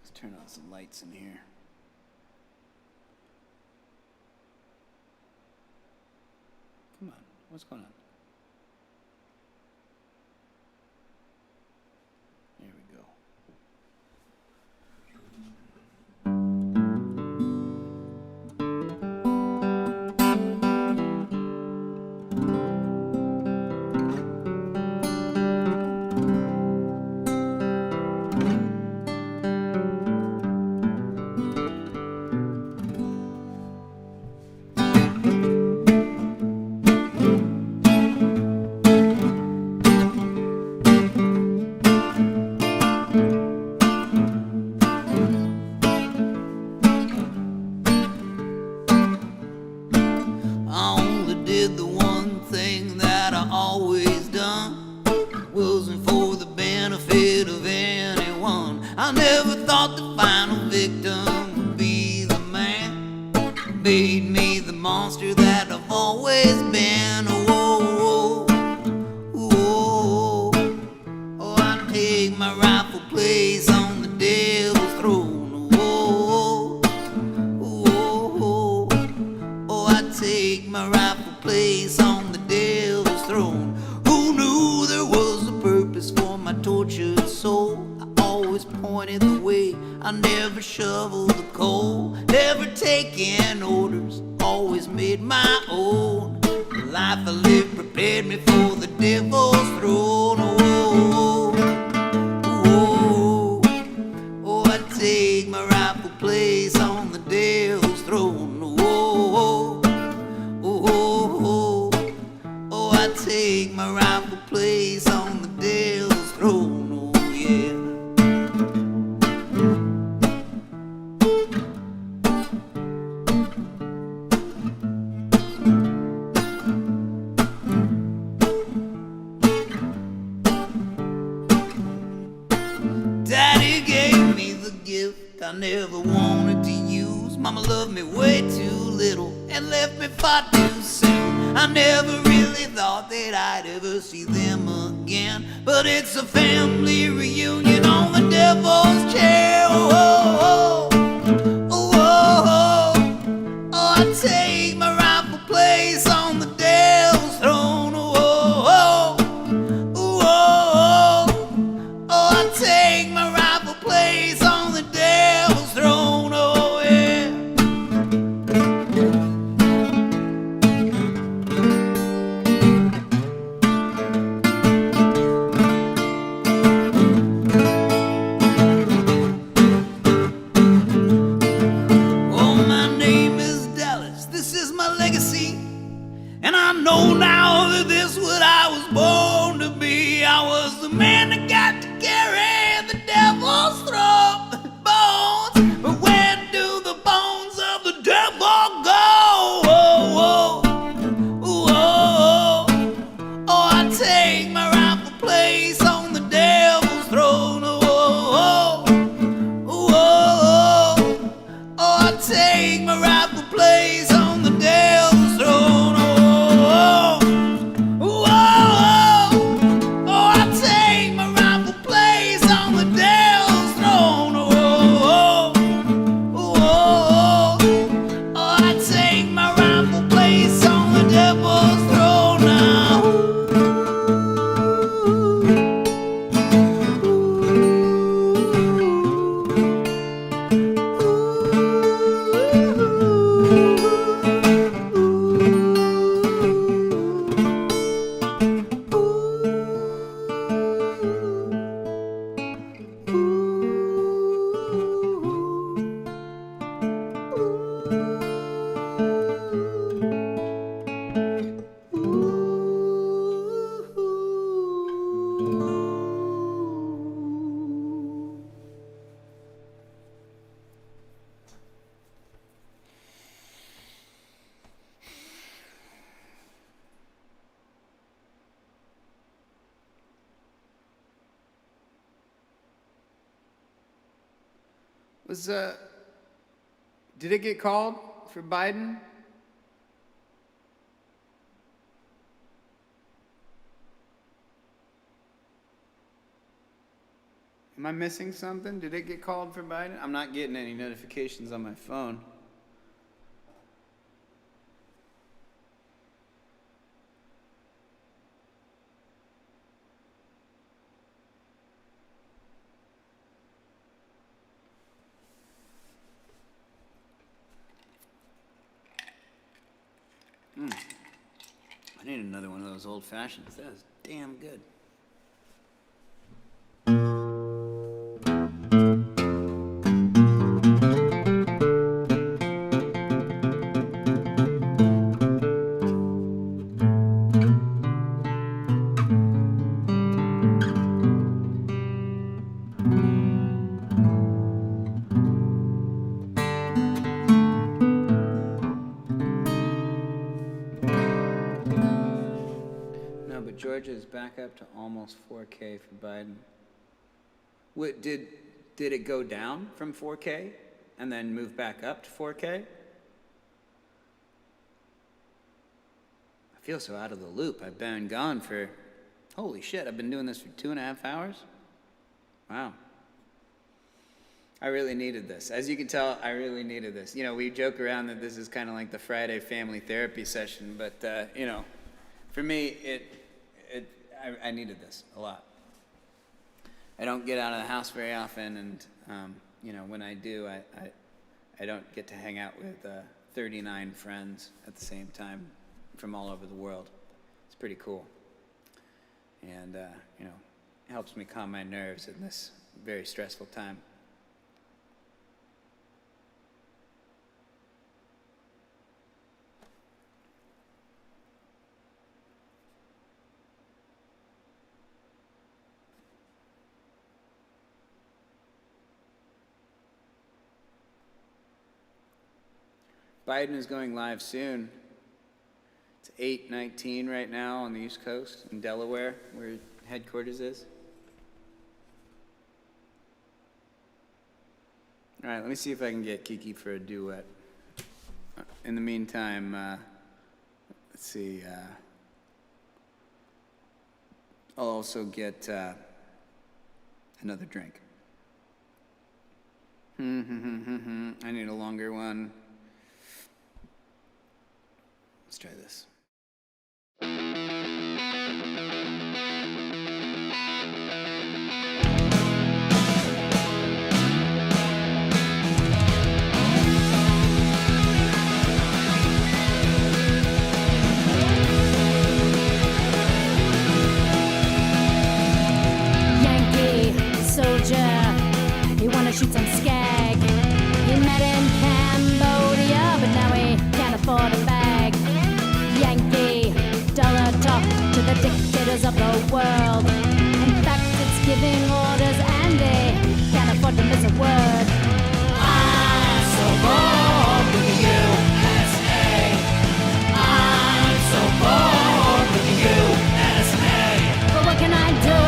Let's turn on some lights in here. Come on, what's going on? There we go. I only did the one thing that I always done. It wasn't for the benefit of anyone. I never thought the final victim would be the man who made me the monster that I've always been. Oh, oh, oh, oh, oh, I'd take my rightful place on the devil's throne. Oh, oh, oh, oh, oh, I'd take my rightful place on the devil's throne. Who knew there was a purpose for my tortured soul? I always pointed the way, I never shoveled the coal. Never taking orders, always made my own. The life I lived prepared me for the devil's throne. Oh, oh, oh, oh, I'd take my rightful place on the devil's throne. Oh, oh, oh, oh, oh, I take my rightful place on the devil's throne. Oh, yeah. Daddy gave me the gift I never wanted to use. Mama loved me way too little and left me far too soon. I never really thought that I'd ever see them again, but it's a family reunion on the devil's chair. Oh, oh, oh, oh, oh, oh, oh, I take my rightful place on the devil's throne. Oh, oh, oh, oh, oh, oh, oh, I take my rightful place on the devil's throne. Oh, yeah. Did it get called for Biden? Am I missing something? Did it get called for Biden? I'm not getting any notifications on my phone. I need another one of those old fashions. That was damn good. No, but Georgia is back up to almost 4K for Biden. What, did it go down from 4K and then move back up to 4K? I feel so out of the loop. I've been gone for, holy shit, I've been doing this for 2.5 hours? Wow. I really needed this. As you can tell, I really needed this. You know, we joke around that this is kind of like the Friday family therapy session, but, you know, for me, I needed this a lot. I don't get out of the house very often, and, you know, when I do, I don't get to hang out with 39 friends at the same time from all over the world. It's pretty cool. And, you know, it helps me calm my nerves in this very stressful time. Biden is going live soon. It's 8:19 right now on the East Coast in Delaware, where headquarters is. All right, let me see if I can get Kiki for a duet. In the meantime, let's see. I'll also get another drink. I need a longer one. Let's try this. Yankee soldier, he wanna shoot some skag. He met in Cambodia, but now he can't afford a bag. Yankee dollar talk to the dictators of the world. In fact, it's giving orders and they can't afford to miss a word. I'm so bored with the USA. I'm so bored with the USA. But what can I do?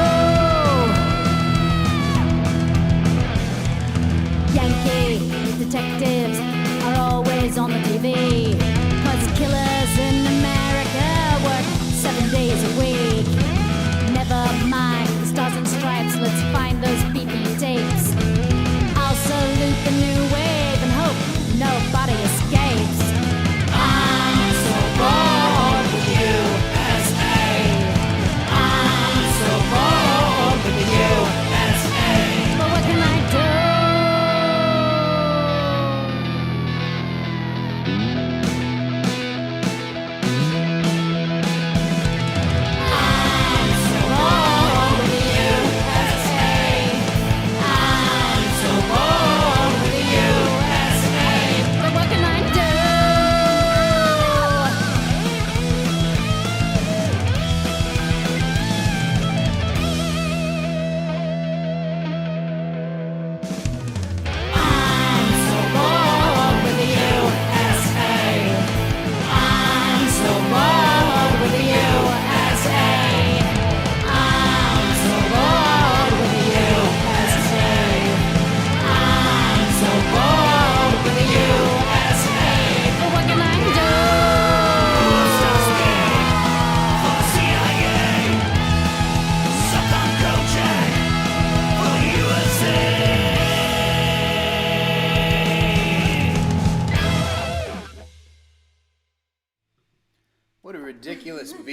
Yankee detectives are always on the TV. 'Cause killers in America work 7 days a week. Never mind the stars and stripes, let's find those beepy tapes. I'll salute the new wave and hope no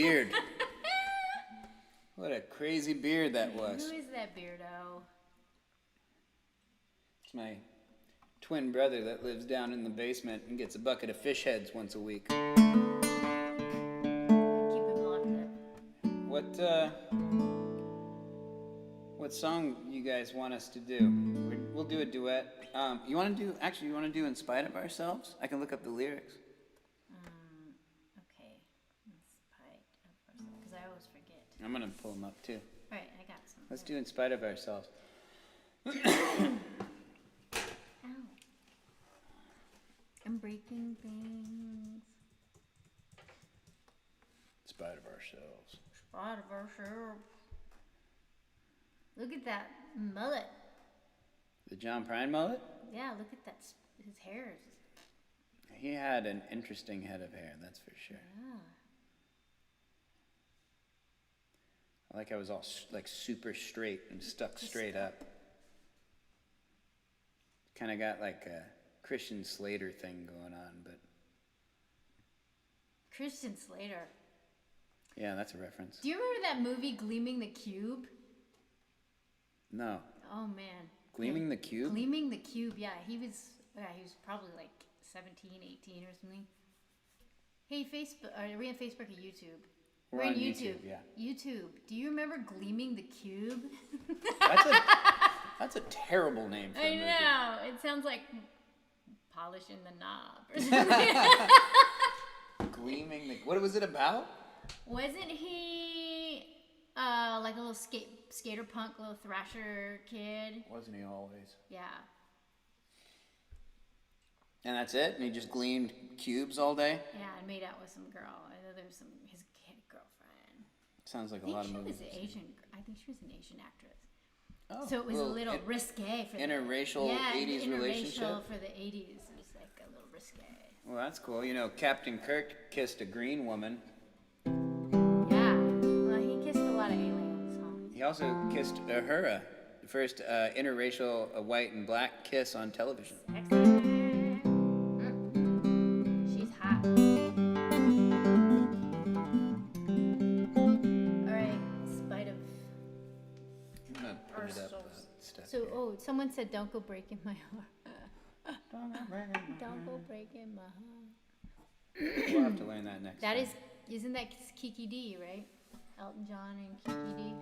beard. What a crazy beard that was. Who is that beardo? It's my twin brother that lives down in the basement and gets a bucket of fish heads once a week. Keep him locked up. What song you guys want us to do? We'll do a duet. You want to do In Spite of Ourselves? I can look up the lyrics. Okay. In spite of ourselves, because I always forget. I'm going to pull them up too. All right, I got some. Let's do In Spite of Ourselves. Ow. I'm breaking things. In Spite of Ourselves. Spot of ourselves. Look at that mullet. The John Prine mullet? Yeah, look at that. His hair is. He had an interesting head of hair, that's for sure. Yeah. I like how it was all like super straight and stuck straight up. Kind of got like a Christian Slater thing going on, but Christian Slater. yeah, that's a reference. Do you remember that movie Gleaming the Cube? No. Oh man. Gleaming the Cube? Gleaming the Cube, yeah. He was probably like 17, 18 or something. Hey, Facebook, are we on Facebook or YouTube? We're on YouTube, yeah. YouTube. Do you remember Gleaming the Cube? That's a terrible name for a I movie. know. It sounds like polishing the knob or something. Gleaming the... What was it about? Wasn't he like a little skater punk, little thrasher kid? Wasn't he always? Yeah. And that's it? And he just gleamed cubes all day? Yeah, and made out with some girl. I know there was his kid girlfriend. Sounds like I a lot of think movies. she was Asian. I think she was an Asian actress. Oh, So it was a well, little risque for interracial 80s relationship? interracial for the 80s. It was like a little risque. Well, that's cool. You know, Captain Kirk kissed a green woman. Yeah. Well, he kissed a lot of aliens, huh? He also kissed Uhura, the first interracial white and black kiss on television. Excellent. She's hot. All right. In spite of I'm gonna put it up, ourselves. stuff So, here. someone said, "Don't go breaking my heart." Don't go breaking my heart. We'll have to learn that next That time. isn't that Kiki D, right? Elton John and Kiki D.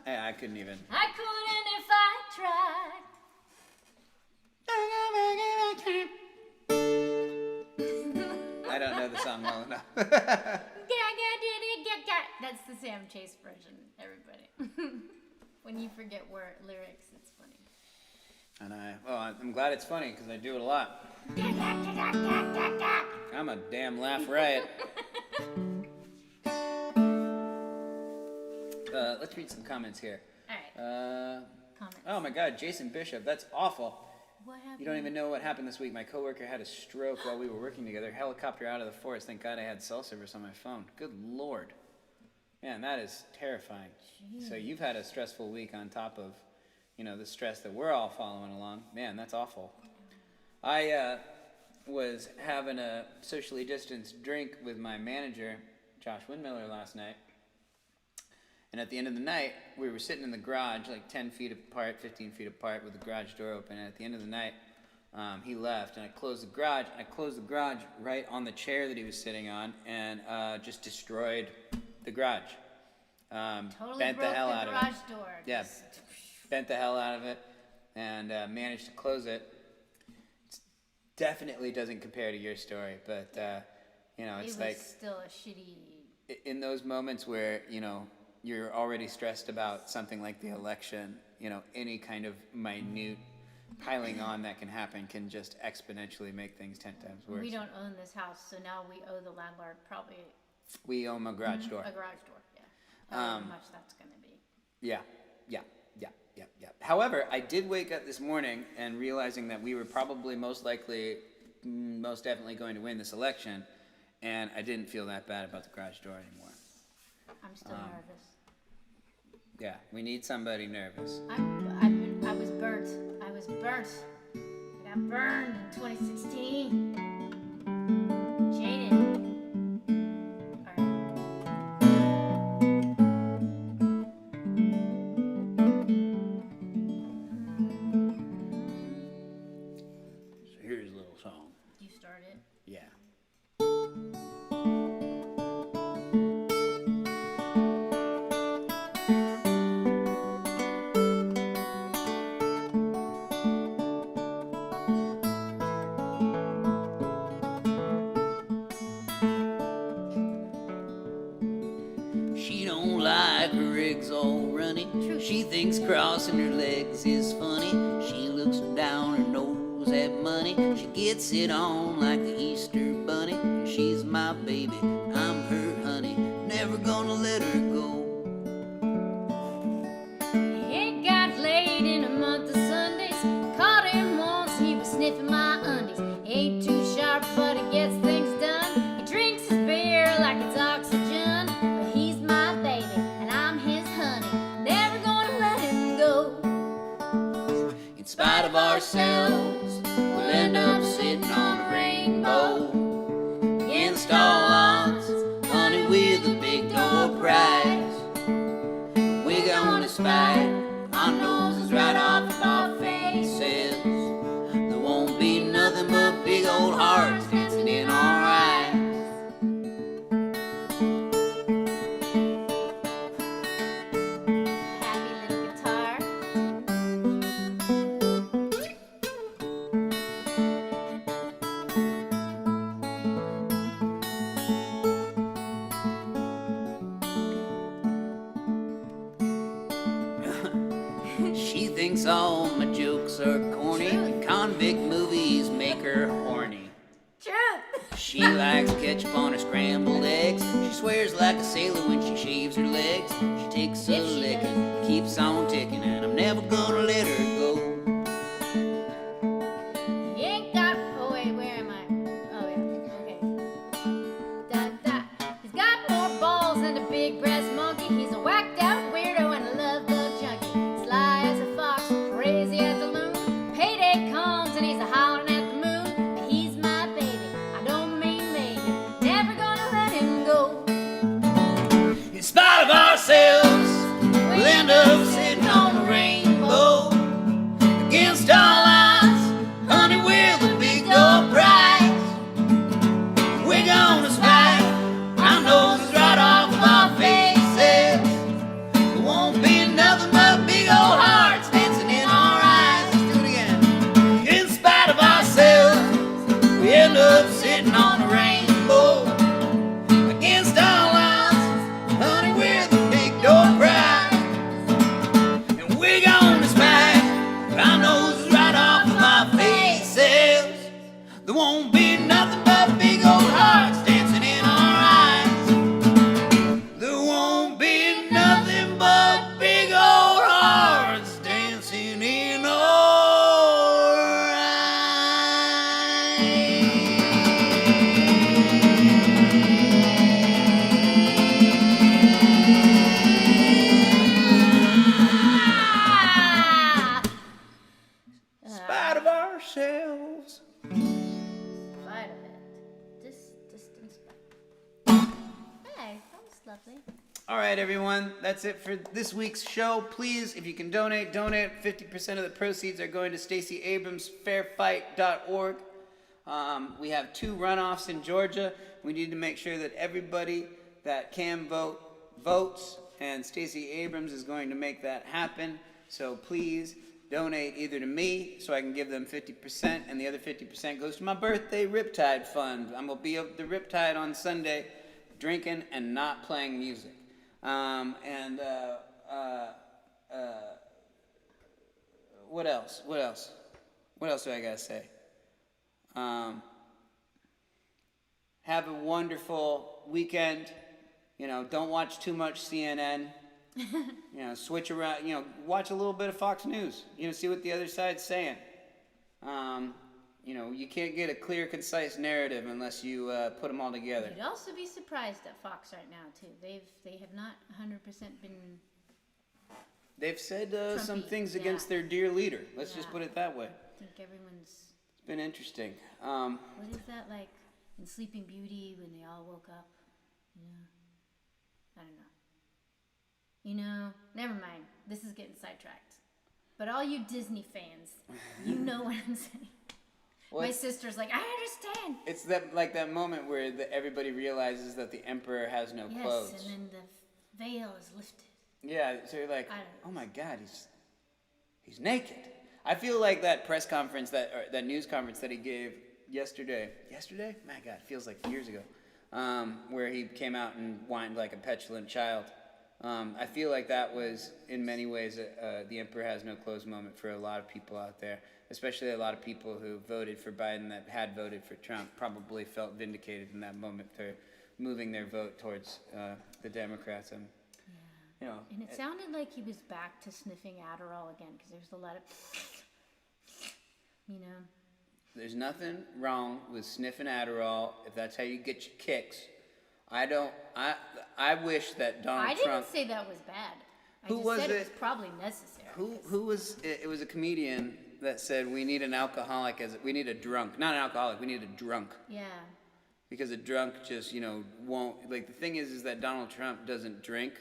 Hey, I couldn't even. I couldn't if I tried. I don't know the song well enough. That's the Sam Chase version, everybody. When you forget lyrics, it's funny. And I'm glad it's funny because I do it a lot. I'm a damn laugh riot. Let's read some comments here. All right. Comments. Oh my God, Jason Bishop, that's awful. What happened? You don't even know what happened this week. My coworker had a stroke while we were working together. Helicopter out of the forest. Thank God I had cell service on my phone. Good Lord. Man, that is terrifying. Jeez. So you've had a stressful week on top of, the stress that we're all following along. Man, that's awful. I was having a socially distanced drink with my manager, Josh Windmiller, last night. And at the end of the night, we were sitting in the garage, like 10 feet apart, 15 feet apart, with the garage door open. And at the end of the night, he left, and I closed the garage. I closed the garage right on the chair that he was sitting on, and just destroyed the garage. Totally bent broke the hell the out of garage it. door. Yeah, bent the hell out of it, and managed to close it. It definitely doesn't compare to your story, but it's it was like still a shitty. In those moments where you're already stressed about something like the election, any kind of minute piling on that can happen can just exponentially make things 10 times worse. We don't own this house, so now we owe the landlord probably We own a garage door. a garage door. Yeah. How much that's gonna be. Yeah. However, I did wake up this morning and realizing that we were probably most definitely going to win this election, and I didn't feel that bad about the garage door anymore. I'm still nervous. Yeah, we need somebody nervous. I was burnt. I got burned in 2016. Jaded. She don't like her eggs all runny. She thinks crossing her legs is funny. She looks down her nose at money. She gets it on like the Easter bunny. She's my baby, I'm her honey. Never gonna let her go. It got late in a month of Sundays. Caught him once, he was sniffing my undies. Ain't too sharp, but he gets things done. He drinks his beer like it's oxygen. But he's my baby, and I'm his honey. Never gonna let him go. In spite of ourselves, we'll end up sitting on a rainbow. Against all odds, honey, we're the big door prize. We're gonna spite our noses right off of our faces. There won't be nothing but big old hearts dancing in our eyes. Happy little guitar. She thinks all my jokes are corny. Convict movies make her horny. Truth. She likes ketchup on her scrambled eggs. She swears like a sailor when she shaves her legs. She takes a Yes, she licking, keeps on ticking, and I'm never gonna let her go. He ain't got. Oh wait, where am I? Oh yeah. Okay. Da da. He's got more balls than a big brass monkey. He's a whacked out weirdo and a love bug junkie. Sly as a fox, crazy as a loon. Payday comes and he's a hollering at the moon. But he's my baby. I don't mean maybe. Never gonna let him go. In spite of ourselves, we'll end up sitting on a rainbow. Against all odds, honey, we're the big door prize. We're gonna spite our noses right off of our faces. There won't be nothing but big old hearts dancing in our eyes. Let's do it again. In spite of ourselves, we end up sitting on a rainbow. Against all odds, honey, we're the big door prize. And we're gonna spite our noses right off of our faces. There won't be nothing but big old hearts dancing in our eyes. There won't be nothing but big old hearts dancing in our Ah! In spite of ourselves. Spite of it. Distance. Hey, that was lovely. All right, everyone, that's it for this week's show. Please, if you can donate. 50% of the proceeds are going to Stacey Abrams fairfight.org. We have 2 runoffs in Georgia. We need to make sure that everybody that can vote votes, and Stacey Abrams is going to make that happen. So please donate either to me so I can give them 50%, and the other 50% goes to my birthday Riptide Fund. I'm going to be at the Riptide on Sunday drinking and not playing music. What else? What else do I gotta say? Have a wonderful weekend. Don't watch too much CNN. Switch around. Watch a little bit of Fox News. See what the other side's saying. You can't get a clear, concise narrative unless you put them all together. You'd also be surprised at Fox right now too. They have not 100% been. They've said some Trumpy, things yeah. against their dear leader. Let's just Yeah. put it that way. I think everyone's. It's been interesting. What is that like in Sleeping Beauty when they all woke up? I don't know. Never mind. This is getting sidetracked. But all you Disney fans, you know what I'm saying. Well, My sister's like, I understand. It's that moment where everybody realizes that the emperor has no Yes, clothes. and then the veil is lifted. Yeah, so you're like, I don't know. oh my God, he's naked. I feel like that press conference, that news conference that he gave yesterday. Yesterday? My God, it feels like years ago. where he came out and whined like a petulant child. I feel like that was, in many ways, the Emperor Has No Clothes moment for a lot of people out there, especially a lot of people who voted for Biden that had voted for Trump probably felt vindicated in that moment for moving their vote towards the Democrats. And, you know, And it sounded like he was back to sniffing Adderall again, because there's a lot of, you know. there's nothing wrong with sniffing Adderall if that's how you get your kicks. I wish that Donald Trump. I didn't say that was bad. I Who just was said it? was probably necessary. Who was it? It was a comedian that said we need an alcoholic we need a drunk, not an alcoholic, we need a drunk. Yeah. Because a drunk just, won't, like, the thing is that Donald Trump doesn't drink,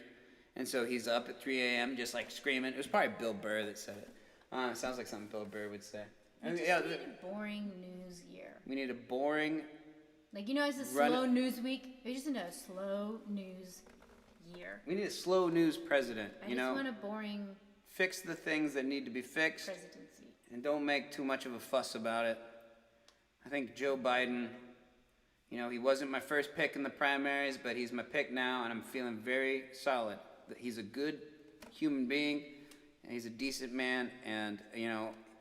and so he's up at 3 a.m. just, like, screaming. It was probably Bill Burr that said it. It sounds like something Bill Burr would say. We just need a boring news year. We need a boring... Like, it's a slow news week. We just need a slow news year. We need a slow news president, I just want a boring Fix the things that need to be fixed, presidency. and don't make too much of a fuss about it. I think Joe Biden... he wasn't my first pick in the primaries, but he's my pick now, and I'm feeling very solid. That he's a good human being, and he's a decent man, and,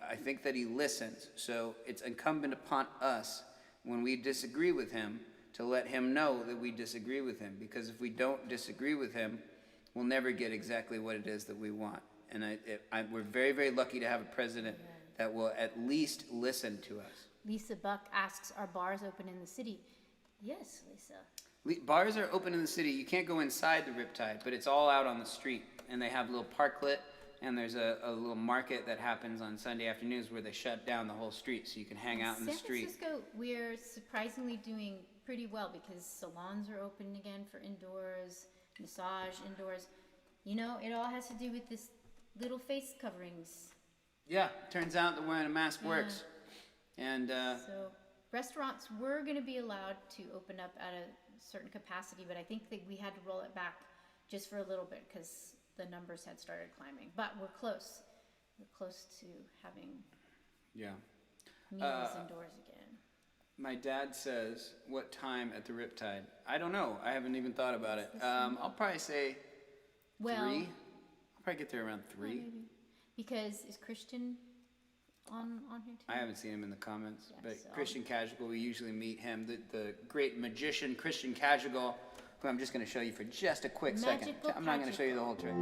I think that he listens. So it's incumbent upon us, when we disagree with him, to let him know that we disagree with him. Because if we don't disagree with him, we'll never get exactly what it is that we want. And we're very, very lucky to have a president that will at least listen to us. Lisa Buck asks, are bars open in the city? Yes, Lisa. Bars are open in the city. You can't go inside the Riptide, but it's all out on the street. And they have a little parklet, and there's a little market that happens on Sunday afternoons where they shut down the whole street so you can hang out in the street. San Francisco, we're surprisingly doing pretty well because salons are open again for indoors, massage indoors. It all has to do with this little face coverings. Yeah, turns out that wearing a mask works. And so restaurants were going to be allowed to open up at a certain capacity, but I think that we had to roll it back just for a little bit because the numbers had started climbing. But we're close. We're close to having meals indoors again. My dad says, what time at the Riptide? I don't know. I haven't even thought about it. I'll probably say 3. I'll probably get there around 3. Maybe. Because is Christian on here too? I haven't seen him in the comments. Yeah, but so. Christian Casual, we usually meet him. The great magician Christian Casual, who I'm just going to show you for just a quick second. I'm not going to show you the whole trick.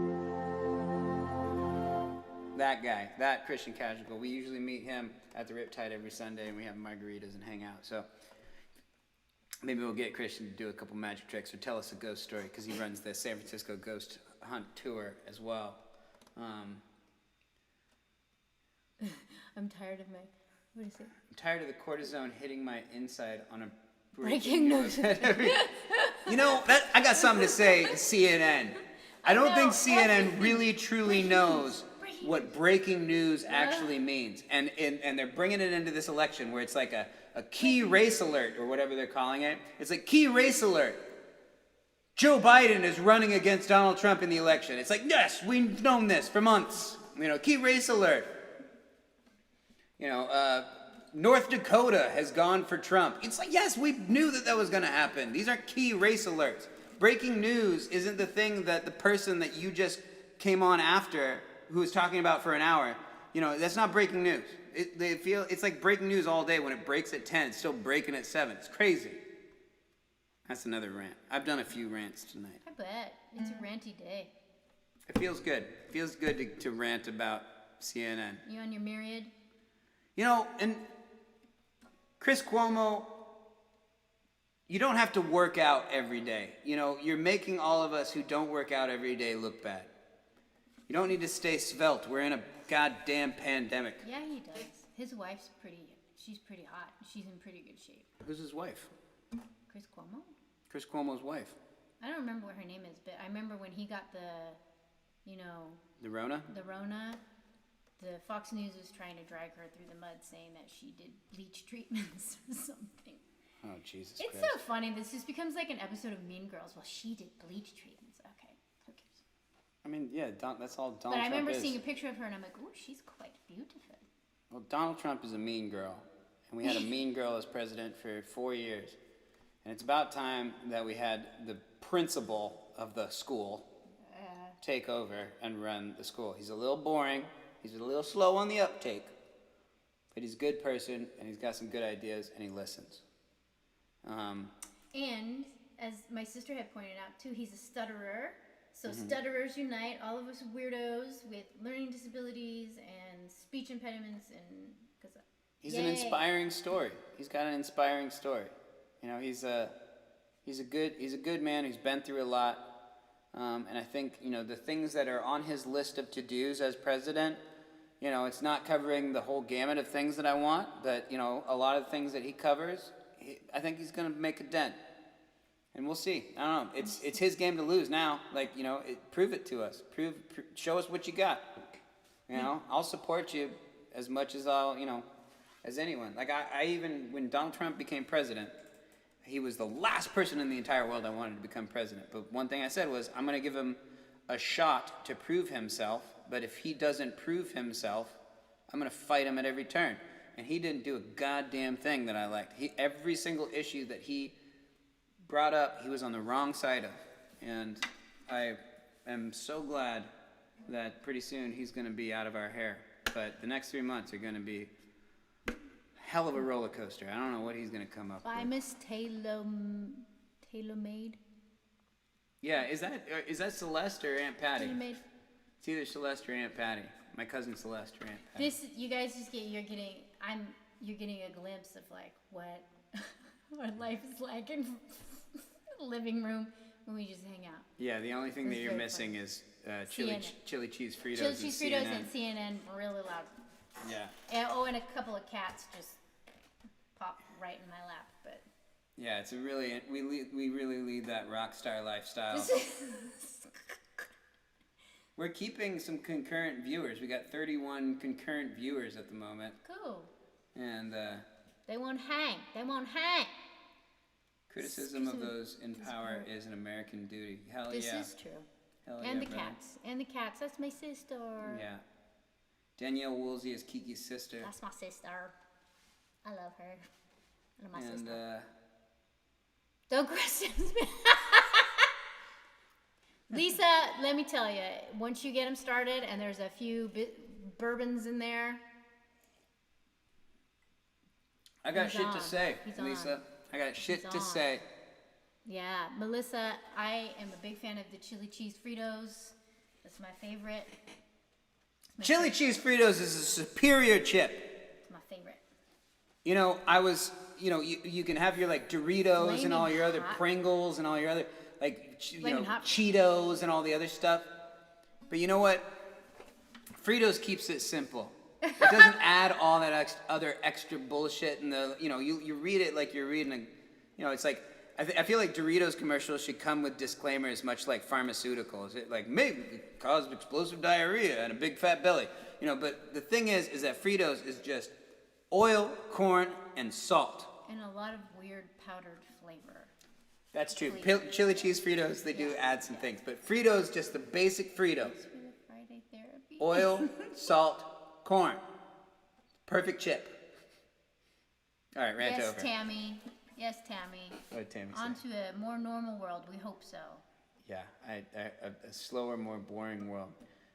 That guy, that Christian Casual, we usually meet him at the Riptide every Sunday, and we have margaritas and hang out. So maybe we'll get Christian to do a couple magic tricks or tell us a ghost story, because he runs the San Francisco Ghost Hunt Tour as well. I'm tired of what is it? I'm tired of the cortisone hitting my inside on a Breaking news. I got something to say to CNN. I don't think CNN really truly knows what breaking news actually means. And they're bringing it into this election where it's like a key race alert or whatever they're calling it. It's like key race alert. Joe Biden is running against Donald Trump in the election. It's like, yes, we've known this for months. Key race alert. North Dakota has gone for Trump. It's like, yes, we knew that was going to happen. These are key race alerts. Breaking news isn't the thing that the person that you just came on after, who was talking about for an hour, that's not breaking news. It's like breaking news all day. When it breaks at 10, it's still breaking at 7. It's crazy. That's another rant. I've done a few rants tonight. I bet. It's a ranty day. It feels good. It feels good to rant about CNN. You on your myriad? And Chris Cuomo, you don't have to work out every day. You're making all of us who don't work out every day look bad. You don't need to stay svelte. We're in a goddamn pandemic. Yeah, he does. His wife's she's pretty hot. She's in pretty good shape. Who's his wife? Chris Cuomo? Chris Cuomo's wife. I don't remember what her name is, but I remember when he got the Rona? The Rona. The Fox News was trying to drag her through the mud, saying that she did bleach treatments or something. Oh, Jesus It's Christ. so funny. This just becomes like an episode of Mean Girls. Well, she did bleach treatments. Okay, who cares? That's all Donald But I Trump remember is. seeing a picture of her, and I'm like, oh, she's quite beautiful. Well, Donald Trump is a mean girl. And we had a mean girl as president for 4 years. And it's about time that we had the principal of the school take over and run the school. He's a little boring. He's a little slow on the uptake. But he's a good person, and he's got some good ideas, and he listens. And as my sister had pointed out too, he's a stutterer. So stutterers unite, all of us weirdos with learning disabilities and speech impediments, and he's an inspiring story. He's got an inspiring story. You know, he's a good man who's been through a lot. And I think, you know, the things that are on his list of to-dos as president, you know, it's not covering the whole gamut of things that I want, but, you know, a lot of things that he covers, I think he's going to make a dent. And we'll see. I don't know. It's his game to lose now. Like, you know, prove it to us. Show us what you got. You know, I'll support you as much as as anyone. Like, I even, when Donald Trump became president, he was the last person in the entire world I wanted to become president. But one thing I said was, I'm going to give him a shot to prove himself, but if he doesn't prove himself, I'm going to fight him at every turn. And he didn't do a goddamn thing that I liked. Every single issue that he brought up, he was on the wrong side of. And I am so glad that pretty soon he's going to be out of our hair. But the next 3 months are going to be hell of a roller coaster. I don't know what he's going to come up by with. Miss Taylor-made. Yeah, is that Celeste or Aunt Patty? Taylor-made. It's either Celeste or Aunt Patty. My cousin Celeste or Aunt Patty. This, you guys you're getting a glimpse of like what our life is like in the living room when we just hang out. Yeah, the only thing that you're missing is chili cheese Fritos. Chili cheese Fritos and CNN really loud. Yeah. And a couple of cats just pop right in my lap, but. Yeah, it's we really lead that rock star lifestyle. We're keeping some concurrent viewers. We got 31 concurrent viewers at the moment. Cool. And they won't hang. Criticism of those in power is an American duty. Hell yeah. This is true. Hell and yeah, the brother. cats. And the cats. That's my sister. Yeah. Danielle Woolsey is Kiki's sister. That's my sister. I love her. I love my And sister. Don't question me. Lisa, let me tell you, once you get them started and there's a few bourbons in there. I got shit to say, Lisa. I got shit to say. Yeah, Melissa, I am a big fan of the chili cheese Fritos. That's my favorite. Chili cheese Fritos is a superior chip. It's my favorite. You know, you can have your like Doritos and all your other Pringles and all your other Cheetos and all the other stuff. But you know what? Fritos keeps it simple. It doesn't add all that other extra bullshit and you read it like you're reading it's like I feel like Doritos commercials should come with disclaimers, much like pharmaceuticals. It like may cause explosive diarrhea and a big fat belly. But the thing is that Fritos is just oil, corn, and salt. And a lot of weird powdered flavor. That's true. Chili cheese Fritos, they do add some things. But Fritos, just the basic Fritos. Friday therapy. Oil, salt, corn. Perfect chip. All right, rant over. Yes, Tammy. What did Tammy say? On to a more normal world. We hope so. Yeah, a slower, more boring world.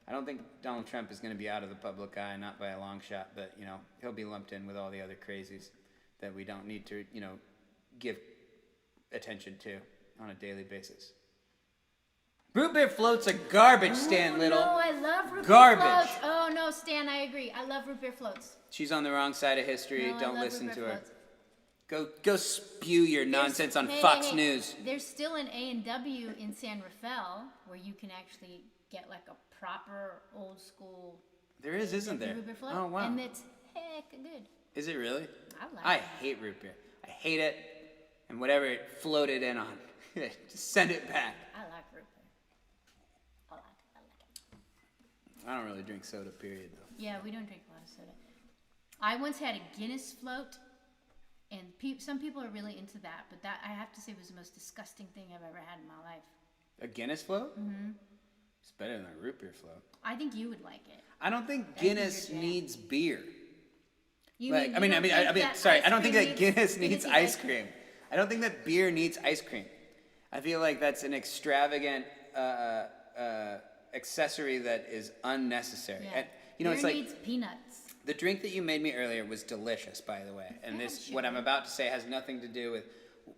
I don't think Donald Trump is going to be out of the public eye, not by a long shot, but, he'll be lumped in with all the other crazies that we don't need to, give attention to on a daily basis. Root beer floats are garbage, Stan Little. No, I love root garbage. beer floats. Oh, no, Stan, I agree. I love root beer floats. She's on the wrong side of history. No, don't listen to her. Floats. Go spew your nonsense on Fox News. There's still an A&W in San Rafael where you can actually get like a proper old school. There is, isn't there? Root beer float. Oh, wow. And it's heck good. Is it really? I hate root beer. I hate it. And whatever it floated in on, just send it back. I like root beer. I like it. I don't really drink soda, period, though. Yeah, we don't drink a lot of soda. I once had a Guinness float, and some people are really into that, but that, I have to say, was the most disgusting thing I've ever had in my life. A Guinness float? Mm-hmm. It's better than a root beer float. I think you would like it. I don't think Guinness needs beer. I don't think that Guinness needs ice cream. I don't think that beer needs ice cream. I feel like that's an extravagant accessory that is unnecessary. Yeah. And, you know, Beer it's like needs peanuts. the drink that you made me earlier was delicious, by the way. And Yeah, this, sure. what I'm about to say, has nothing to do with,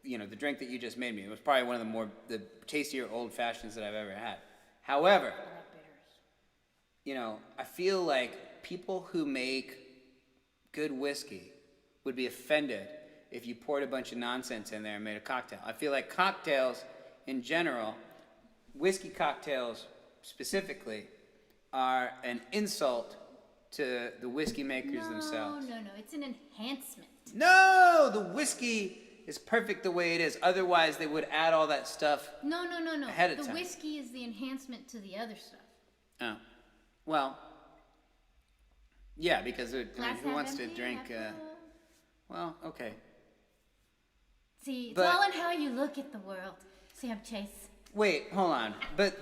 you know, the drink that you just made me. It was probably one of the tastier old fashions that I've ever had. However, I like bitters. you know, I feel like people who make good whiskey would be offended if you poured a bunch of nonsense in there and made a cocktail. I feel like cocktails in general, whiskey cocktails specifically, are an insult to the whiskey makers themselves. No, it's an enhancement. No, the whiskey is perfect the way it is. Otherwise, they would add all that stuff. No. Ahead of The time. whiskey is the enhancement to the other stuff. Oh, well, yeah, because Glass who half wants to empty, drink? half full. Well, okay. See, it's but- all in how you look at the world, Sam Chase. Wait, hold on. But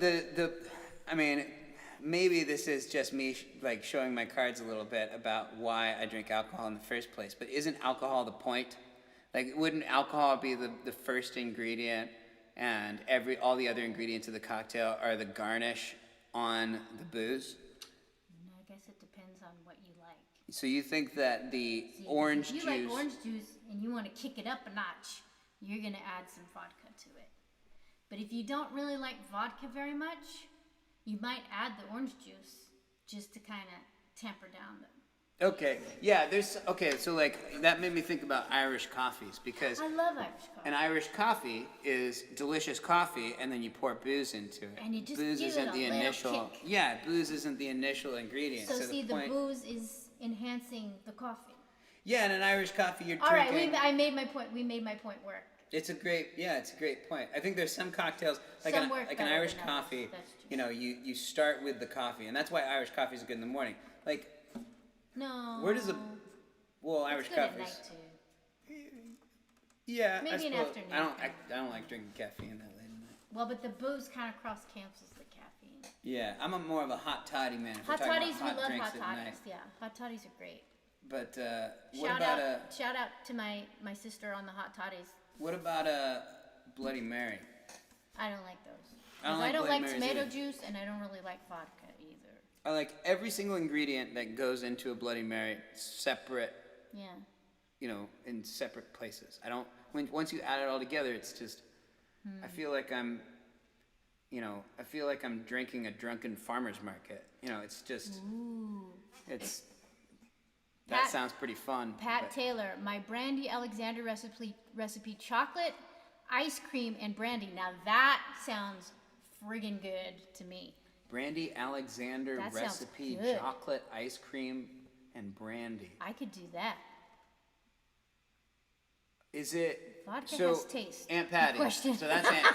I mean, maybe this is just me like showing my cards a little bit about why I drink alcohol in the first place. But isn't alcohol the point? Like, wouldn't alcohol be the first ingredient, and all the other ingredients of the cocktail are the garnish on the booze? No, I guess it depends on what you like. So you think that the See, orange if you juice? like orange juice and you want to kick it up a notch, you're gonna add some vodka to it. But if you don't really like vodka very much, you might add the orange juice just to kind of tamper down the. Okay, yeah, so like, that made me think about Irish coffees, because I love Irish coffee. an Irish coffee is delicious coffee, and then you pour booze into it. And you just booze give it isn't a the little initial. kick. Yeah, booze isn't the initial ingredient. So So see, the point. booze is enhancing the coffee. Yeah, in an Irish coffee, you're All right, drinking. I made my point. We made my point work. It's a great point. I think there's some cocktails like Some an work like an better Irish than others, coffee. that's true. You know, you start with the coffee, and that's why Irish coffee is good in the morning. Like, No. where does the well It's Irish good at coffee? night too. Yeah, Maybe I an suppose. afternoon I thing. don't like drinking caffeine that late at night. Well, but the booze kind of cross cancels the caffeine. Yeah, I'm more of a hot toddy man. If we're Hot talking about toddies, we love drinks hot at toddies. night. Yeah, hot toddies are great. But what Shout out to my sister on the hot toddies. what about a Bloody Mary? I don't like those. I don't 'Cause like I don't Bloody like Marys tomato either. juice, and I don't really like vodka either. I like every single ingredient that goes into a Bloody Mary separate, Yeah. you know, in separate places. I don't. Once you add it all together, it's just. I feel like I'm drinking a drunken farmer's market. You know, it's just. Ooh. It's. That Pat- sounds pretty fun. Pat but- Taylor, my Brandy Alexander recipe chocolate, ice cream, and brandy. Now that sounds friggin' good to me. Brandy Alexander That sounds recipe, good. chocolate, ice cream, and brandy. I could do that. Is it Vodka so? has taste. Aunt Patty. Question. So that's Aunt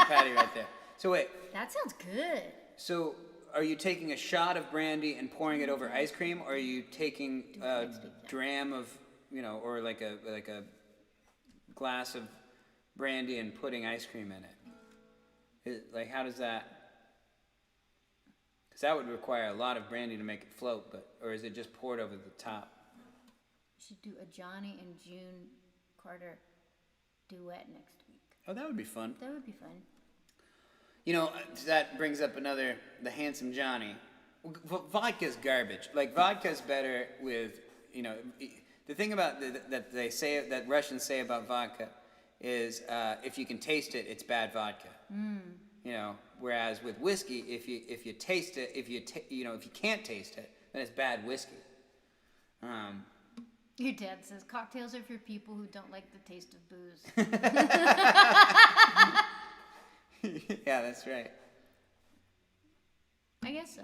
Patty right there. So wait. That sounds good. So are you taking a shot of brandy and pouring it over ice cream, or are you taking a dram of, you know, or like a glass of brandy and putting ice cream in it? Like, how does that? Because that would require a lot of brandy to make it float, or is it just poured over the top? We should do a Johnny and June Carter duet next week. Oh, that would be fun. That would be fun. You know, that brings up the Handsome Johnny. Vodka's garbage. Like, vodka's better with, you know, the thing about that Russians say about vodka is if you can taste it, it's bad vodka. You know, whereas with whiskey, if you taste it, if you can't taste it, then it's bad whiskey. Your dad says cocktails are for people who don't like the taste of booze. Yeah, that's right. I guess so.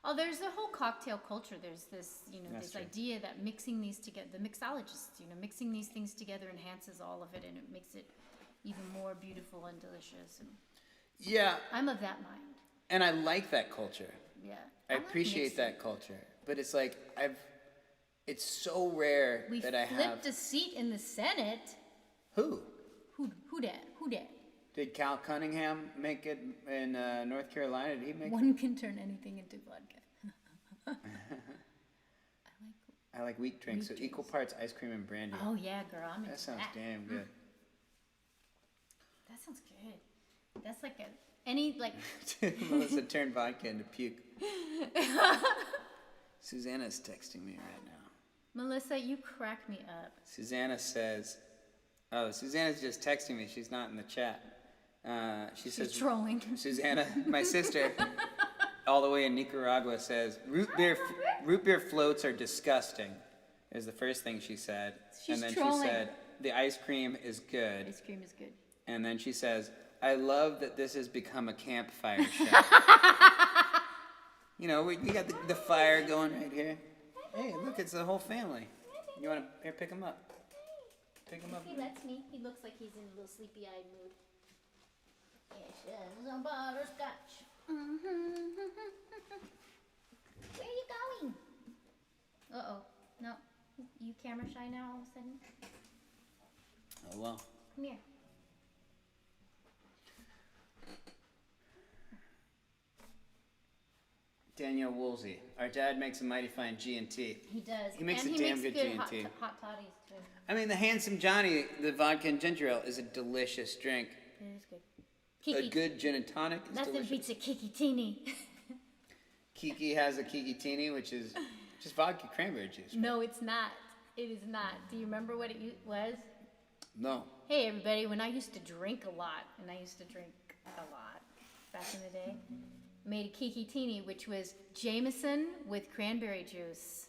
Oh, there's the whole cocktail culture. There's this, That's this true. idea that mixing these together, the mixologists, mixing these things together enhances all of it, and it makes it even more beautiful and delicious. And Yeah, I'm of that mind. and I like that culture. Yeah. I like appreciate mixing. that culture, but it's like it's so rare We that I have. flipped a seat in the Senate. Who? Who dat? Who dat? Did Cal Cunningham make it in North Carolina? Did he make it? One can turn anything into vodka. I like weak drinks, so Weak equal drinks. parts ice cream and brandy. Oh yeah, girl, I'm into That sounds that. damn good. That sounds good. That's like any like. Melissa turned vodka into puke. Susanna's texting me right now. Melissa, you crack me up. Susanna says, "Oh, Susanna's just texting me. She's not in the chat." She says, trolling. Susanna, my sister, all the way in Nicaragua, says root beer floats are disgusting. Is the first thing she said, She's and then trolling. she said the ice cream is good. Ice cream is good. And then she says, I love that this has become a campfire show. You know, we got the fire going right here. Hey, look, it's the whole family. You want to here, pick him up? Pick him up. He lets me. He looks like he's in a little sleepy-eyed mood. Yes, some butterscotch. Where are you going? Uh-oh. No. You camera shy now all of a sudden? Oh, well. Come here. Danielle Woolsey. Our dad makes a mighty fine G&T. He does. He makes and a he damn makes good hot, G&T. hot toddies, too. I mean, the Handsome Johnny, the vodka and ginger ale, is a delicious drink. It is good. A Kiki. good gin and tonic is Nothing delicious. beats a Kiki Teeny. Kiki has a Kiki Teeny, which is just vodka cranberry juice. No, it's not. It is not. Do you remember what it was? No. Hey, everybody, when I used to drink a lot, and I used to drink a lot back in the day, made a Kiki Teeny, which was Jameson with cranberry juice.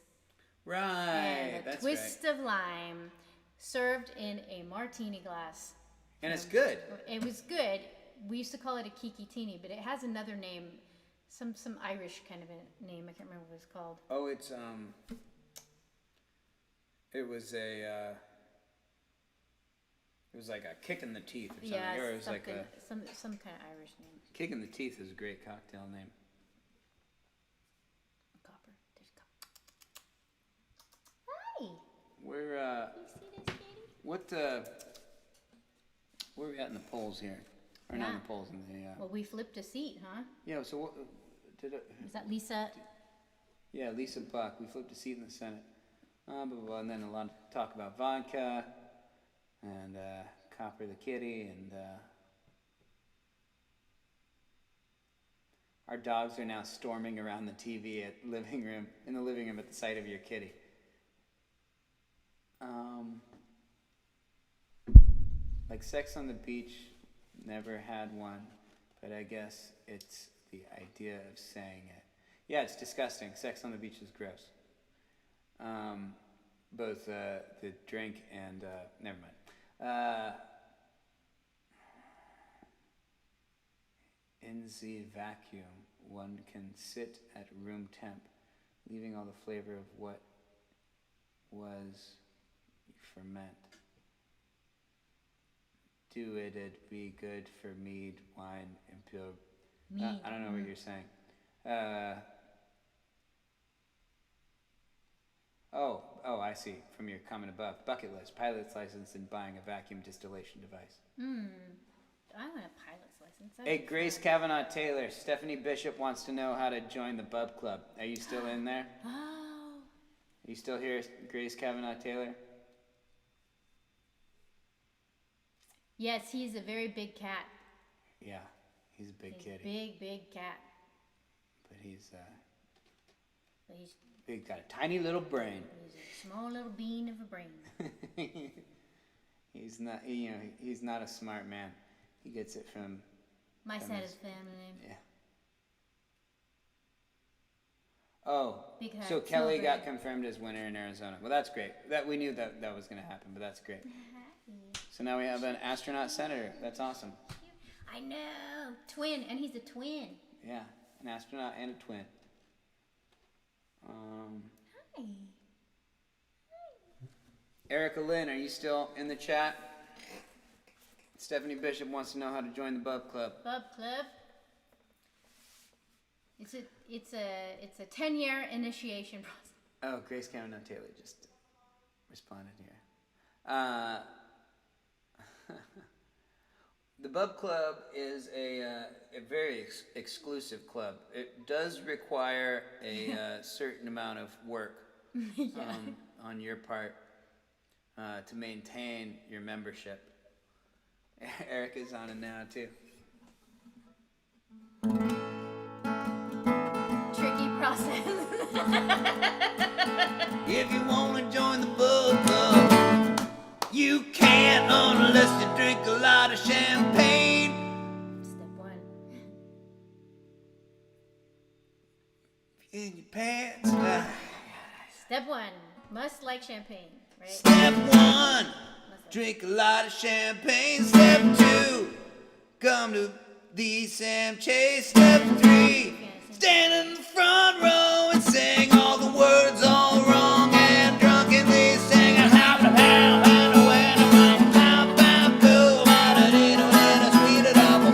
Right, And a that's twist right. of lime, served in a martini glass. And it's good. It was good. We used to call it a Kiki Teeny, but it has another name, some Irish kind of a name. I can't remember what it's called. Oh, it's it was like a kick in the teeth or something. Yeah, Or it was like something, a some kind of Irish name. kick in the teeth is a great cocktail name. Copper. There's copper. Hi. We're You see this, Katie? what where are we at in the polls here? Or not in the Yeah. polls, in the Well, we flipped a seat, huh? yeah. So what did it? Is that Lisa? Yeah, Lisa Buck. We flipped a seat in the Senate. Blah, blah, blah. And then a lot of talk about vodka and Copper the kitty and our dogs are now storming around the TV in the living room at the sight of your kitty. Like Sex on the Beach, never had one, but I guess it's the idea of saying it. Yeah, it's disgusting. Sex on the Beach is gross. Both the drink and never mind. In the vacuum, one can sit at room temp, leaving all the flavor of what was ferment. Do it'd be good for mead, wine, and pure. Mead. I don't know what you're saying. Oh, I see. From your comment above, bucket list, pilot's license, and buying a vacuum distillation device. I want a pilot's license. That'd Hey, be Grace fun. Kavanaugh Taylor, Stephanie Bishop wants to know how to join the Bub Club. Are you still in there? Oh. Are you still here, Grace Kavanaugh Taylor? Yes, he's a very big cat. Yeah, he's a big He's kitty, big, big cat. but he's But he's big, got a tiny little brain. a small little bean of a brain. He's not, he's not a smart man. He gets it from My From side his- of the family. yeah. Oh, Big hat, so Kelly small got brain. confirmed as winner in Arizona. Well, that's great. That we knew that was going to happen, but that's great. So now we have an astronaut senator. That's awesome. I know. Twin, and he's a twin. Yeah, an astronaut and a twin. Hi. Erica Lynn, are you still in the chat? Stephanie Bishop wants to know how to join the Bub Club. Bub Club. It's a 10-year initiation process. Oh, Grace Kavanaugh Taylor just responded here. The Bub Club is a very exclusive club. It does require a certain amount of work on your part to maintain your membership. Erica's on it now too. Tricky process. If you wanna join the bug club, you can't unless you drink a lot of champagne. Step one. In your pants. Step one. Must like champagne, right? Step one, drink a lot of champagne. Step two, come to the Sam Chase. Step three, stand in the front row and sing all the words all wrong and drunkenly sing a how to pound and a when a pound pound pound boo and a little and a sweet it up a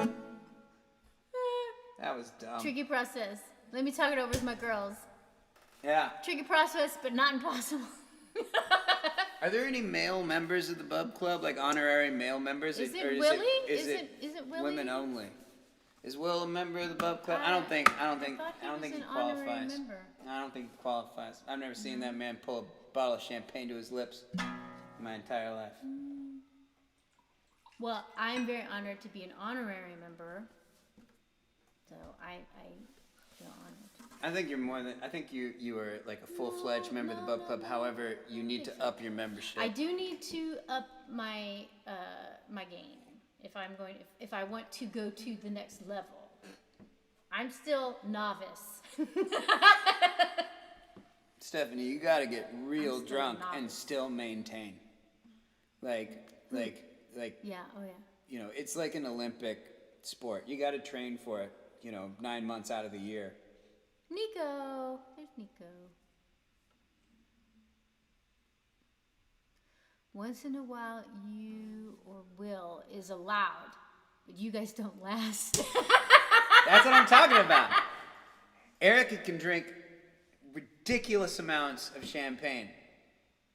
boo. That was dumb. Tricky process. Let me talk it over with my girls. Yeah. Tricky process, but not impossible. Are there any male members of the Bub Club, like honorary male members? Is it or Willie? Is Is it Willie? women only? Is Will a member of the Bub Club? I don't think thought he was an honorary qualifies. member. I don't think he qualifies. I've never seen that man pull a bottle of champagne to his lips in my entire life. Well, I'm very honored to be an honorary member. So I feel honored. I think you're more than. I think you are like a full-fledged member of the Bub Club. However, you need to up your membership. I do need to up my my game if I want to go to the next level. I'm still novice. Stephanie, you gotta get real still drunk not. and still maintain. Like, Yeah, oh yeah. you know, it's like an Olympic sport. You gotta train for it, 9 months out of the year. Nico. There's Nico. Once in a while, you or Will is allowed, but you guys don't last. That's what I'm talking about. Erica can drink ridiculous amounts of champagne.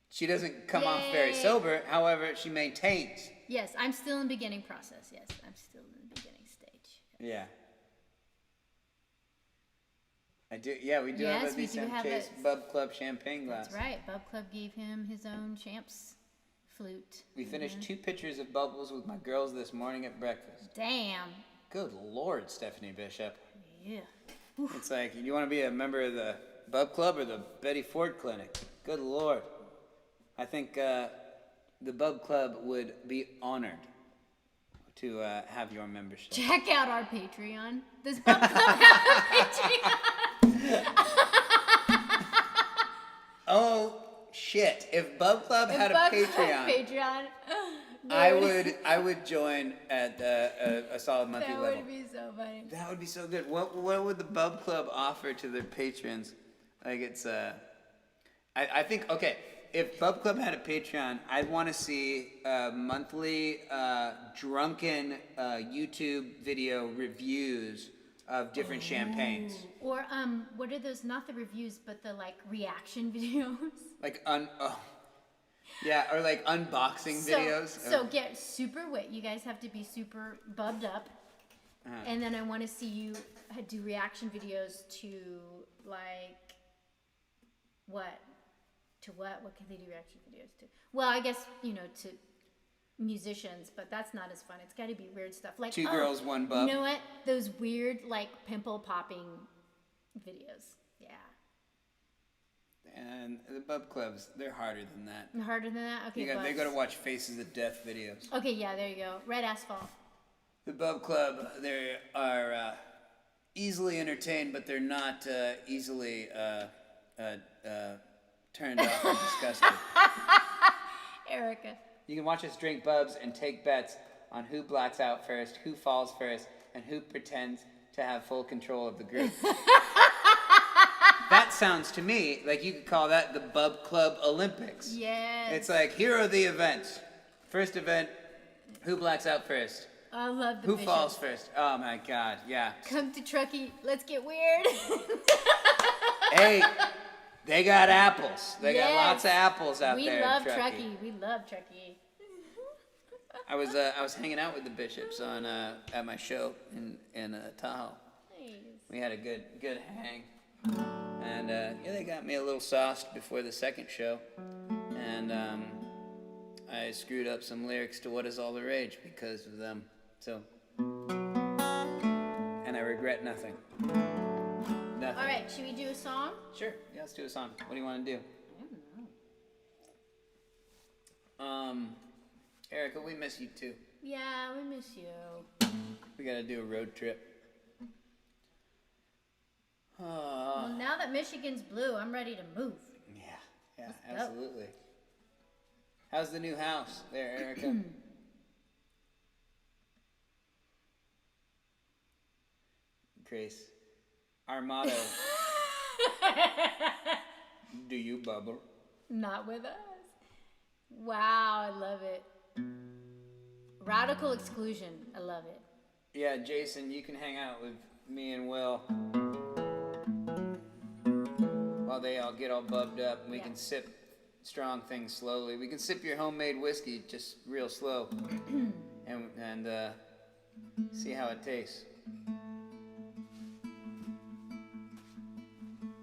She doesn't come off very Yay. sober, however, she maintains. Yes, I'm still in the beginning process. Yes, I'm still in the beginning stage. Yeah. I do. Yeah, we do Yes, have a we do Sam have Chase a- Bub Club champagne glass. That's right. Bub Club gave him his own champs flute. We finished 2 pitchers of bubbles with my girls this morning at breakfast. Damn. Good Lord, Stephanie Bishop. Yeah. It's like, you want to be a member of the Bub Club or the Betty Ford Clinic? Good Lord. I think the Bub Club would be honored to have your membership. Check out our Patreon. Does Bub Club have a Patreon? Oh, shit. If Bub Club had a Bub Club Patreon, Patreon. I would join at a solid monthly That level. would be so funny. That would be so good. What would the Bub Club offer to their patrons? Like it's I think, okay, if Bub Club had a Patreon, I'd want to see monthly drunken YouTube video reviews of different champagnes. Or what are those? Not the reviews, but the like reaction videos. Like yeah, or like unboxing videos. So get super wet. You guys have to be super bubbed up. And then I want to see you do reaction videos to like what? To what? What can they do reaction videos to? Well, I guess, to musicians, but that's not as fun. It's got to be weird stuff. Like 2 girls, 1 bub. You know what? Those weird like pimple popping videos. Yeah. And the Bub Clubs, they're harder than that. Harder than that? Okay, They got to Bubs. watch Faces of Death videos. Okay, yeah, there you go. Red Asphalt. The Bub Club, they are easily entertained, but they're not easily turned off or disgusted. Erica. You can watch us drink bubs and take bets on who blacks out first, who falls first, and who pretends to have full control of the group. That sounds to me like you could call that the Bub Club Olympics. Yes. It's like, here are the events. First event, who blacks out first? I love the Who Bishop. falls first? Oh my God, yeah. Come to Truckee. Let's get weird. Hey, they got apples. They got Yes. lots of apples out We there. love in Truckee. We love Truckee. I was hanging out with the Bishops on at my show in Tahoe. Nice. We had a good hang, and they got me a little sauced before the second show, and I screwed up some lyrics to What Is All the Rage because of them. So, and I regret nothing. Nothing. All right, should we do a song? Sure. Yeah, let's do a song. What do you want to do? I don't know. Erica, we miss you too. Yeah, we miss you. We gotta do a road trip. Well, now that Michigan's blue, I'm ready to move. Yeah, Let's go. absolutely. How's the new house there, Erica? Grace, our motto, do you bubble? Not with us. Wow, I love it. Radical exclusion. I love it. Yeah, Jason, you can hang out with me and Will while they all get all bubbed up, and we can sip strong things slowly. We can sip your homemade whiskey just real slow and see how it tastes.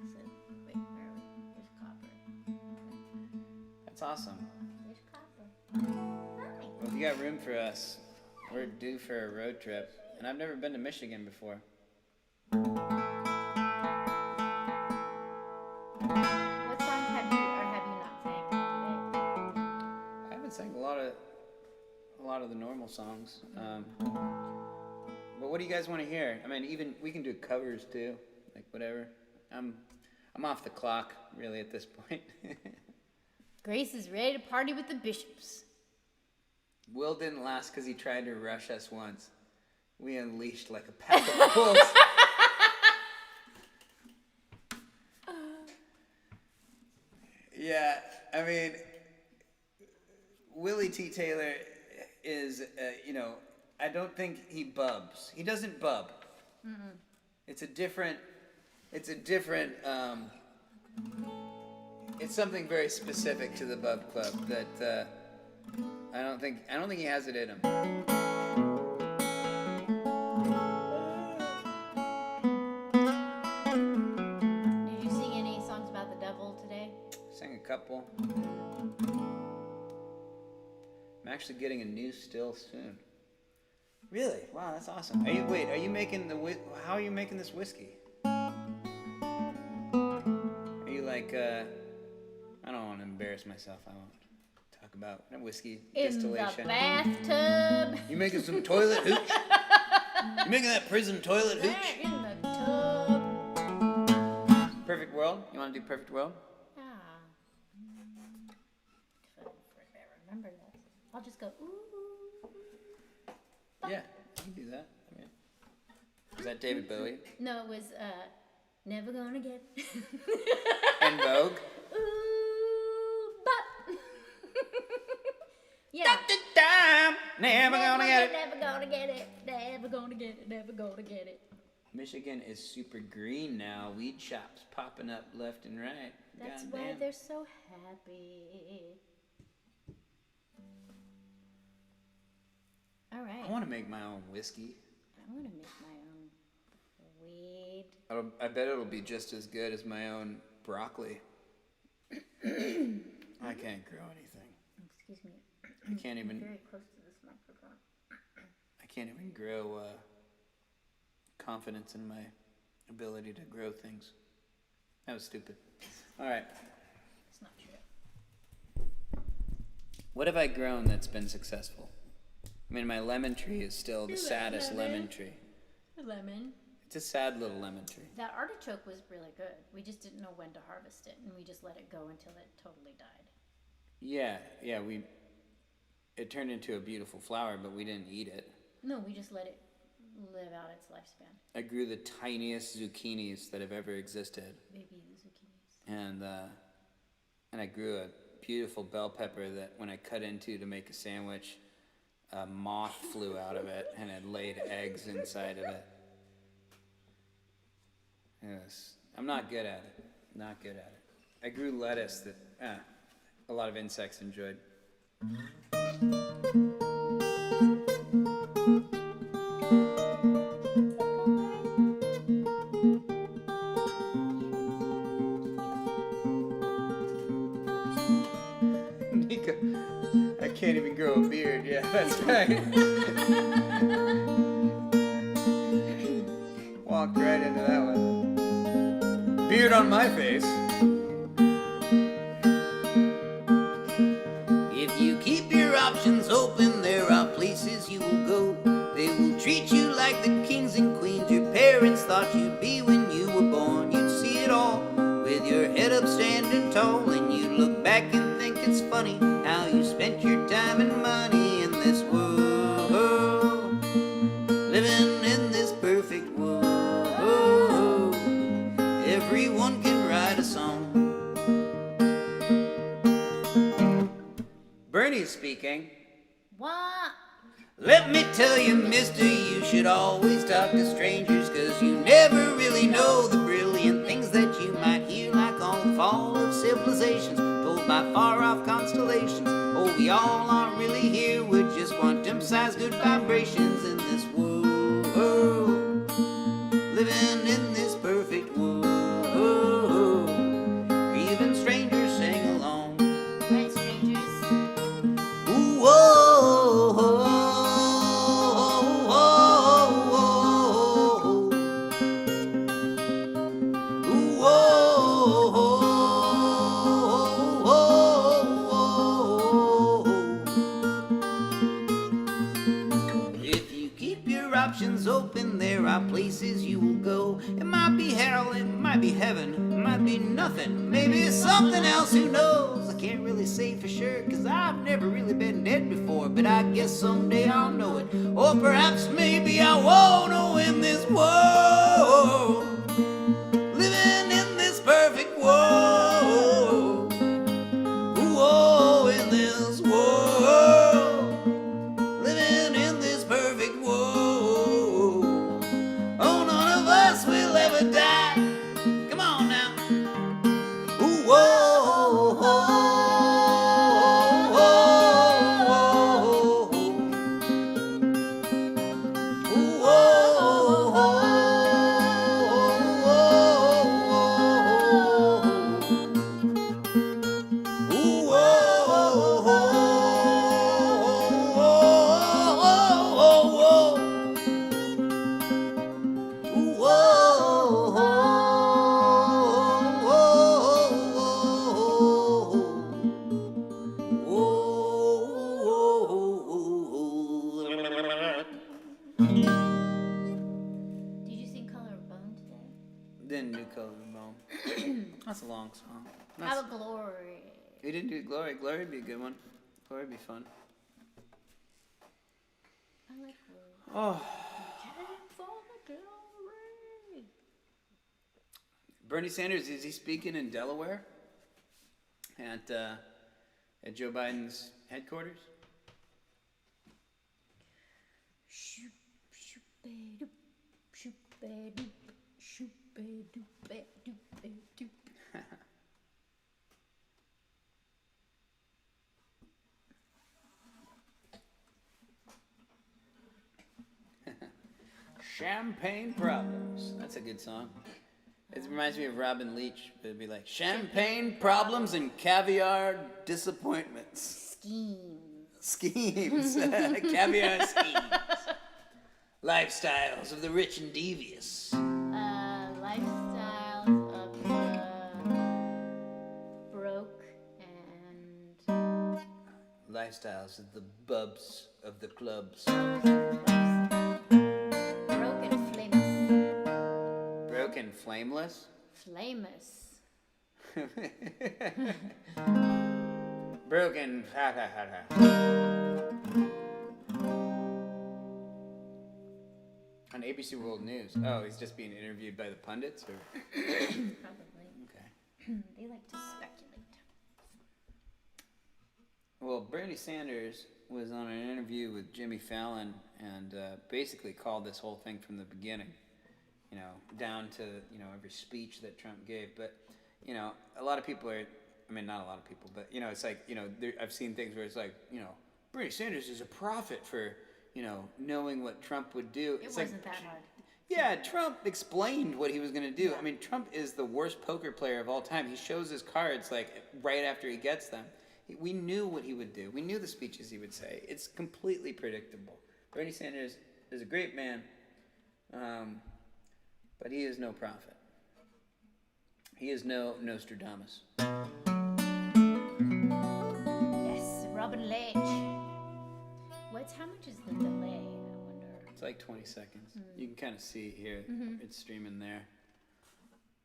So, wait, where are we? There's copper. That's awesome. There's copper. Hi. Well, if you got room for us, we're due for a road trip, and I've never been to Michigan before. What songs have you not sang today? I haven't sang a lot of the normal songs. But what do you guys want to hear? I mean, even we can do covers too, like whatever. I'm off the clock really at this point. Grace is ready to party with the bishops. Will didn't last because he tried to rush us once. We unleashed like a pack of wolves. Yeah, I mean, Willie T. Taylor is, I don't think he bubs. He doesn't bub. It's something very specific to the Bub Club that I don't think he has it in him. Did you sing any songs about the devil today? Sang a couple. I'm actually getting a new still soon. Really? Wow, that's awesome. How are you making this whiskey? Are you like, I don't want to embarrass myself. I won't talk about whiskey distillation. In the bathtub. You making some toilet hooch? You making that prison toilet hooch? In the tub. Perfect World? You want to do Perfect World? Ah. If I remember that. I'll just go, ooh. Yeah, you can do that. I mean, is that David Bowie? No, it was Never Gonna Get. En Vogue? Ooh, but. Yeah. Never gonna get it. Never gonna get it. Never gonna get it. Never gonna get it. Michigan is super green now. Weed shops popping up left and right. That's Goddamn. why they're so happy. All right. I want to make my own whiskey. I want to make my own weed. I bet it'll be just as good as my own broccoli. I can't grow anything. Excuse me. I can't even. Very close to this microphone. I can't even grow confidence in my ability to grow things. That was stupid. All right. It's not true. What have I grown that's been successful? I mean, my lemon tree is still the saddest lemon tree. Lemon. It's a sad little lemon tree. That artichoke was really good. We just didn't know when to harvest it, and we just let it go until it totally died. Yeah, it turned into a beautiful flower, but we didn't eat it. No, we just let it live out its lifespan. I grew the tiniest zucchinis that have ever existed. Baby zucchinis. And I grew a beautiful bell pepper that when I cut into to make a sandwich, a moth flew out of it and had laid eggs inside of it. Yes, I'm not good at it. Not good at it. I grew lettuce that a lot of insects enjoyed. can't even grow a beard. Yeah, that's right. Walked right into that one. Beard on my face. If you keep your options open, there are places you will go. They will treat you like the kings and queens your parents thought you'd be when you were born. You'd see it all with your head up standing tall, and you look back and think it's funny how you spent your time and money in this world, living in this perfect world. Everyone can write a song. Bernie's speaking. What? Let me tell you, mister, you should always talk to strangers, 'cause you never really know the brilliant things that you might hear, like on the fall of civilizations, told by far-off constellations. Oh, we all aren't really here, we're just quantum-sized good vibrations in this world, living in this perfect world. Even strangers sing along. Right, strangers? Ooh, whoa, whoa. If you keep your options open, there are places you will go. It might be hell, it might be heaven, it might be nothing, maybe it's something else, who knows? I can't really say for sure, 'cause I've never really been dead before, but I guess someday I'll know it, or perhaps maybe I won't know in this world, living in this perfect world. Whoa, in this world, living in this perfect world. Oh, none of us will ever die. Come on now. Ooh, whoa, whoa, whoa, whoa. Ooh, whoa, whoa, Ooh, whoa, Did you sing Color of Bone today? Didn't do Color of the Bone. That's a long song. How about Glory? We didn't do Glory. Glory would be a good one. Glory would be fun. I like Glory. Oh, Heading for the glory. Bernie Sanders, is he speaking in Delaware at Joe Biden's headquarters? Shoop, shoop, doop, shoop, doop, shoop, doop, doop, doop. Champagne Problems. That's a good song. It reminds me of Robin Leach. It'd be like champagne problems and caviar disappointments. Schemes. Caviar schemes. Lifestyles of the rich and devious. Lifestyles of the broke and Lifestyles of the bubs of the clubs. broke and famous. Broken flameless? Famous. Broken. On ABC World News. Oh, he's just being interviewed by the pundits? Or? Probably. Okay. They like to speculate. Well, Bernie Sanders was on an interview with Jimmy Fallon and basically called this whole thing from the beginning, you know, down to, you know, every speech that Trump gave. But, you know, a lot of people are, I mean, not a lot of people, but, you know, it's like, you know, I've seen things where it's like, you know, Bernie Sanders is a prophet for, you know, knowing what Trump would do. It It's wasn't like, that hard. yeah, Trump explained what he was going to do. I mean, Trump is the worst poker player of all time. He shows his cards, like, right after he gets them. We knew what he would do. We knew the speeches he would say. It's completely predictable. Bernie Sanders is a great man, but he is no prophet. He is no Nostradamus. Yes, Robin Leach. How much is the delay, I wonder? It's like 20 seconds. You can kind of see it here. It's streaming there.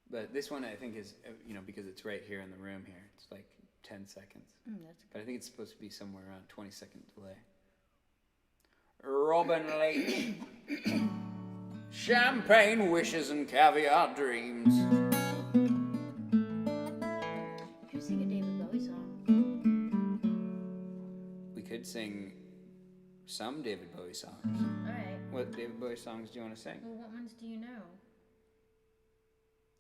But this one I think is, because it's right here in the room here, it's like 10 seconds. That's But I think it's supposed to be somewhere around 20-second delay. Robin Leach. Champagne wishes and caviar dreams. You could sing a David Bowie song. We could sing some David Bowie songs. All right. What David Bowie songs do you want to sing? Well, what ones do you know?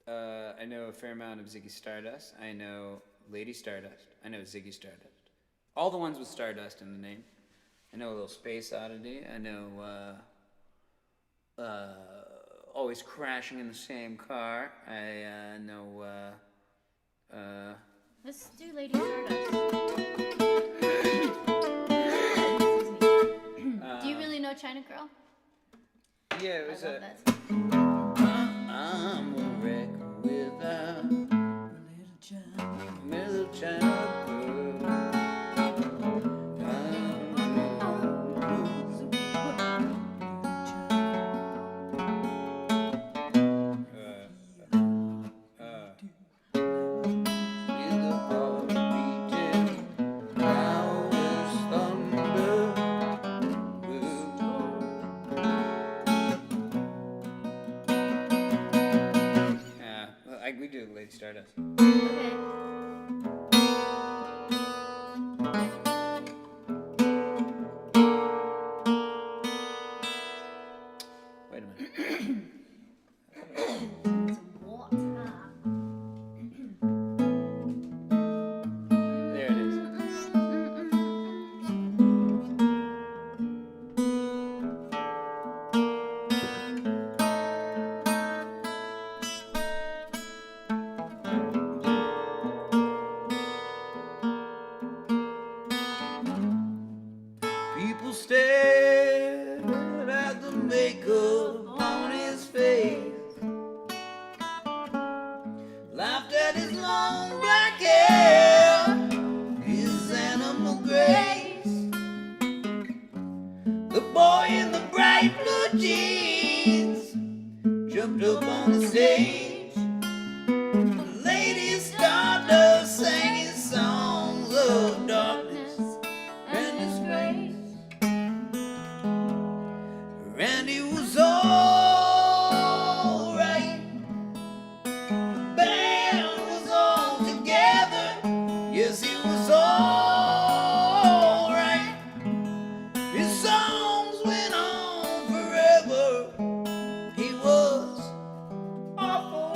I know a fair amount of Ziggy Stardust. I know Lady Stardust. I know Ziggy Stardust. All the ones with Stardust in the name. I know a little Space Oddity. I know Always Crashing in the Same Car. I know Let's do Lady Stardust. Do you really know China Girl? yeah, it was I love a. that. I'm a wreck without a little child. We do Lady Stardust. Okay. Wait a minute. Some water. There it is. People stared at the makeup on his face, laughed at his long black hair, his animal grace. The boy in the bright blue jeans jumped up on the stage. Lady Stardust sang his songs of darkness and disgrace. And he was all right. The band was all together. Yes, he was all right. His songs went on forever. He was awful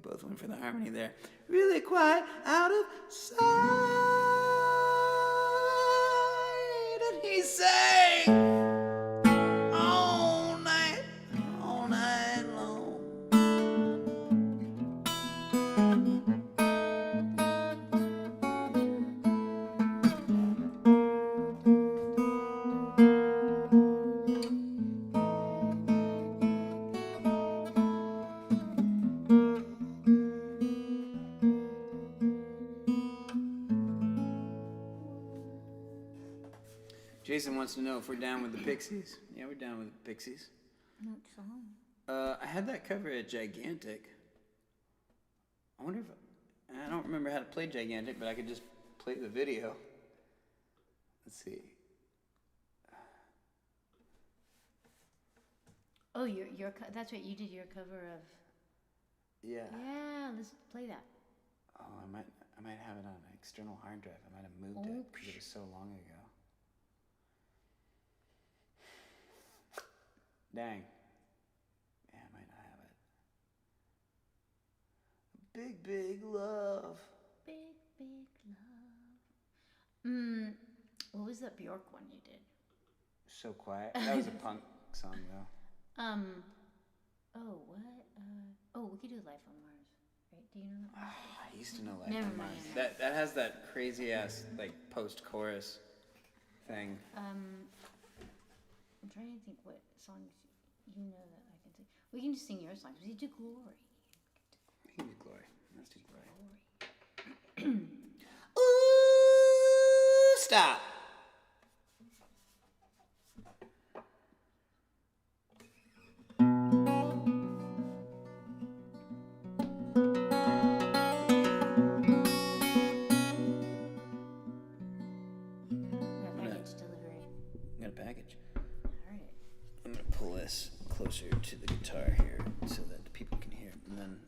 both went for the harmony there. Really quiet, out of sight. And he sang all night long. Jason wants to know if we're down with the Pixies. Yeah, we're down with the Pixies. What song? I had that cover at Gigantic. I wonder if I don't remember how to play Gigantic, but I could just play the video. Let's see. Oh, that's right. You did your cover of. Yeah. Yeah, let's play that. Oh, I might have it on an external hard drive. I might have moved it because it was so long ago. Dang. Yeah, I might not have it. Big, big love. Big, big love. What was that Bjork one you did? So quiet. That was a punk song, though. Oh, what? We could do Life on Mars, right? Do you know that one? I used to know Life Never on mind. Mars. That has that crazy ass like post-chorus thing. I'm trying to think what songs you know that I can sing. We can just sing your songs. We do Glory. We can do Glory. Let's do Glory. Glory. Ooh, stop. Package delivery. I got a package. All right. I'm gonna pull this closer to the guitar here so that the people can hear it, and then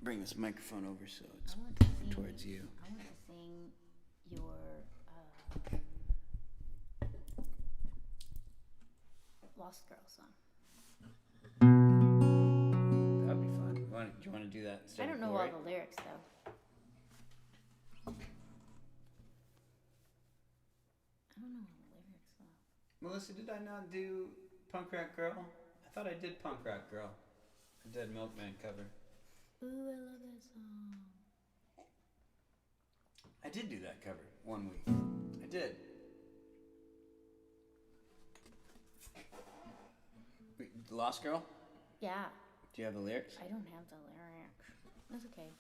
bring this microphone over so it's I want to sing, towards you. I want to sing your Lost Girl song. That'd be fun. Do you want to do that instead I of don't know Glory? all the lyrics though. I don't know all the lyrics though. Melissa, did I not do Punk Rock Girl? I thought I did Punk Rock Girl. A Dead Milkman cover. Ooh, I love that song. I did do that cover 1 week. I did. Wait, The Lost Girl? Yeah, Do you have the lyrics? I don't have the lyrics. That's okay.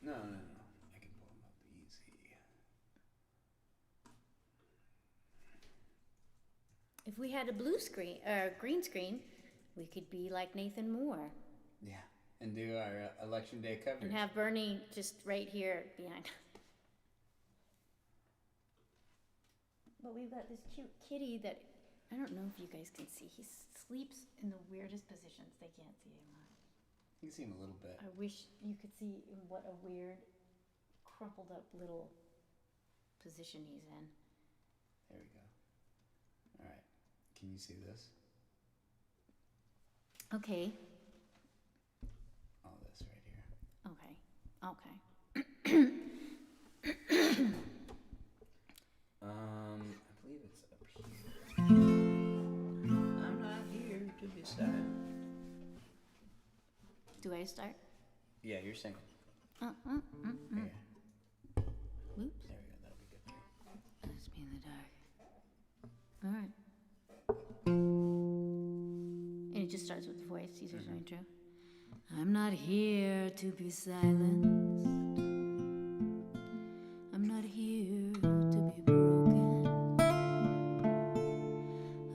No. I can pull them up easy. If we had a green screen, we could be like Nathan Moore Yeah. And do our election day coverage. and have Bernie just right here behind us. But we've got this cute kitty that I don't know if you guys can see. He sleeps in the weirdest positions. They can't see him. You can see him a little bit. I wish you could see what a weird, crumpled up little position he's in. There we go. All right. Can you see this? Okay. All this right here. Okay. I believe it's up here. I'm not here to be sad. Do I start? Yeah, you're singing. Here. Whoops. There we go. That'll be good. Let's be in the dark. All right. And it just starts with the voice. These are so true. I'm not here to be silenced. I'm not here to be broken.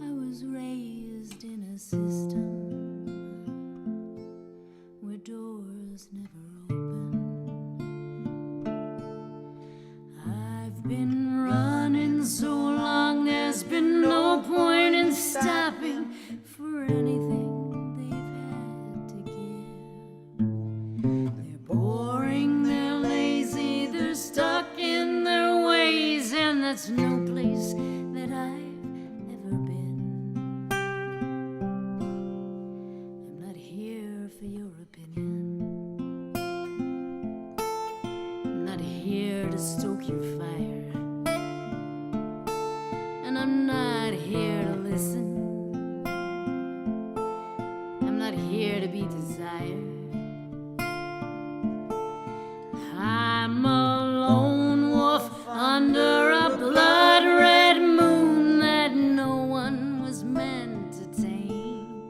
I was raised in a system where doors never open. I've been running so long, there's been no point in stopping for anything they've had to give. They're boring, they're lazy, they're stuck in their ways, and that's no place that I've ever been. I'm not here for your opinion. here to stoke your fire, and I'm not here to listen. I'm not here to be desired. I'm a lone wolf under a blood-red moon that no one was meant to tame.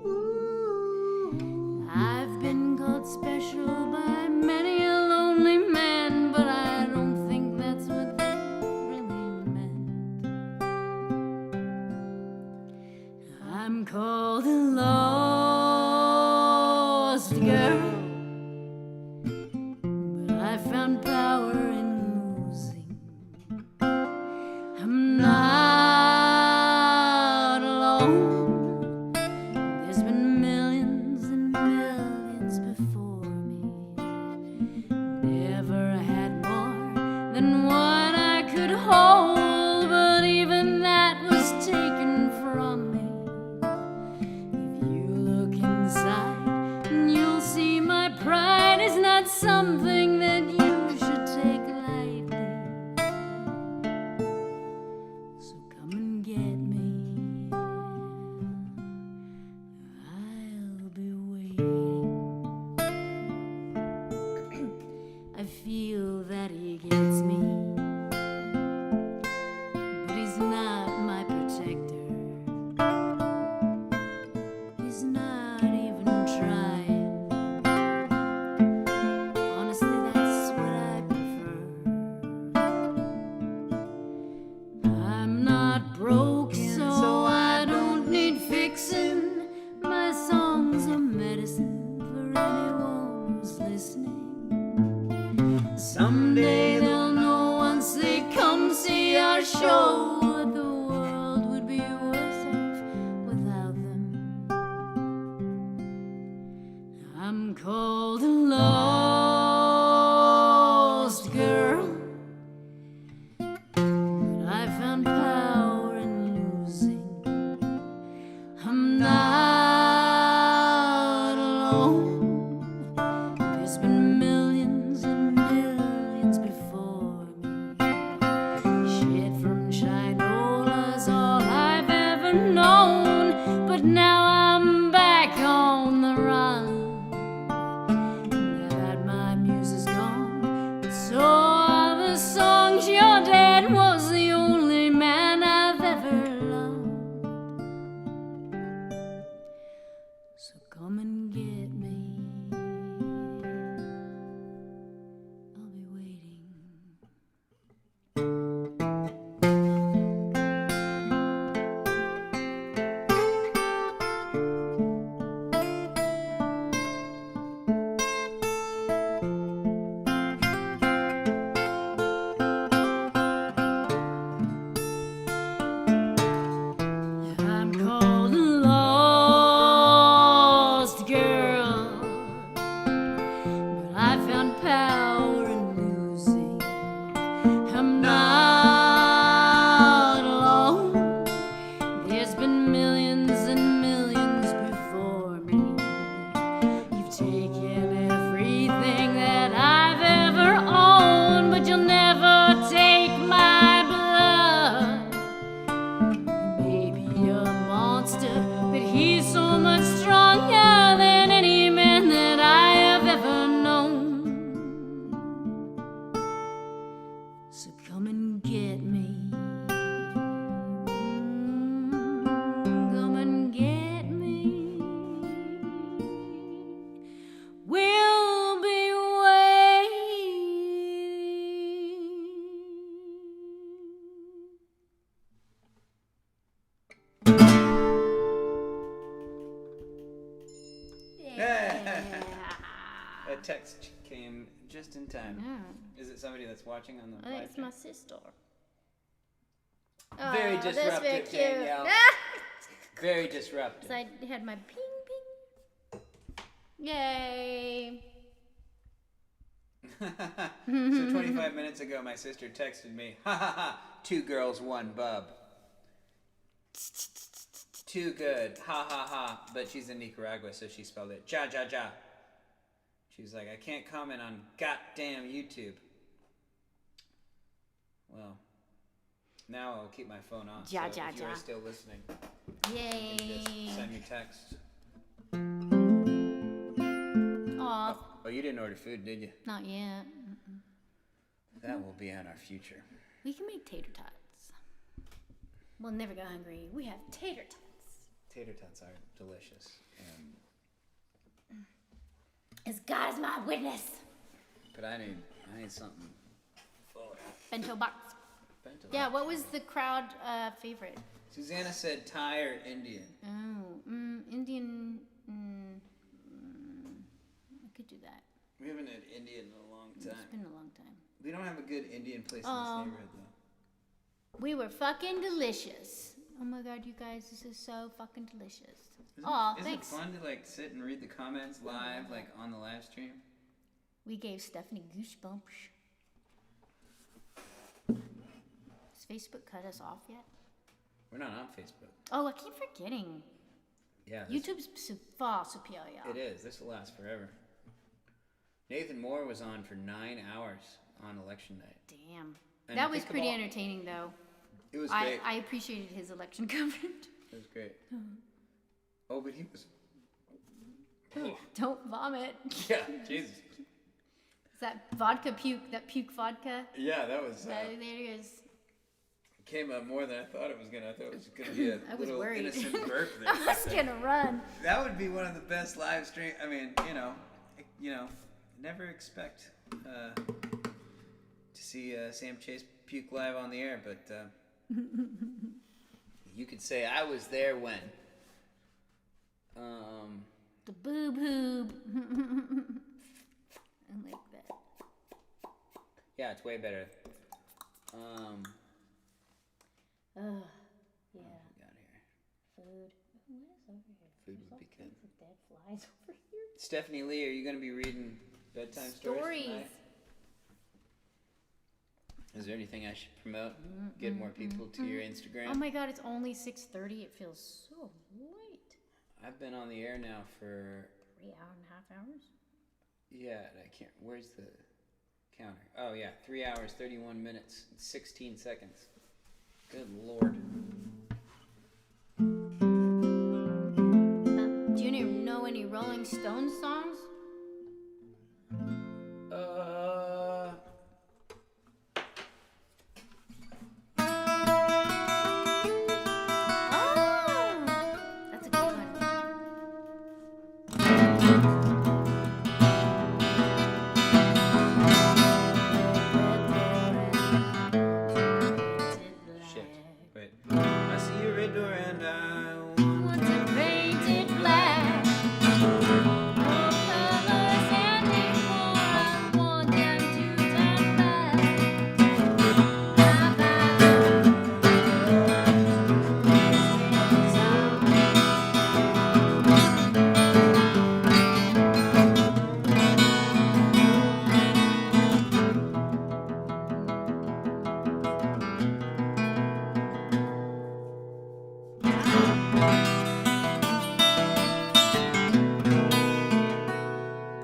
I've been called special by many a lonely man, but I don't think that's what they really meant. I'm called a lost girl, but I found power in losing. I'm not alone. There's been millions and millions before me. Never had more than what I could hold, but even that was taken from me. If you look inside, you'll see my pride is not something that you should take lightly. So come and get me. I'll be waiting. I feel that he gets me, but he's not my protector. He's not even trying. Honestly, that's what I prefer. I'm not broke, so I don't need fixing. My songs are medicine for anyone who's listening. Someday they'll know once they come see our show that the world would be worse off without them. I'm called a lost girl, but I found power in losing. I'm not alone. There's been millions and millions before me. Shit from Chinola's all I've ever known, but now I'm back on the run. Now that my muse is gone, so are the songs. Your dad was the only man I've ever loved. So come and get me. I'll be waiting. I'm called a lost girl, but I found power in losing. I'm not alone. There's been millions and millions before me. You've taken everything that I've ever owned, but you'll never take my blood. Maybe a monster, but he's so much stronger than any man that I have ever known. So come and get me. Come and get me. We'll be waiting. A text came just in time. Yeah. Is it somebody that's watching on the I think live it's my stream? sister. Very Oh, that's disruptive, very cute. Danielle. Very disruptive. So I had my ping ping. Yay. So 25 minutes ago, my sister texted me, ha ha ha, 2 girls, 1 bub. Too good, ha ha ha. But she's in Nicaragua, so she spelled it ja ja ja. She's like, I can't comment on goddamn YouTube. Well, now I'll keep my phone on. Ja, so ja, if you are ja. still listening, Yay. just send me text. Aw, Oh, you didn't order food, did you? not yet. That will be on our future. We can make tater tots. We'll never go hungry. We have tater tots. Tater tots are delicious. As God is my witness. But I need something. Bento box. Bento. Yeah, what was the crowd favorite? Susanna said Thai or Indian. Oh, Indian. I could do that. We haven't had Indian in a long It's time. been a long time. We don't have a good Indian place Oh. in this neighborhood, though. We were fucking delicious. Oh my God, you guys, this is so fucking delicious. Aw, thanks. Is it fun to like sit and read the comments live, like on the live stream? We gave Stephanie goosebumps. Has Facebook cut us off yet? We're not on Facebook. Oh, I keep forgetting. Yeah. YouTube's far superior. It is. This will last forever. Nathan Moore was on for 9 hours on election night. Damn. And That was think of pretty all- entertaining, though. It was great. I appreciated his election coverage. It was great. Oh, but he was. Don't vomit. Yeah, Jesus. Is that vodka puke? That puke vodka? Yeah, that was. There it is. Came up more than I thought it was gonna. I thought it was gonna be a I was little worried. innocent burp there. I was gonna run. That would be one of the best live stream. I mean, never expect to see Sam Chase puke live on the air, but you could say I was there when. The boob hoob. I like that. Yeah, it's way better. Yeah. We got here. Food. What is over here? Food There's would all be good. kinds of dead flies over here. Stephanie Lee, are you going to be reading bedtime stories tonight? Is there anything I should promote? Get more people to your Instagram? Oh my God, it's only 6:30. It feels so late. I've been on the air now for 3.5 hours. Yeah, I can't. Where's the counter? Oh yeah, 3 hours, 31 minutes, 16 seconds. Good Lord. Do you know any Rolling Stones songs? Oh, that's a good one. Shit. Wait. I see your red door and I want. Want to paint it black. No colors anymore. I want them to turn back.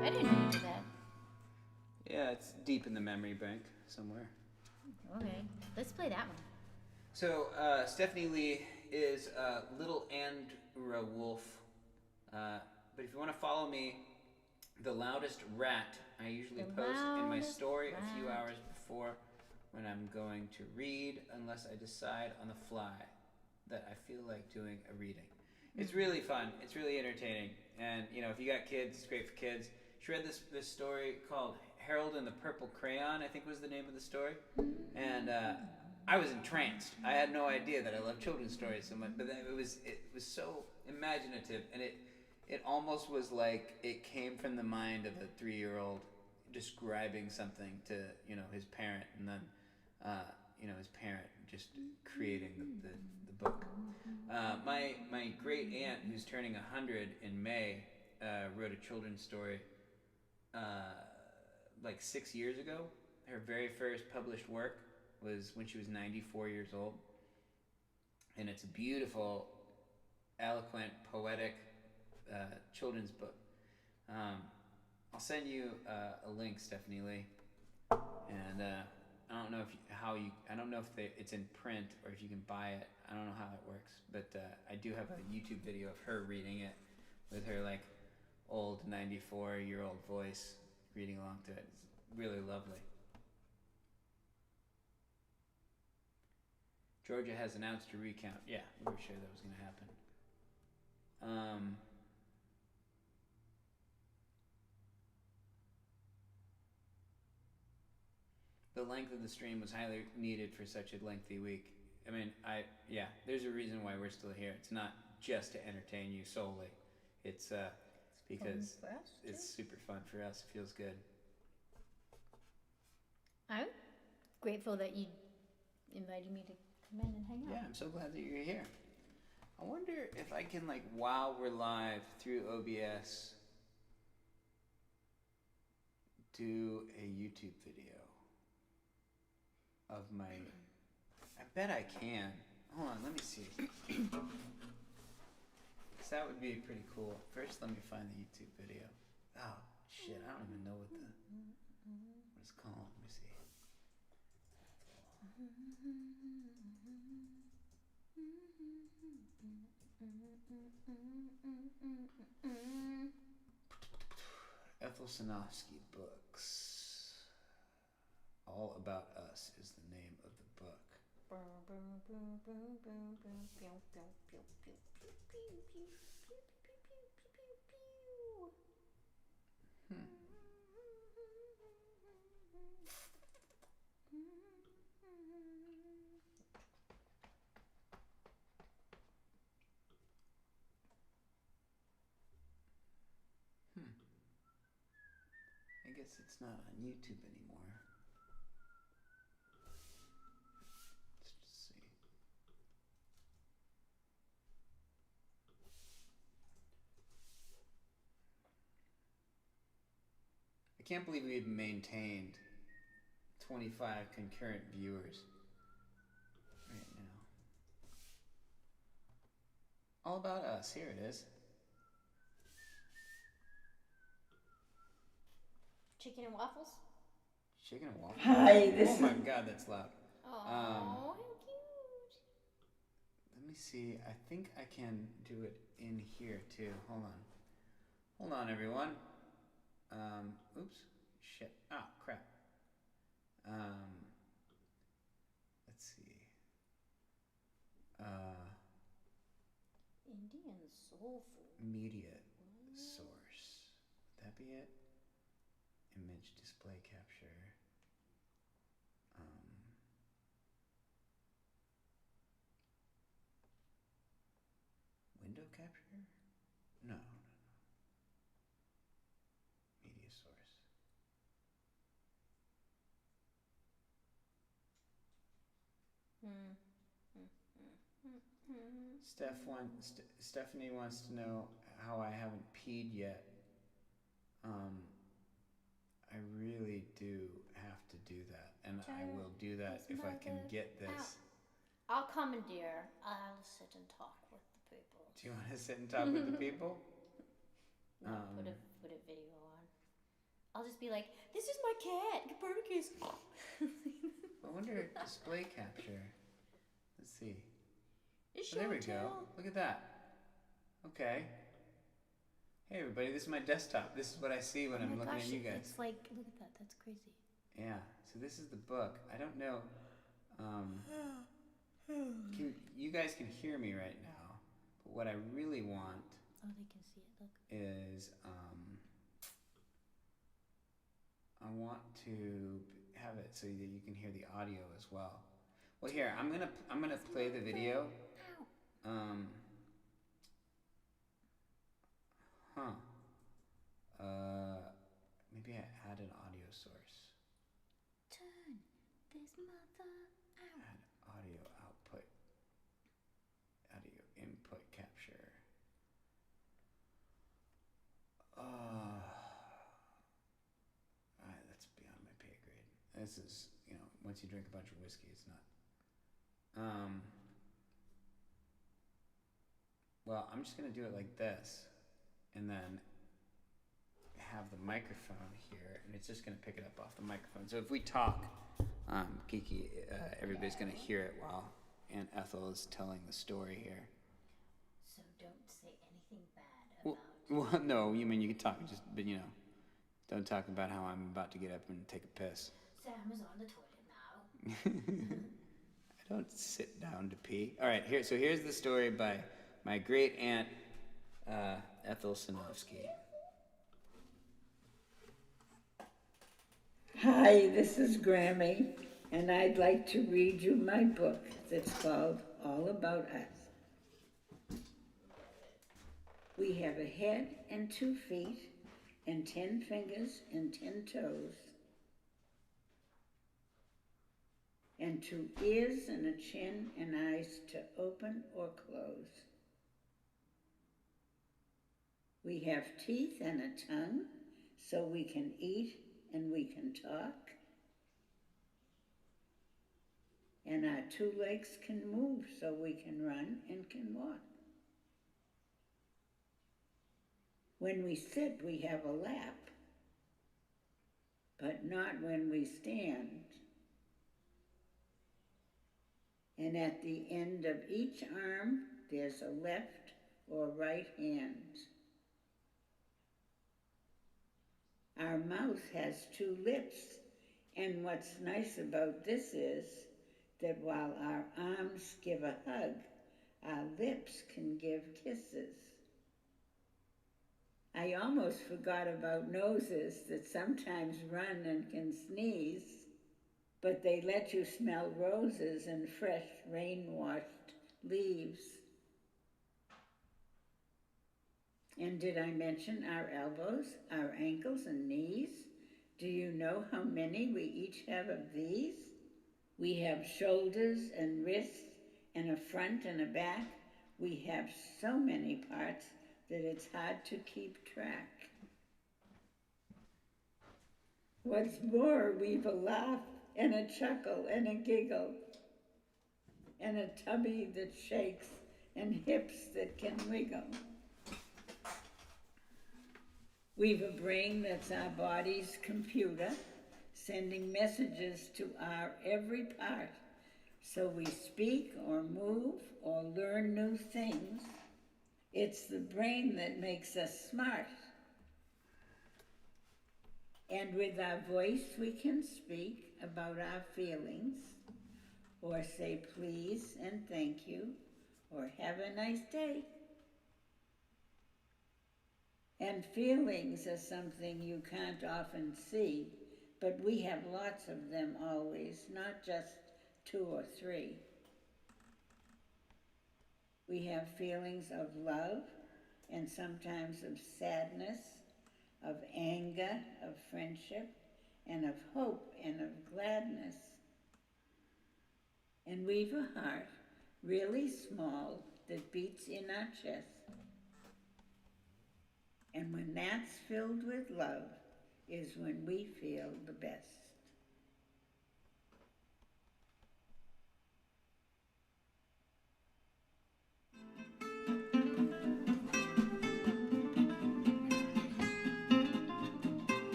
I didn't know you did that. Yeah, it's deep in the memory bank somewhere. Okay, let's play that one. So, Stephanie Lee is Little Andra Wolf. But if you want to follow me, The Loudest Rat, I usually The post in my Loudest story a few Rat. hours before when I'm going to read, unless I decide on the fly that I feel like doing a reading. It's really fun. It's really entertaining. And, if you got kids, it's great for kids. She read this story called Harold and the Purple Crayon, I think was the name of the story. And I was entranced. I had no idea that I love children's stories so much, but then it was so imaginative, and it almost was like it came from the mind of a 3-year-old describing something to his parent, and then his parent just creating the book. My great aunt, who's turning 100 in May, wrote a children's story like 6 years ago. Her very first published work was when she was 94 years old, and it's a beautiful, eloquent, poetic children's book. I'll send you a link, Stephanie Lee, and I don't know I don't know if it's in print or if you can buy it. I don't know how that works, but I do have a YouTube video of her reading it with her like old 94-year-old voice reading along to it. It's really lovely. Georgia has announced a recount. Yeah, we were sure that was going to happen. The length of the stream was highly needed for such a lengthy week. I mean, there's a reason why we're still here. It's not just to entertain you solely. It's because it's super fun for us. It feels good. I'm grateful that you invited me to come in and hang out. Yeah, I'm so glad that you're here. I wonder if I can, like, while we're live through OBS, do a YouTube video of my... I bet I can. Hold on, let me see. 'Cause that would be pretty cool. First, let me find the YouTube video. Oh, shit, I don't even know what it's called. Let me see. Ethel Sanofsky Books. All About Us is the name of the book. I guess it's not on YouTube anymore. Let's just see. I can't believe we've maintained 25 concurrent viewers right now. All About Us. Here it is. Chicken and waffles? Chicken and waffles. Hi, Oh my god, that's loud. Oh, how cute. Let me see. I think I can do it in here too. Hold on. Hold on, everyone. Oops. Shit. Oh, crap. Let's see. Indian soul food. Media source. Would that be it? Image display capture. Window capture? No. Media source. Stephanie wants to know how I haven't peed yet. I really do have to do that, and I will do that if I can get this. I'll commandeer. I'll sit and talk with the people. Do you want to sit and talk with the people? No, put a video on. I'll just be like, "This is my cat, Copernicus." I wonder display capture. Let's see. It's Oh, there we go. Look at that. Okay. Hey everybody, this is my desktop. This is what I see when I'm looking at you guys. It's like, look at that. That's crazy. Yeah. So this is the book. I don't know. You guys can hear me right now, but what I really want. Oh, they can see it. Look. Is I want to have it so that you can hear the audio as well. Well, here I'm gonna play the video. Maybe I add an audio source. Turn this mother out. Add audio output. Audio input capture. That's beyond my pay grade. This is, once you drink a bunch of whiskey, it's not. Well, I'm just gonna do it like this, and then have the microphone here, and it's just gonna pick it up off the microphone. So if we talk, Kiki, everybody's gonna hear it while Aunt Ethel is telling the story here. So don't say anything bad Well, about. well, no, you mean you can talk, just, but don't talk about how I'm about to get up and take a piss. Sam is on the toilet now. I don't sit down to pee. All right, here's the story by my great aunt Ethel Sinofsky. Hi, this is Grammy, and I'd like to read you my book that's called All About Us. We have a head and 2 feet, and 10 fingers and 10 toes, and 2 ears and a chin and eyes to open or close. We have teeth and a tongue, so we can eat and we can talk. And our 2 legs can move, so we can run and can walk. When we sit, we have a lap, but not when we stand. And at the end of each arm, there's a left or right hand. Our mouth has 2 lips, and what's nice about this is that while our arms give a hug, our lips can give kisses. I almost forgot about noses that sometimes run and can sneeze, but they let you smell roses and fresh rain-washed leaves. And did I mention our elbows, our ankles and knees? Do you know how many we each have of these? We have shoulders and wrists and a front and a back. We have so many parts that it's hard to keep track. What's more, we've a laugh and a chuckle and a giggle and a tummy that shakes and hips that can wiggle. We've a brain that's our body's computer, sending messages to our every part, so we speak or move or learn new things. It's the brain that makes us smart. And with our voice we can speak about our feelings, or say please and thank you, or have a nice day. And feelings are something you can't often see, but we have lots of them always, not just 2 or 3. We have feelings of love, and sometimes of sadness, of anger, of friendship, and of hope, and of gladness. And we've a heart, really small, that beats in our chest. And when that's filled with love is when we feel the best.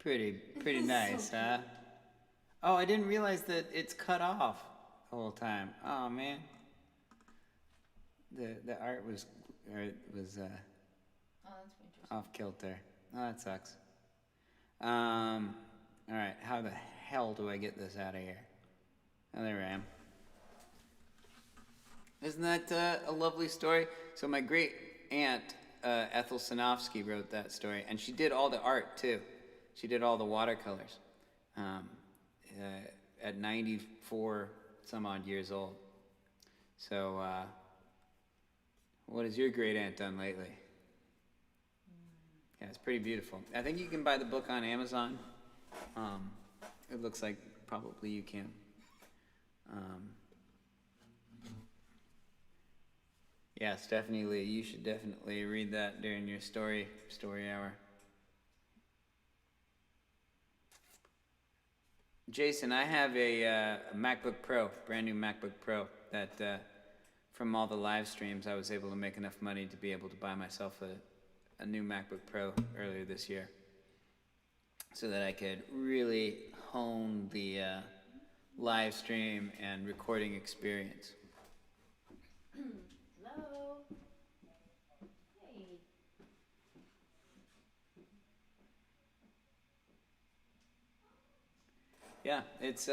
Pretty nice, huh? Oh, I didn't realize that it's cut off the whole time. Oh man. The art was Oh, that's interesting. off kilter. Oh, that sucks. All right. How the hell do I get this out of here? Oh, there I am. Isn't that a lovely story? So my great aunt Ethel Sinofsky wrote that story, and she did all the art too. She did all the watercolors at 94 some odd years old. So what has your great aunt done lately? Yeah, it's pretty beautiful. I think you can buy the book on Amazon. It looks like probably you can. Yeah, Stephanie Lee, you should definitely read that during your story hour. Jason, I have a MacBook Pro, brand new MacBook Pro, that from all the live streams I was able to make enough money to be able to buy myself a new MacBook Pro earlier this year. so that I could really hone the live stream and recording experience. Hello. Hey. Yeah, it's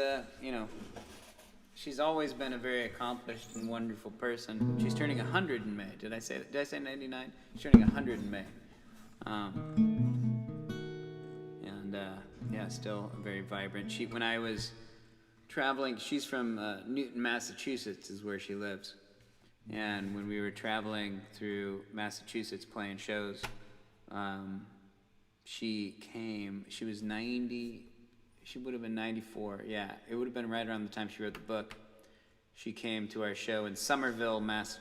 she's always been a very accomplished and wonderful person. She's turning 100 in May. Did I say 99? She's turning 100 in May. Yeah, still very vibrant. When I was traveling, she's from Newton, Massachusetts, is where she lives. And when we were traveling through Massachusetts playing shows, she came. She was 90. She would have been 94. Yeah, it would have been right around the time she wrote the book. She came to our show in Somerville, Mass.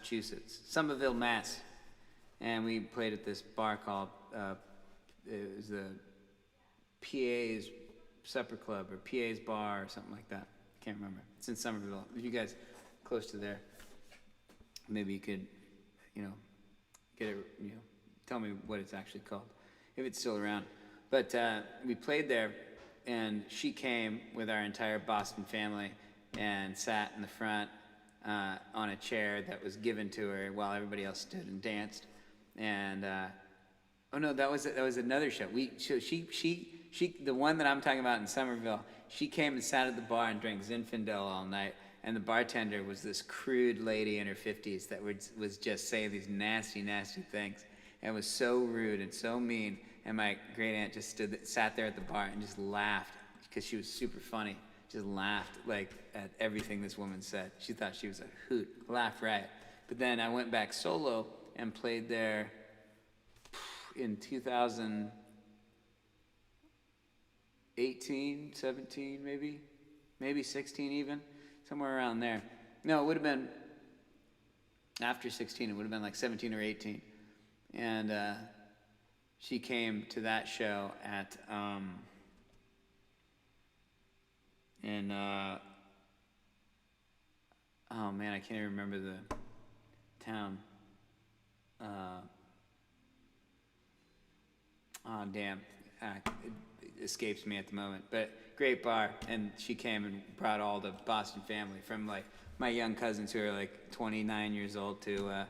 And we played at this bar called, it was the PA's Supper Club or PA's Bar or something like that. Can't remember. It's in Somerville. If you guys close to there, maybe you could, get it, tell me what it's actually called, if it's still around. But we played there, and she came with our entire Boston family and sat in the front on a chair that was given to her while everybody else stood and danced. And oh no, that was another show. She the one that I'm talking about in Somerville. She came and sat at the bar and drank Zinfandel all night. And the bartender was this crude lady in her 50s that was just saying these nasty, nasty things. And it was so rude and so mean. And my great aunt just sat there at the bar and just laughed because she was super funny. Just laughed at everything this woman said. She thought she was a hoot, laugh riot. But then I went back solo and played there in 2018, 17 maybe 16 even, somewhere around there. No, it would have been after 16. It would have been like 17 or 18. And she came to that show at oh man, I can't even remember the town. Oh damn, it escapes me at the moment. But great bar, and she came and brought all the Boston family, from like my young cousins who are like 29 years old to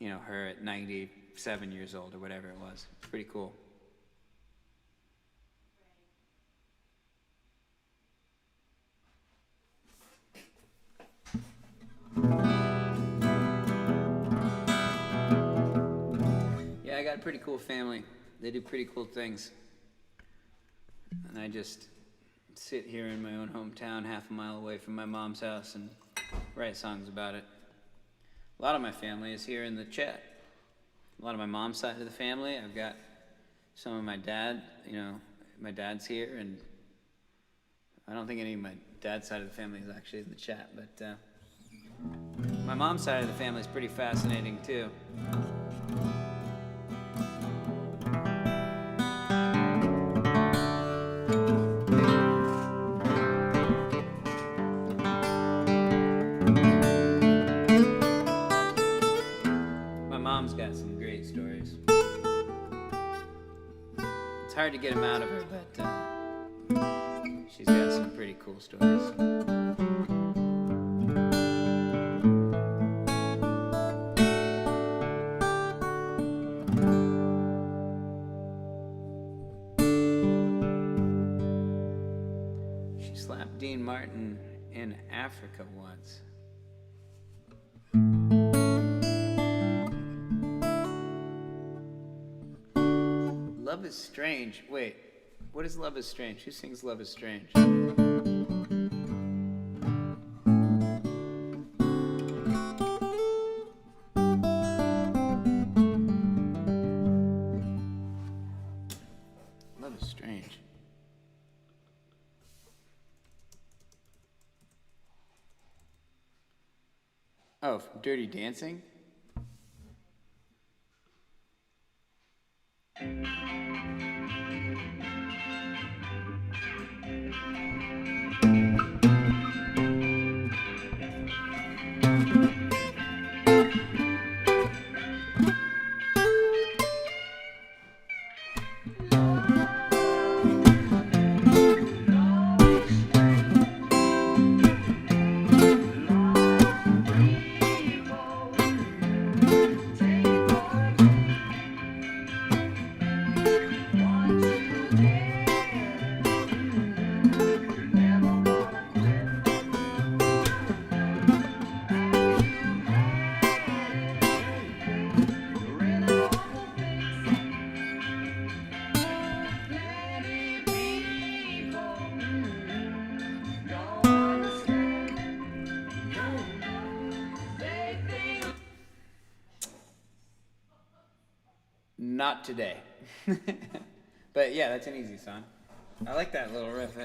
her at 97 years old or whatever it was. It's pretty cool. Yeah, I got a pretty cool family. They do pretty cool things. And I just sit here in my own hometown, half a mile away from my mom's house, and write songs about it. A lot of my family is here in the chat. A lot of my mom's side of the family. I've got some of my dad, my dad's here, and I don't think any of my dad's side of the family is actually in the chat, but my mom's side of the family is pretty fascinating too. My mom's got some great stories. It's hard to get them out of her, but she's got some pretty cool stories. She slapped Dean Martin in Africa once. Love is Strange. Wait, what is Love is Strange? Who sings Love is Strange? Love is Strange. Oh, from Dirty Dancing? not today. But yeah, that's an easy song. I like that little riff.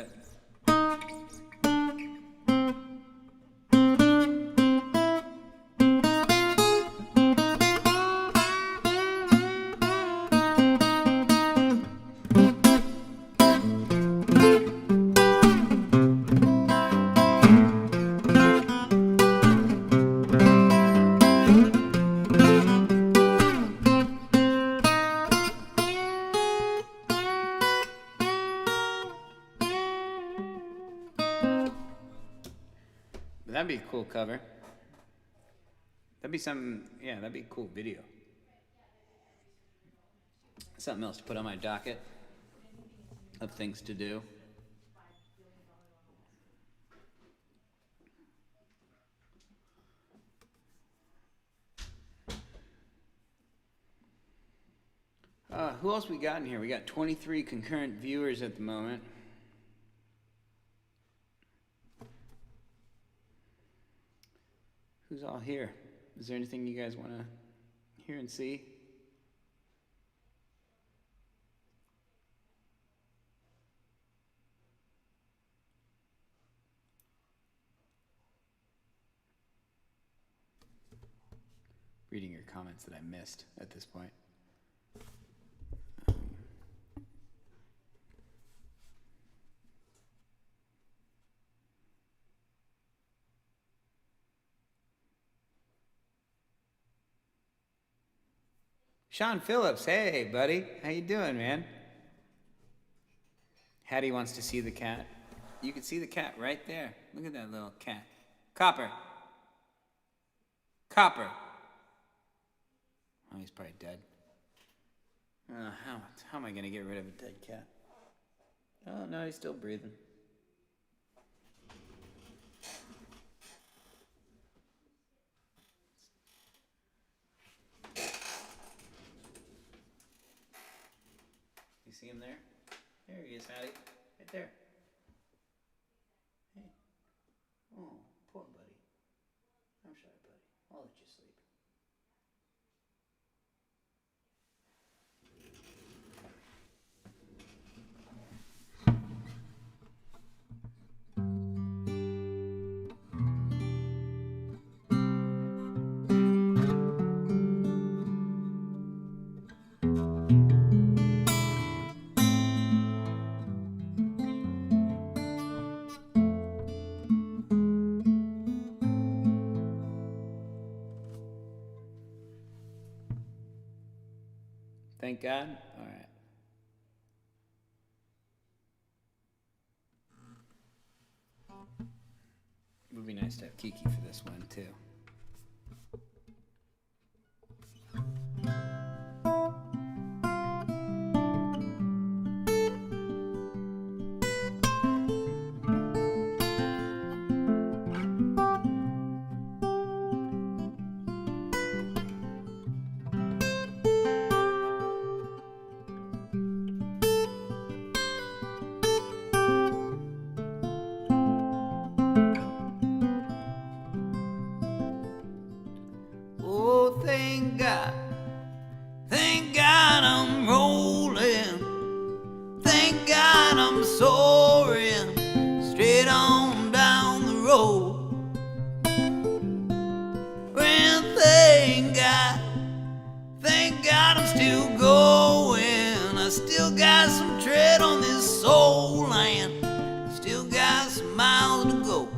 That'd be a cool cover. That'd be something, yeah, that'd be a cool video. Something else to put on my docket of things to do. Who else we got in here? We got 23 concurrent viewers at the moment. Who's all here? Is there anything you guys want to hear and see? Reading your comments that I missed at this point. Sean Phillips, hey buddy, how you doing, man? Hattie wants to see the cat. You can see the cat right there. Look at that little cat. Copper. Copper. Oh, he's probably dead. How am I gonna get rid of a dead cat? Oh no, he's still breathing. You see him there? There he is, Hattie. Right there. Hey. Oh, poor buddy. I'm sorry, buddy. I'll let you sleep. Thank God? All right. It would be nice to have Kiki for this one, too. Oh, thank God. Thank God I'm rolling. Thank God I'm soaring straight on down the road. Well, thank God I'm still going. I still got some tread on this soul land. Still got some miles to go.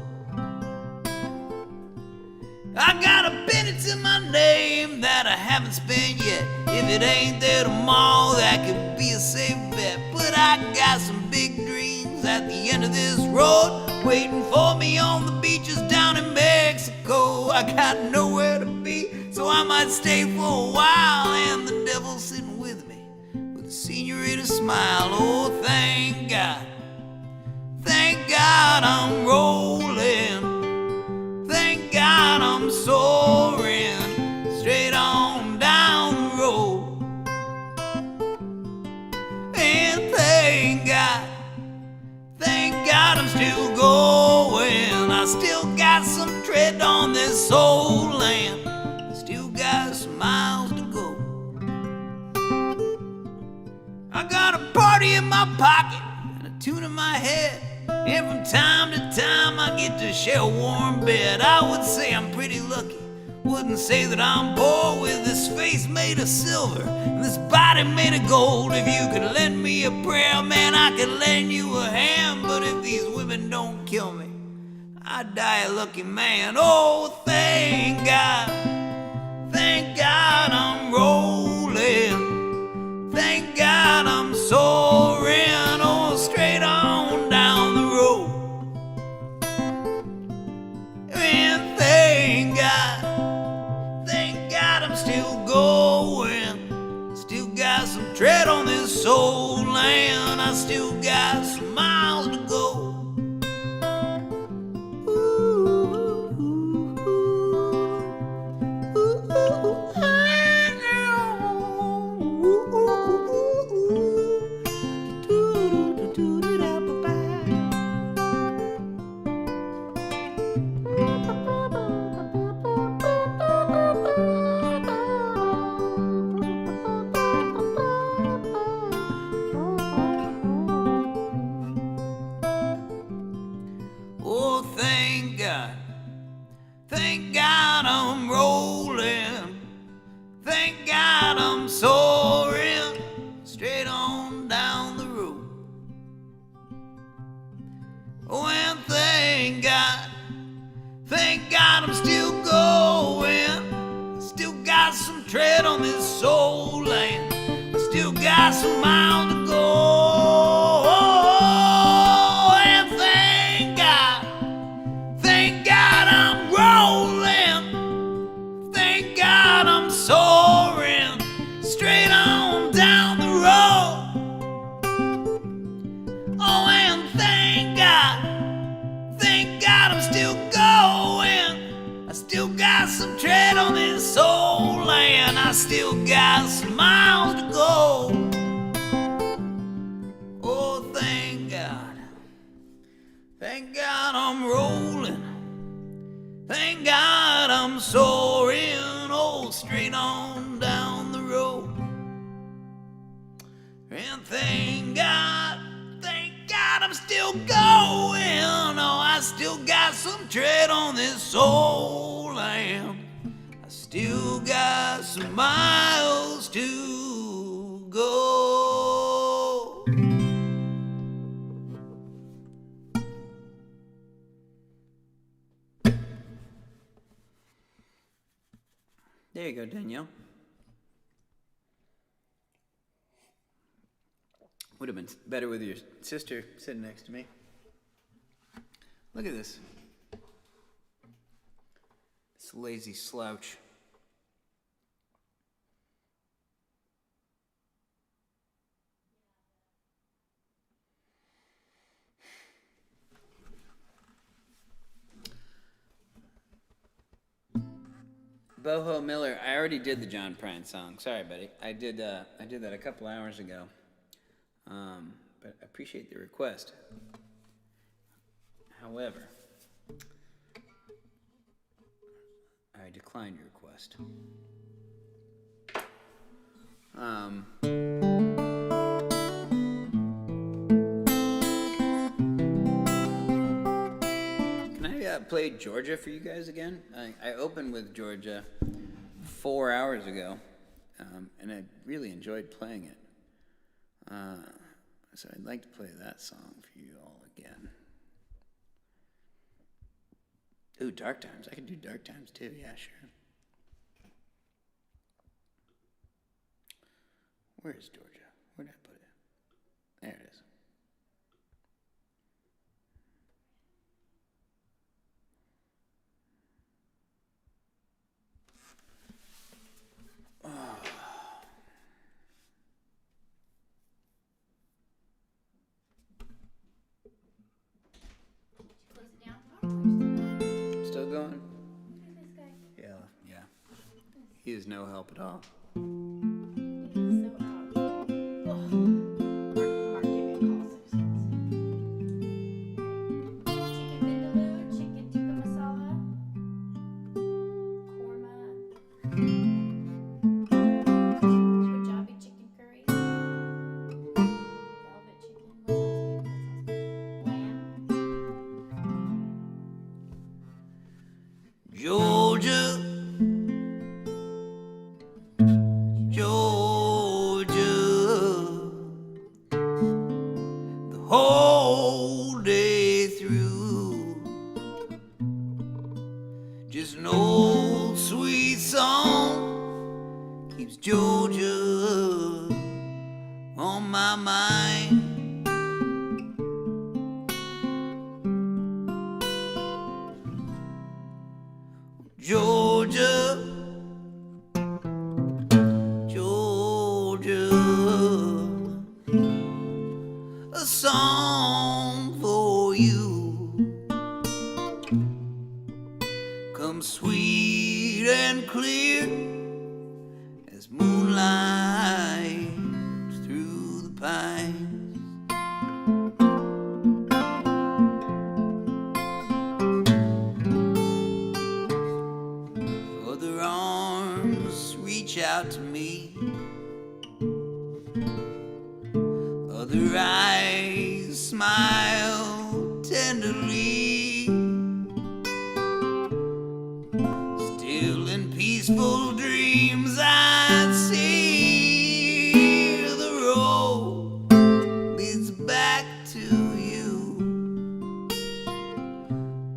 I got a penny to my name that I haven't spent yet. If it ain't there tomorrow, that could be a safe bet. But I got some big dreams at the end of this road, waiting for me on the beaches down in Mexico. I got nowhere to be, so I might stay for a while. And the devil's sitting with me with a senorita smile. Oh, thank God. Thank God I'm rolling. Thank God I'm soaring straight on down the road. And thank God I'm still going. I still got some tread on this soul land. I still got some miles to go. I got a party in my pocket and a tune in my head. And from time to time I get to share a warm bed. I would say I'm pretty lucky. Wouldn't say that I'm poor with this face made of silver and this body made of gold. If you could lend me a prayer, man, I could lend you a hand. But if these women don't kill me, I'd die a lucky man. Oh, thank God I'm rolling. Thank God I'm soaring, oh, straight on down the road. And thank God I'm still going. Still got some tread on this old land. I still got some miles to go. Oh, thank God I'm rolling. Thank God I'm soaring, straight on down the road. Oh, and thank God I'm still going. Still got some tread on this old land. I still got some miles to go. And thank God I'm rolling. Thank God I'm soaring, straight on down the road. Oh, and thank God I'm still going. I still got some tread on this old land. I still got some miles to go. Oh, thank God I'm rolling. Thank God I'm soaring, oh, straight on down the road. And thank God I'm still going. Oh, I still got some tread on this old land. I still got some miles to go. There you go, Danielle. Would have been better with your sister sitting next to me. Look at this. This lazy slouch. Boho Miller, I already did the John Prine song. Sorry, buddy. I did that a couple hours ago. But I appreciate the request. However, I declined your request. Can I play Georgia for you guys again? I opened with Georgia 4 hours ago, and I really enjoyed playing it. So I'd like to play that song for you all again. Ooh, Dark Times. I could do Dark Times too. Yeah, sure. Where's Georgia? Where did I put it? There it is. Still going? Yeah. He is no help at all. whole day through. Just an old sweet song keeps Georgia on my mind. Georgia, Georgia, a song for you comes sweet and clear as moonlight through the pines. Other arms reach out to me, other eyes smile tenderly. Still in peaceful dreams I see the road leads back to you.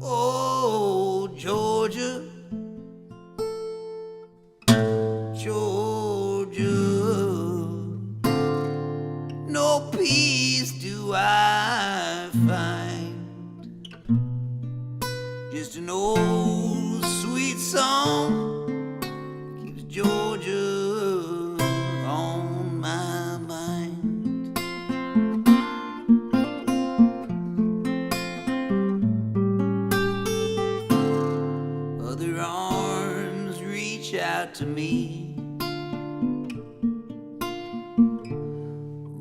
Oh, Georgia, Georgia, no peace do I find, just an old sweet song keeps Georgia on my mind. Other arms reach out to me,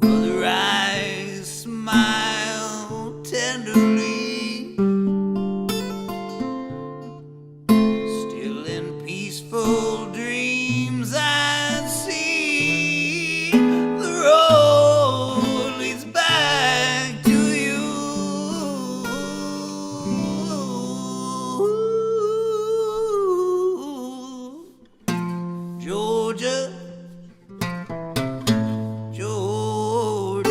other eyes smile tenderly. Still in peaceful dreams I see the road leads back to you. Georgia, Georgia,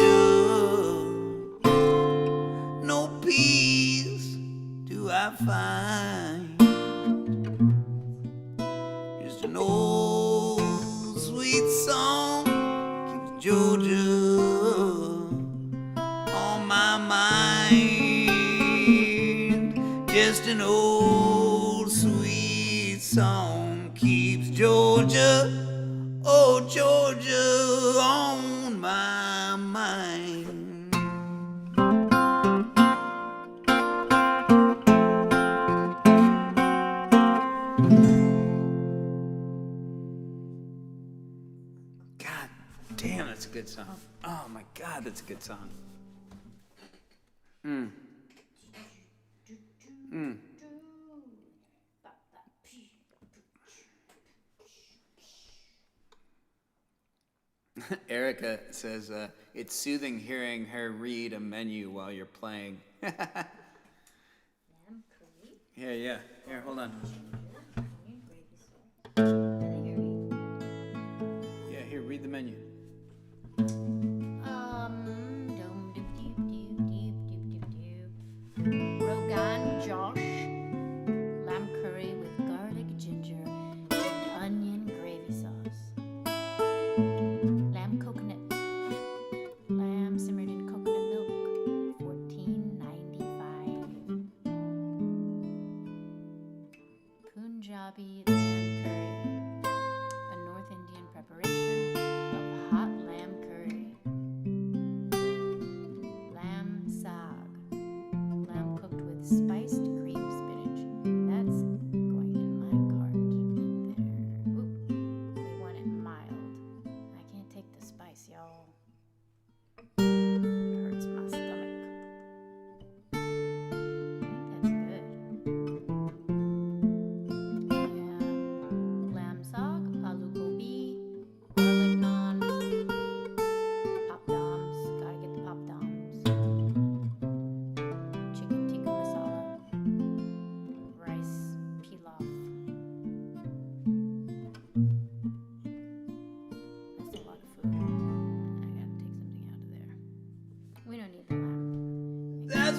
no peace do I find, just an old sweet song keeps Georgia on my mind. Just an old sweet song keeps Georgia, oh Georgia, on my mind. God damn, that's a good song. Oh my God, that's a good song. Erica says it's soothing hearing her read a menu while you're playing. Yeah. Here, hold on. Yeah, here, read the menu. Rogan Josh, lamb curry with garlic, ginger, and onion gravy sauce. Lamb coconut, lamb simmered in coconut milk, $14.95. Punjabi lamb curry, a North Indian preparation of hot lamb curry. Lamb saag, lamb cooked with spiced cream spinach. That's going in my cart right there. Oop, we want it mild. I can't take the spice, y'all. It hurts my stomach. I think that's good. Yeah. Lamb saag, aloo gobi, garlic naan, pop doms. Gotta get the pop doms. Chicken tikka masala, rice pilaf. That's a lot of food. I gotta take something out of there. We don't need the lamb.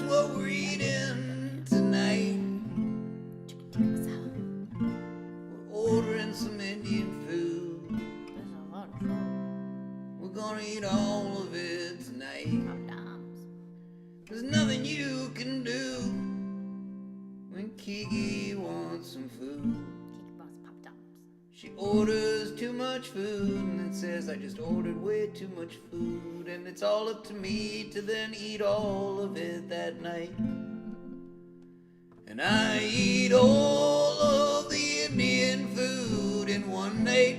what we're eating tonight. We're ordering some Indian food. There's a lot of food. We're gonna eat all of it tonight. Pop doms. There's nothing you can do when Kiki wants some food. Kiki wants pop doms. She orders too much food and then says, I just ordered way too much food, and it's all up to me to then eat all of it that night. And I eat all of the Indian food in one night.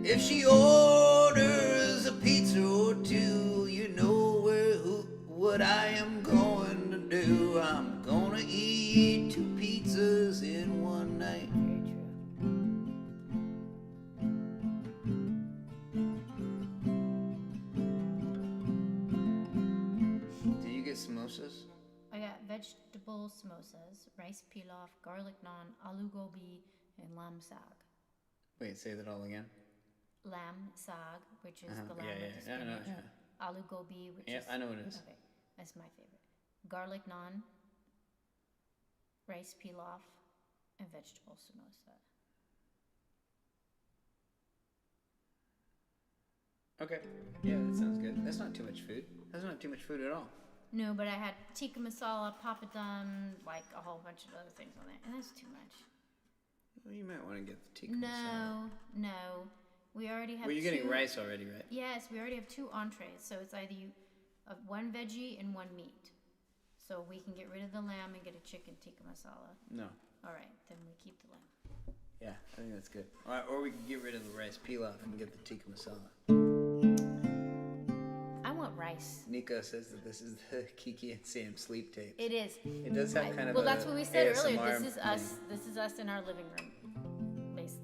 If she orders a pizza or two, you know what I am going to do. I'm gonna eat 2 pizzas in one night. Very true. Did you get samosas? I got vegetable samosas, rice pilaf, garlic naan, aloo gobi, and lamb sag. Wait, say that all again. Lamb sag, which is the lamb Yeah, with the yeah, I know, spinach. yeah. Aloo gobi, which Yeah, is I know what it is. okay. That's my favorite. Garlic naan, rice pilaf, and vegetable samosa. Okay. Yeah, that sounds good. That's not too much food. That's not too much food at all. No, but I had tikka masala, papadum, like a whole bunch of other things on there, and that's too much. Well, you might want to get the tikka masala. No. We already have. Well, you're getting two- rice already, right? Yes, we already have 2 entrees, so it's either one veggie and 1 meat. So we can get rid of the lamb and get a chicken tikka masala. No. All right, then we keep the lamb. Yeah, I think that's good. Or we can get rid of the rice pilaf and get the tikka masala. I want rice. Nico says that this is the Kiki and Sam sleep tape. It is. It does have kind of well, a that's what we said earlier. ASMR This is us. thing. This is us in our living room.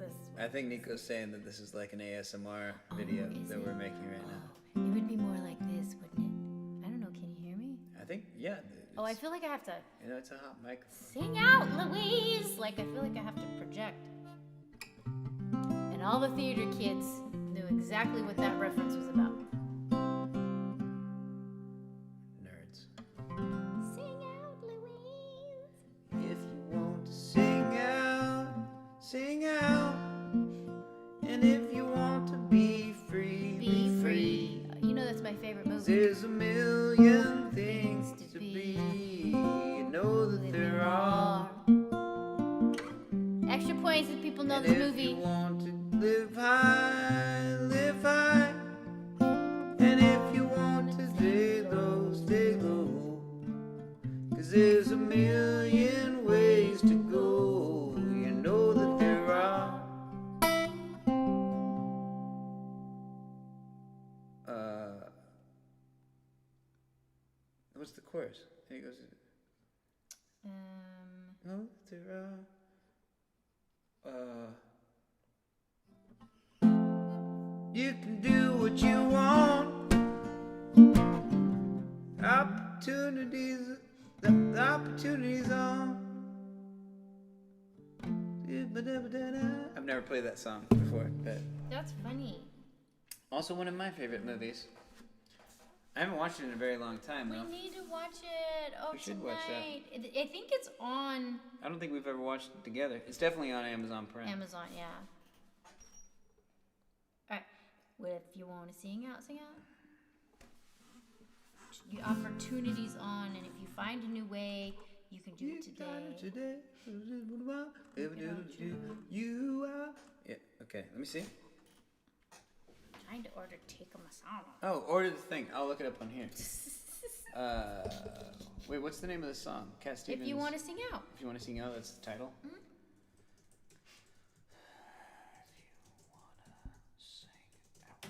This. I think Nico's saying that this is like an ASMR video is that it? we're making right now. It would be more like this, wouldn't it? I don't know. Can you hear me? I think, yeah. Oh, I feel like I have to You know, it's a hot microphone. sing out, Louise. Like I feel like I have to project. And all the theater kids knew exactly what that reference was about. Nerds. Sing out, Louise. If you want to sing out, sing out. And if you want to be free, Be free. You know that's my favorite movie. There's a million things to be. You know that there are. Extra points if people know And this if movie. you want to live high, live high. And if you want to stay low, stay low. 'Cause there's a million ways to go. You know that there are. What's the chorus? Here goes. No, there are. You can do what you want. Opportunities, the opportunities on. I've never played that song before, but That's funny. also one of my favorite movies. I haven't watched it in a very long time, We though. need to watch it. Oh, We should watch that. tonight. I think it's on I don't think we've ever watched it together. It's definitely on Amazon Prime. Amazon. Yeah. All right. Well, if you want to sing out, sing out. Your opportunities on, and if you find a new way, you can do it today. You are. Yeah. Okay. Let me see. Trying to order tikka masala. Oh, order the thing. I'll look it up on here. Wait, what's the name of the song? Cat Stevens. If you want to sing out. If you want to sing out, that's the title. Mhm. If you wanna sing out.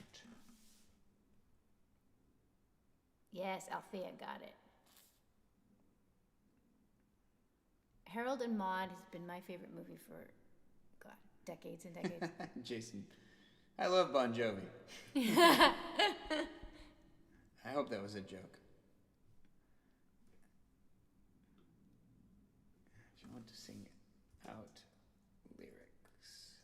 Yes, Althea got it. Harold and Maude has been my favorite movie for, God, decades and decades. Jason, I love Bon Jovi. I hope that was a joke. If you want to sing out lyrics.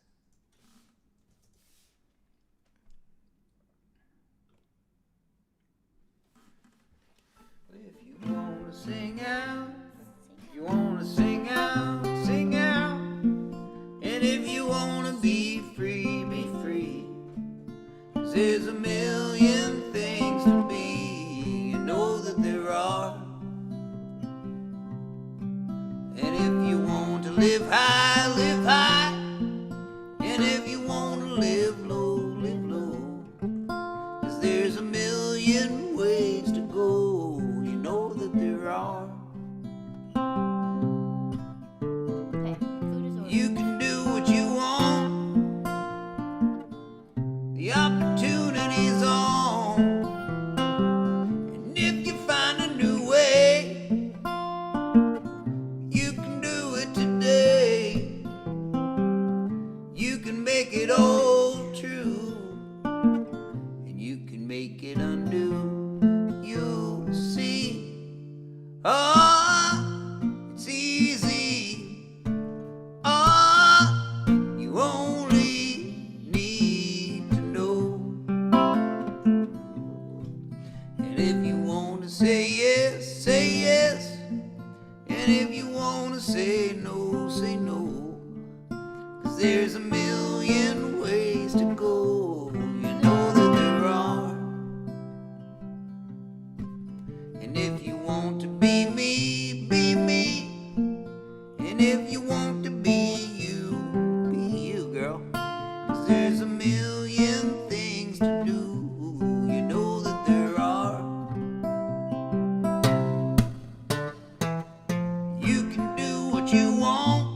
live high, live high. And if you wanna live low, live low. 'Cause there's a million ways to go. You know that there are. Okay, food is ordered. You can do what you want. The opportunity's on. And if you find a new way, you can do it today. You can make it all true. And you can make it undo. You'll see. Oh, it's easy. Oh, you only need to know. And if you want to say yes, say yes. And if you want to say no, say no. 'Cause there's a million ways to go. You know that there are. And if you want to be me, be me. And if you want to be you, girl. 'Cause there's a million things to do. You know that there are. You can do what you want.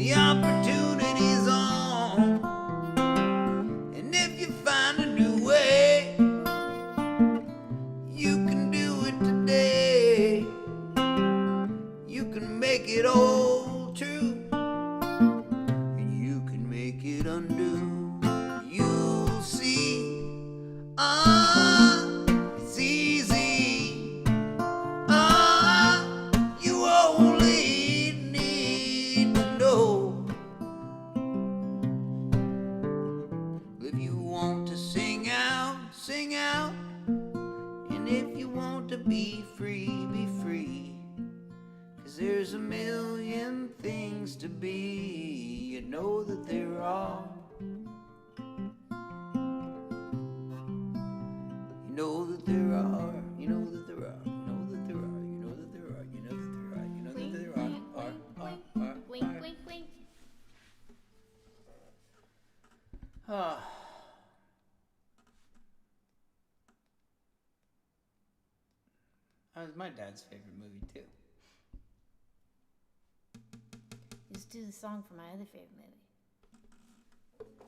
The opportunity's on. And if you find a new way, you can do it today. You can make it all true. And you can make it undo. You'll see. Ah, it's easy. Ah, you only need to know. If you want to sing out, sing out. And if you want to be free, be free. 'Cause there's a million things to be. You know that there are. You know that there are. You know that there are. You know that there are. You know that there are. You know that there are. You know that Wink, there wink, are. wink, wink, wink, wink. Ah. That was my dad's favorite movie too. Let's do the song for my other favorite movie. It's not my other favorite movie.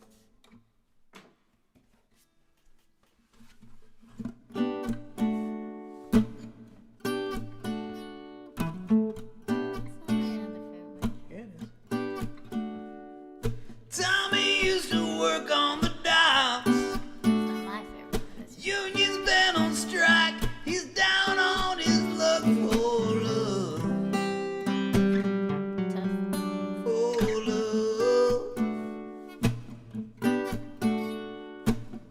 Yeah, it is. Tommy used to work on the docks. It's not my favorite. That's just Union's been on strike. He's down on his luck for love. tough. For love.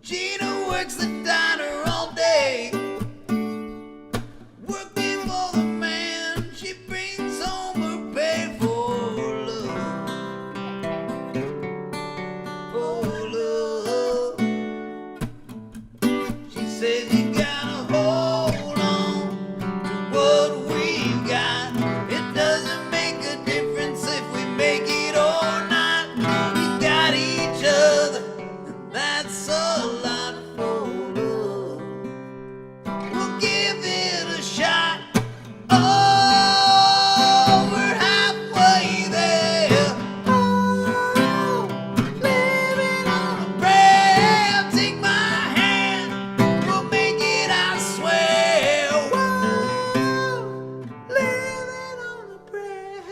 Gina works the diner all day. Working for the man. She brings home her pay for love. For love. She says you gotta hold on to what we've got. It doesn't make a difference if we make it or not. We got each other, and that's a lot for love. We'll give it a shot. Oh, we're halfway there. Oh, living on a prayer. Take my hand, we'll make it, I swear. Whoa, living on a prayer.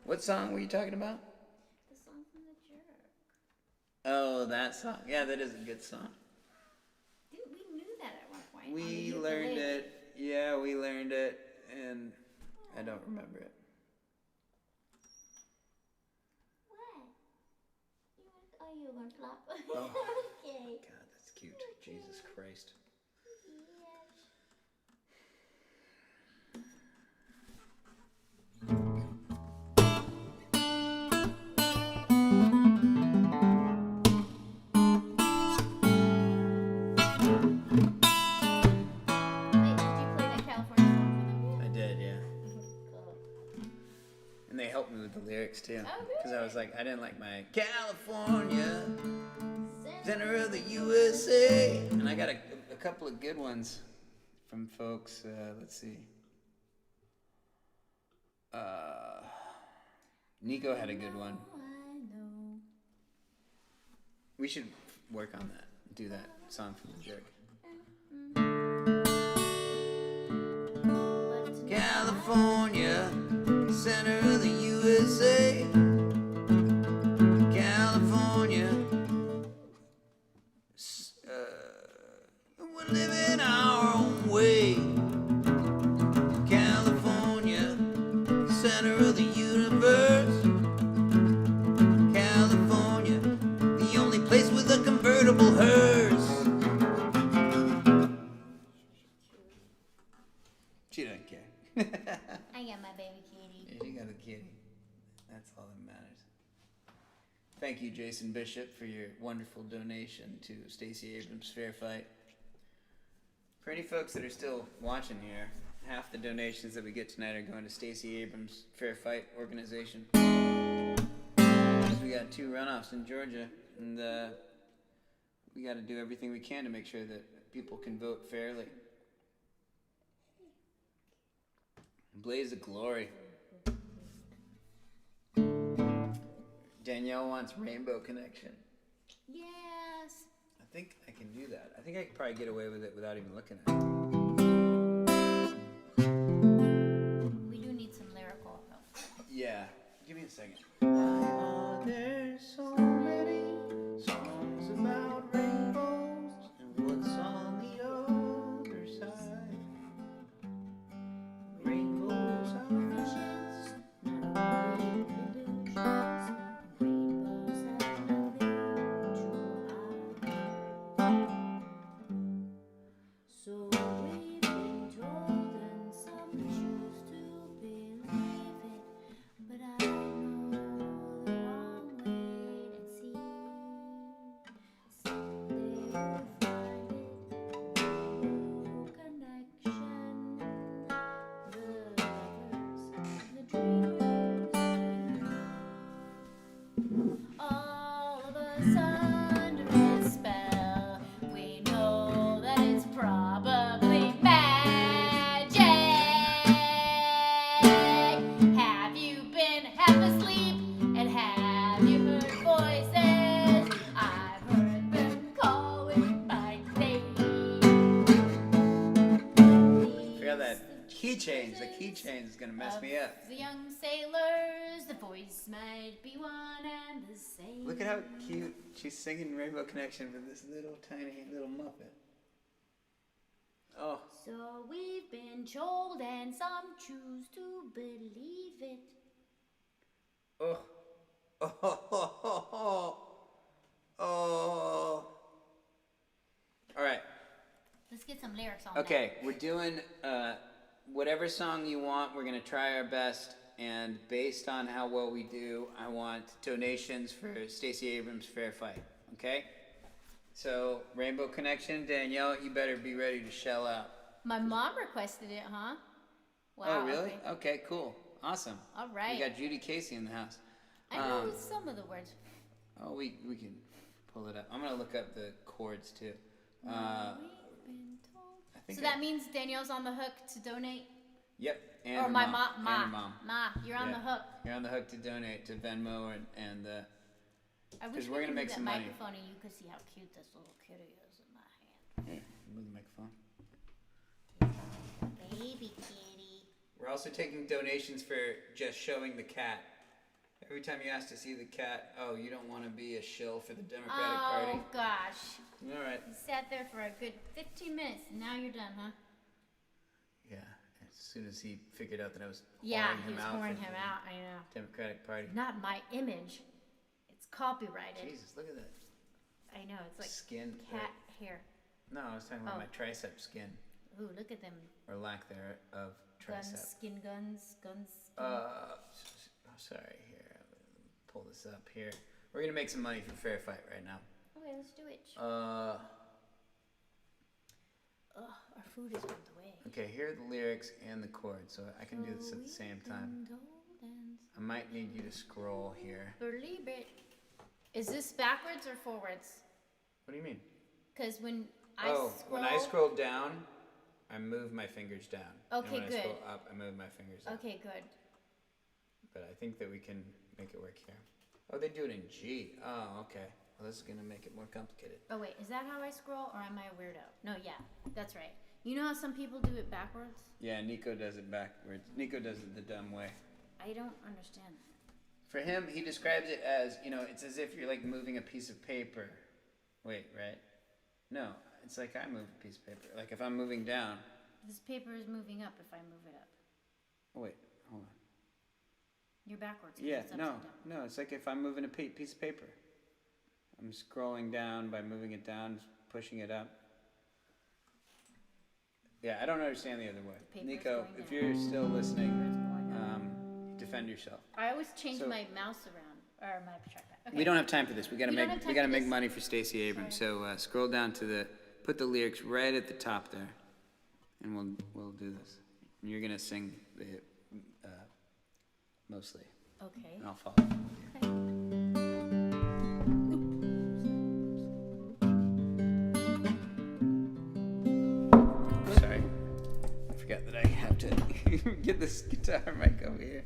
What song were you talking about? The song from The Jerk. Oh, that song. Yeah, that is a good song. Dude, we knew that at one point. on the We learned ukulele. it. Yeah, we learned it, and I don't remember it. What? You want to clap? Oh. Okay. God, that's cute. Jesus Christ. they helped me with the lyrics too. Oh, Because I was really? like, I didn't like my California, center of the USA. And I got a couple of good ones from folks. Let's see. Nico had a good one. I know. We should work on that. Do that song from the jerk. California, center of the USA. California, we're living our own way. California, center of the universe. California, the only place with a convertible hearse. She doesn't care. I got my baby kitty. Yeah, she got a kitty. That's all that matters. Thank you, Jason Bishop, for your wonderful donation to Stacey Abrams' Fair Fight. For any folks that are still watching here, half the donations that we get tonight are going to Stacey Abrams' Fair Fight organization. Because we got 2 runoffs in Georgia, and we got to do everything we can to make sure that people can vote fairly. Blaze of glory. Danielle wants Rainbow Connection. Yes. I think I can do that. I think I could probably get away with it without even looking at it. We do need some lyrical help. Yeah. Give me a second. There's so many songs about rainbows and what's on the other side. Rainbows are visions. So we've been told and some choose to believe it, but I know the wrong way to see. Someday we'll find it, no connection. The lovers, the dreamers, all of us under its spell. We know that it's probably magic. Have you been half asleep? And have you heard voices? I've heard them calling my name. Forgot that key change. The key change is gonna mess me up. The young sailors, the voice might be one and the same. Look at how cute she's singing Rainbow Connection with this little tiny little Muppet. Oh, So we've been told and some choose to believe it. oh, oh, oh, oh, oh, oh. All right. Let's get some lyrics on that. Okay, we're doing whatever song you want. We're gonna try our best, and based on how well we do, I want donations for Stacey Abrams' Fair Fight. Okay. So Rainbow Connection, Danielle, you better be ready to shell out. My mom requested it, huh? Wow. Oh, really? Okay. Okay, cool, awesome. All right. We got Judy Casey in the house. I know some of the words. Oh, we can pull it up. I'm gonna look up the chords too. We've been told. I think So that means Danielle's on the hook to donate? Yep. And Or her my mom. mom. And her mom. Ma, you're on Yeah. the hook. You're on the hook to donate to Venmo and I 'Cause wish we're we gonna could make move some that money. microphone and you could see how cute this little kitty is in my hand. here, move the microphone. Baby kitty. We're also taking donations for just showing the cat. Every time you ask to see the cat, oh, you don't want to be a shill for the Democratic Party. Oh, gosh. All right. You sat there for a good 15 minutes. Now you're done, huh? Yeah. As soon as he figured out that I was Yeah, whoring he him was out whoring for him the out. I know. Democratic Party. Not my image. It's copyrighted. Jesus, look at that I know. It's like skin. cat hair. No, I was talking about Oh. my tricep skin, Ooh, look at them or lack there of guns, tricep. skin guns, guns. Skin. Oh, sorry. Here, I'm gonna pull this up here. We're gonna make some money for Fair Fight right now. Okay, let's do it. Uh, Ugh, our food is on the way. okay. Here are the lyrics and the chords, so I can do this at the same time. We've been told I might need you to scroll here. Believe it. Is this backwards or forwards? What do you mean? Because when when I scroll down, I move my fingers down. Okay, and when good. I scroll up, I move my fingers up. Okay, good. But I think that we can make it work here. Oh, they do it in G. Oh, okay. Well, this is going to make it more complicated. Oh, wait. Is that how I scroll, or am I a weirdo? No, yeah. That's right. You know how some people do it backwards? Yeah, Nico does it backwards. Nico does it the dumb way. I don't understand that. For him, he describes it as, it's as if you're like moving a piece of paper. Wait, right? No, it's like I move a piece of paper. Like if I'm moving down. This paper is moving up if I move it up. Oh, wait, hold on. You're backwards. 'cause Yeah, it's upside down. no, it's like if I'm moving a piece of paper. I'm scrolling down by moving it down, pushing it up. Yeah, I don't understand the other way. Paper's Nico, going if down. you're still listening, Paper's going up. defend yourself. I always change So- my mouse around, or my trackpad. Okay. We don't have time for this. We gotta We don't have make time for make this. money for Stacey Abrams. So scroll down to put the lyrics right at the top there, and we'll do this. And you're gonna sing the mostly, Okay. and I'll follow. Okay. Sorry, I forgot that I have to get this guitar mic over here.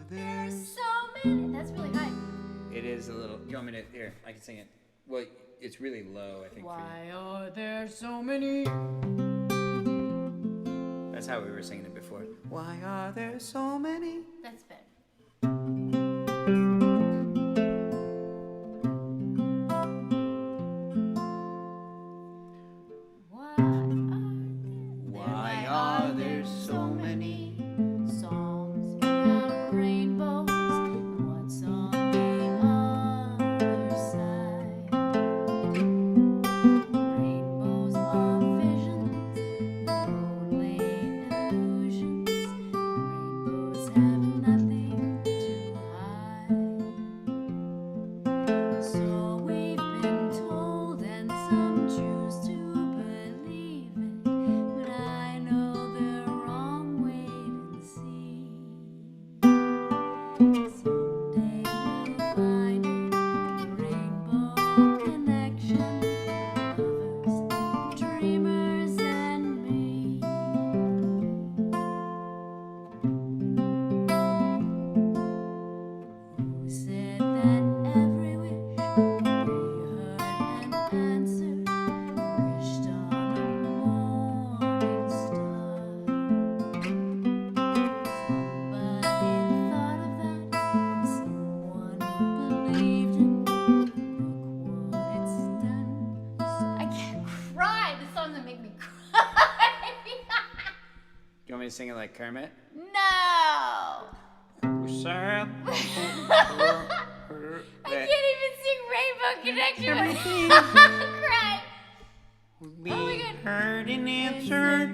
There's so many. That's really high. It is a little. You want me to? Here, I can sing it. Well, it's really low, I think. Why are there so many? That's how we were singing it before. Why are there so many? That's better. Why are there so many? Songs about rainbows? What's on the other side? Rainbows are visions, they're only illusions. Rainbows have nothing to hide. So we've been told, and some choose to believe it. But I know the wrong. Wait and see. Someday we'll find it. The rainbow connection. Lovers, dreamers, and me. Who said that every wish could be heard and answered? Wished on a morning star. Somebody thought of that. Someone believed it. Look what it's done. I can't cry. This song's gonna make me cry. You want me to sing it like Kermit? No. Sad. I can't even sing Rainbow Connection without crying. We Oh my God. heard and answered.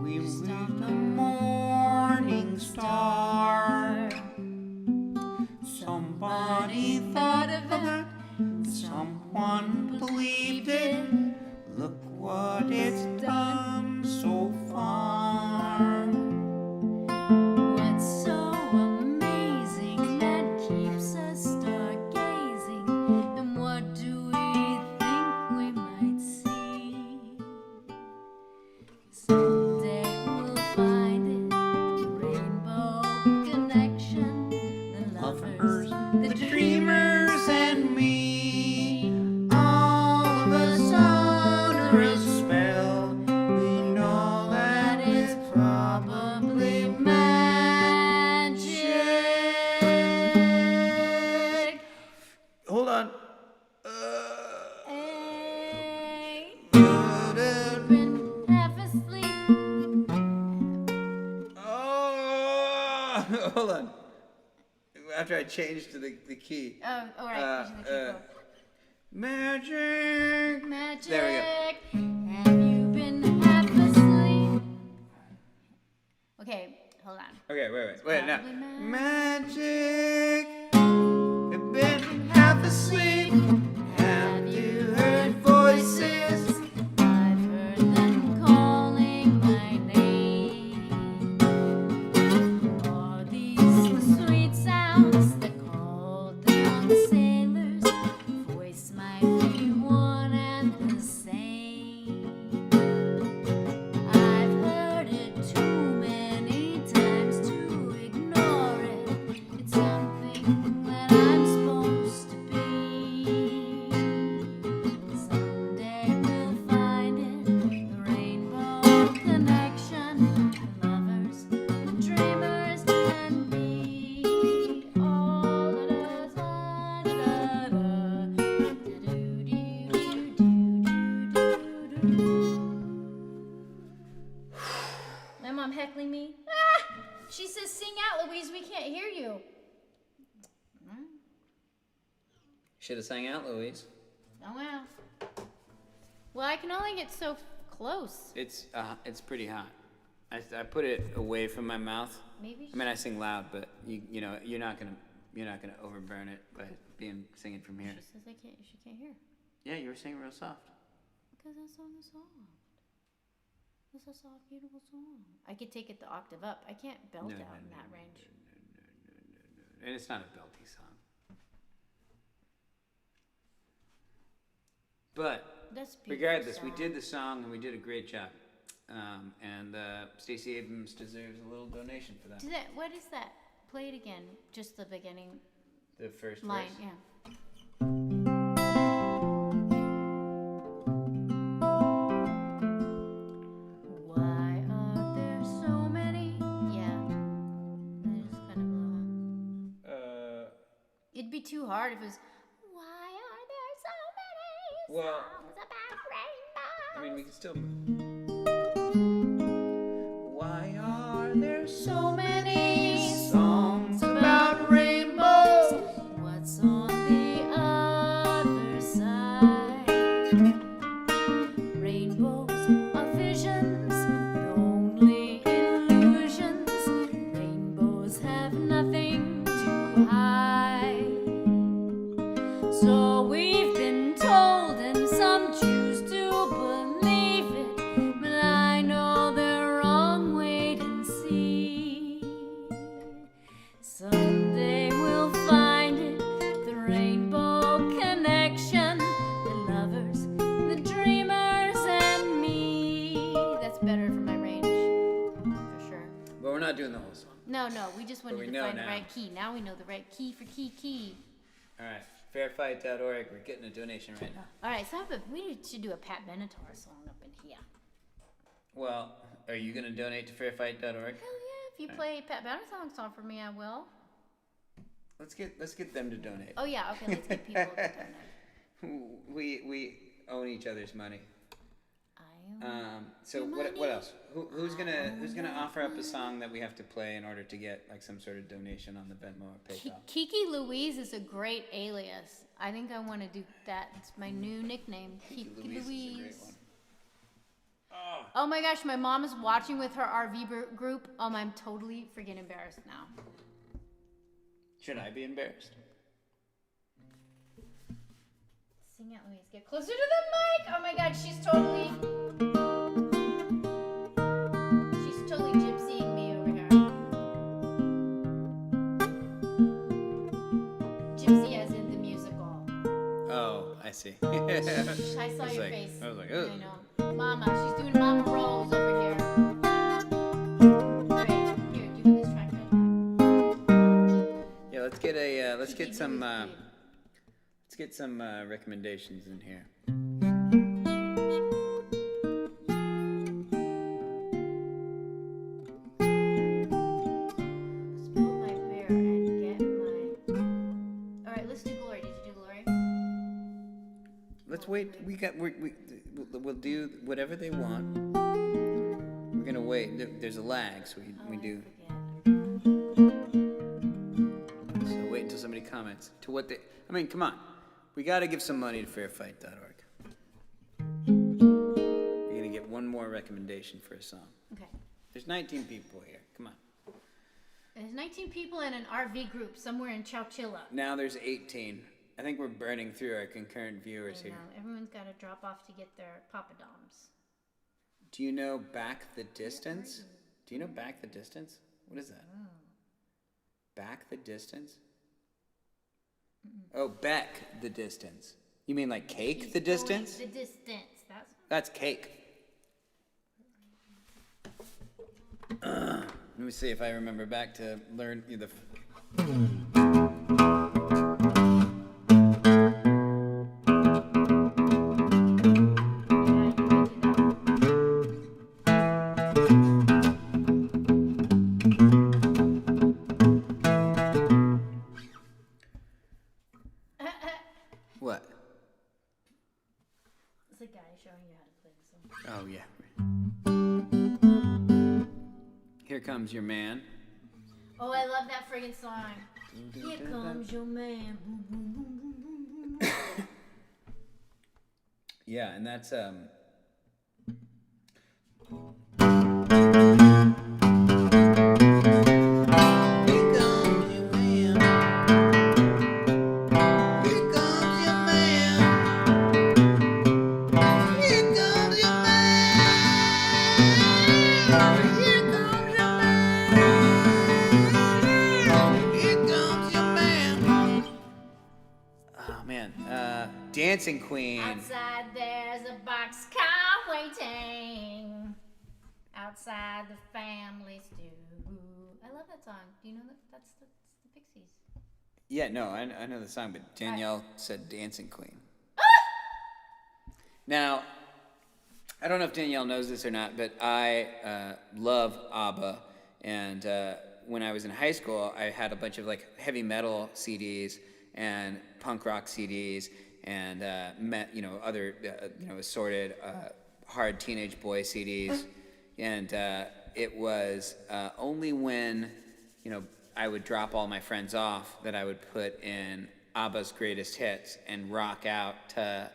We with the morning star. Somebody thought of that. Someone believed it. Look what it's done so far. What's so amazing that keeps us stargazing? And what do we think we might see? Someday we'll find it. The rainbow connection. The lovers, the Dreamers and me, all of us under a spell. We know that it's probably magic. Hold on. Hey, been half asleep. Oh, hold on. After I changed to the key. Oh, all right. Usually people. Magic. Magic. There we go. Have you been half asleep? Okay, hold on. Okay, wait. Now. probably Magic. Should have sang out, Louise. Oh well. Well, I can only get so close. It's pretty hot. I put it away from my mouth. Maybe. I mean, I sing loud, but you know you're not gonna overburn it by singing from here. She says she can't hear. Yeah, you were singing real soft. Because that song is soft. It's a soft, beautiful song. I could take it the octave up. I can't belt out in that range. And it's not a belty song. But That's beautiful regardless, we song. did the song and we did a great job. And Stacey Abrams deserves a little donation for that. What is that? Play it again. Just the beginning The first line. verse. Yeah. Why are there so many? Yeah. That is kind of low. It'd be too hard if it was. Why are there so many Well, songs about rainbows? I mean, we can still. Why are there So many songs about rainbows. What's on the other side? Rainbows are visions, but only illusions. Rainbows have nothing to hide. So we've been told, and some choose to believe it. But I know they're wrong. Wait and see. Someday we'll find it, the rainbow connection, the lovers, the dreamers, and me. That's better for my range, for sure. But we're not doing the whole song. No, we just wanted we to know find the now. right key. Now we know the right key for key. All right, fairfight.org. We're getting a donation right now. All right, so we should do a Pat Benatar song up in here. Well, are you going to donate to fairfight.org? Hell yeah, if you play Pat Benatar song for me, I will. Let's get them to donate. Oh yeah, okay, let's get people to donate. We own each other's money. I So Your what money. else? Who's gonna offer up a song that we have to play in order to get like some sort of donation on the Venmo or PayPal? Kiki Louise is a great alias. I think I want to do that. It's my new nickname, Kiki Louise. is a great one. Oh my gosh, my mom is watching with her RV group. I'm totally freaking embarrassed now. Should I be embarrassed? Sing out, Louise. Get closer to the mic. Oh my god, she's totally gypsying me over here. Gypsy as in the musical. Oh, I see. I saw your like- face. I was like, ugh. I know. Mama, she's doing Mama Rose over here. Great. Here, do this track right back. Yeah, let's get some Louise, let's get some recommendations in here. Spell my bear and get my. All right, let's do Glory. Did you do Glory? Let's wait. We'll do whatever they want. We're gonna wait. There's a lag, so we do. So wait until somebody comments to what they. I mean, come on. We got to give some money to fairfight.org. We're gonna get one more recommendation for a song. Okay. There's 19 people here. Come on. There's 19 people in an RV group somewhere in Chowchilla. Now there's 18. I think we're burning through our concurrent viewers I here. know. Everyone's got to drop off to get their papadoms. Do you know Back the Distance? Do you know Back the Distance? What is that? Back the Distance? Oh, Beck the Distance. You mean like Cake the Distance? The distance. That's Cake. Let me see if I remember back to learn the. What? It's a guy showing you how to play the song. Oh, yeah. Here comes your man. Oh, I love that friggin' song. Here comes your man. Boom, boom, boom, boom, boom, boom. Yeah, and that's Here comes your man. Here comes your man. Here comes your man. Here comes your man. Here comes your man. oh man, Dancing Queen. Outside there's a boxcar waiting. Outside the family stew. I love that song. Do you know that? That's the Pixies. Yeah, no, I know the song, but Danielle said Dancing Queen. Now, I don't know if Danielle knows this or not, but I love ABBA, and when I was in high school, I had a bunch of like heavy metal CDs and punk rock CDs and other assorted hard teenage boy CDs, and it was only when I would drop all my friends off that I would put in ABBA's greatest hits and rock out to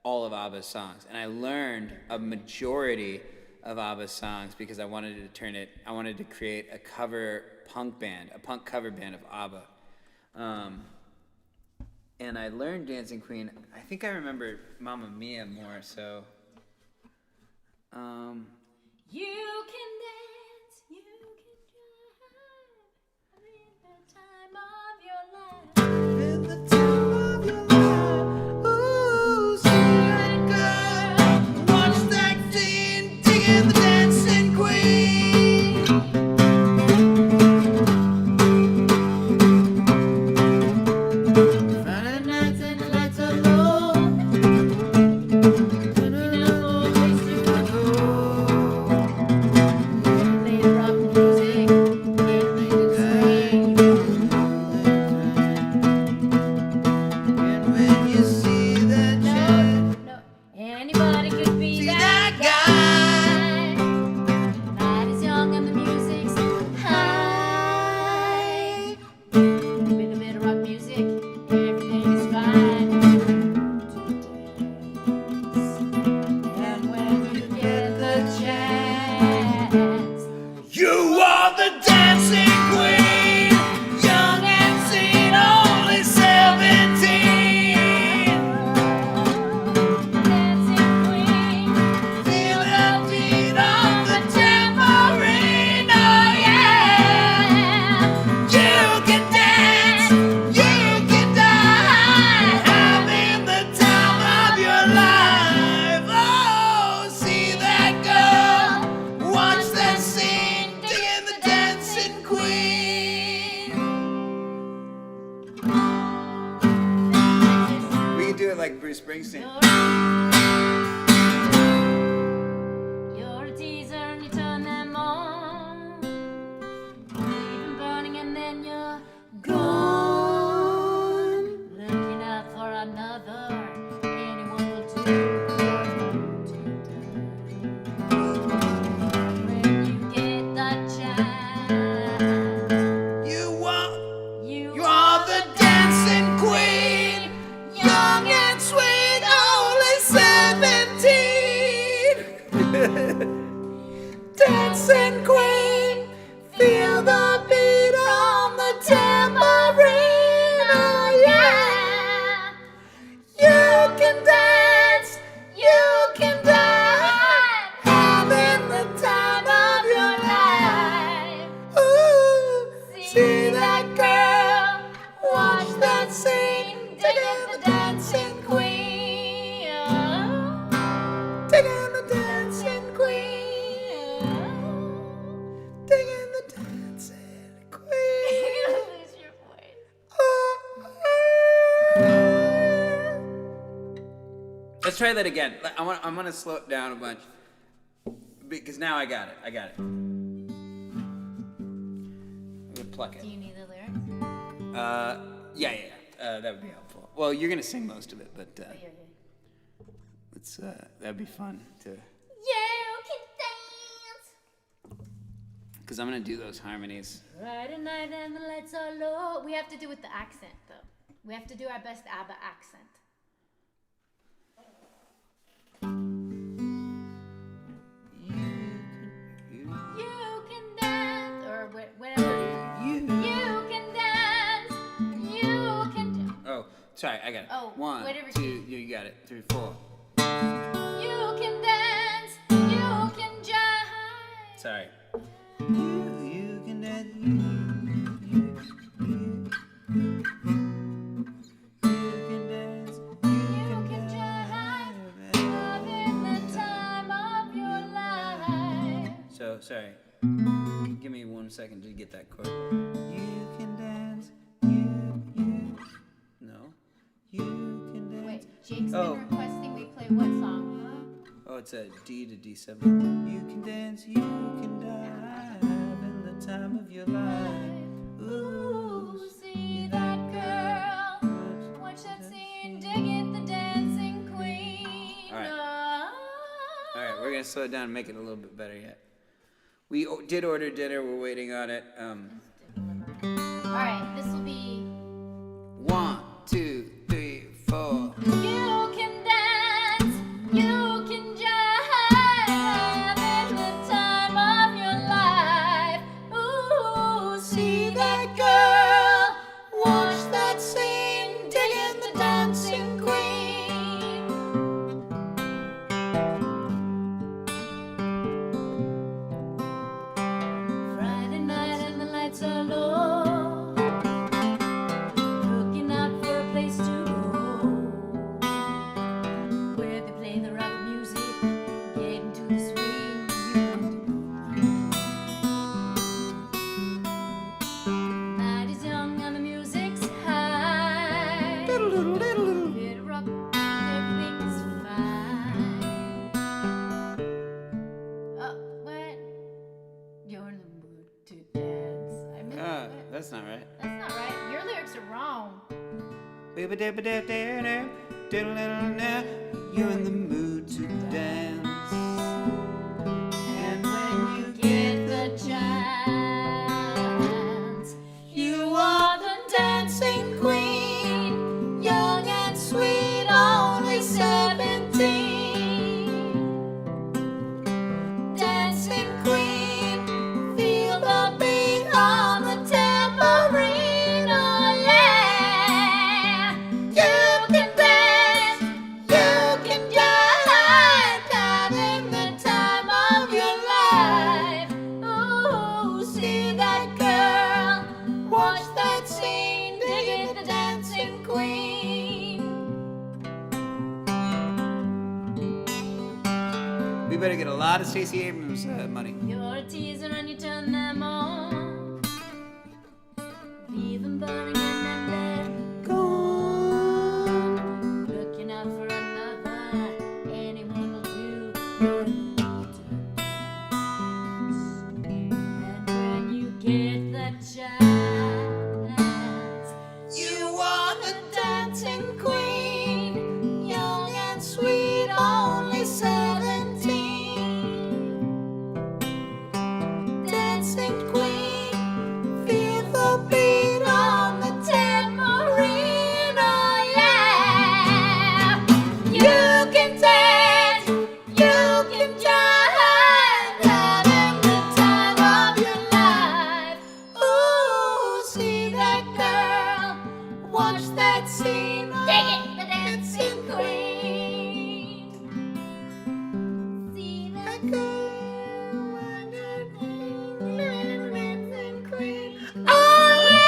all of ABBA's songs. And I learned a majority of ABBA's songs because I wanted to create a punk cover band of ABBA. And I learned Dancing Queen. I think I remember Mamma Mia more, so. You can dance, you can drive, in the time of your life. In the time of your life, ooh, see that girl, watch that scene, digging the dancing queen. Friday nights and the lights are low. Looking out for a place to go. Play rock music, get the swing. And when you see that child, No, anybody could be see that that guy. guy. The night is young and the music's high. With a bit of rock music, everything is fine. And when you get the chance, You are the dancing queen, young and sweet, only 17. dancing queen, Feel that beat of the tambourine, oh yeah. You can dance, you can die, having the time of your life. Oh, see that girl, watch that scene, digging the dancing queen. We can do it like Bruce Springsteen. you're a teaser and you turn them on. You leave them burning and then you're gone. Looking out for another, anyone will do. When you get the chance, You are you the dancing queen, young and sweet, only 17. Dancing queen, feel the beat on the tambourine, oh yeah. You can dance, you can die, having the time of your life. Ooh, see that girl, watch that scene, digging the dancing queen. Digging the dancing queen. Digging the dancing queen. lose your voice. Let's try that again. I want to slow it down a bunch because now I got it. I'm gonna pluck Do it. you need the lyrics? Yeah. That would be helpful. Well, you're gonna sing most of it, but Yeah. let's. That'd be fun to. You can dance. Because I'm gonna do those harmonies. Friday night and the lights are low. We have to do with the accent, though. We have to do our best ABBA accent. whatever. You can dance. You can. Oh, sorry, I got it. Oh, One, whatever two, key. you got it. 3, 4. You can dance. You can jive. Sorry. You can dance. You can dance. You can jive. Having the time of your life. So, sorry. Give me 1 second to get that chord. You can dance. No. You can dance. Wait, Jake's Oh. been requesting we play what song? Oh, it's a D to D7. You can dance. You can dive in the time of your life. Ooh, see that girl. Watch that scene. Dig it, the dancing queen. All right. Ah. All right, we're gonna slow it down and make it a little bit better yet. We did order dinner. We're waiting on it. All right, this will be. 1, 2, 3, 4. You can dance, you can jive, having the time of your life. Ooh, see that girl, watch that scene, digging the dancing queen. Friday night and the lights are low, looking out for a place to go, where they play the rock music, get into the swing. Night is young and the music's high. Bit of rock, everything's fine. Oh, when you're in the mood to dance. I missed it. That's not right. That's not right. Your lyrics are wrong. You're in the mood to dance. And when you Get the chance. You are the dancing queen, young and sweet, only 17. Dancing queen, feel the beat on the tambourine, oh yeah. You can dance, you can jive, having the time of your life. Ooh, see that girl, watch that scene, digging the dancing queen. We better get a lot of Stacey Abrams money. You're a teaser and you turn them on. Leave them burning and then they're gone. Looking out for another, anyone will do. You're in the mood to dance. And when you get the chance, you are the dancing queen, young and sweet, only 17. Dancing queen, feel the beat on the tambourine, oh yeah. You can dance, you can jive, having the time of your life. Ooh, see that girl, watch that scene, dig it, the dancing queen. See that girl, watch that scene, the dancing queen. Oh yeah.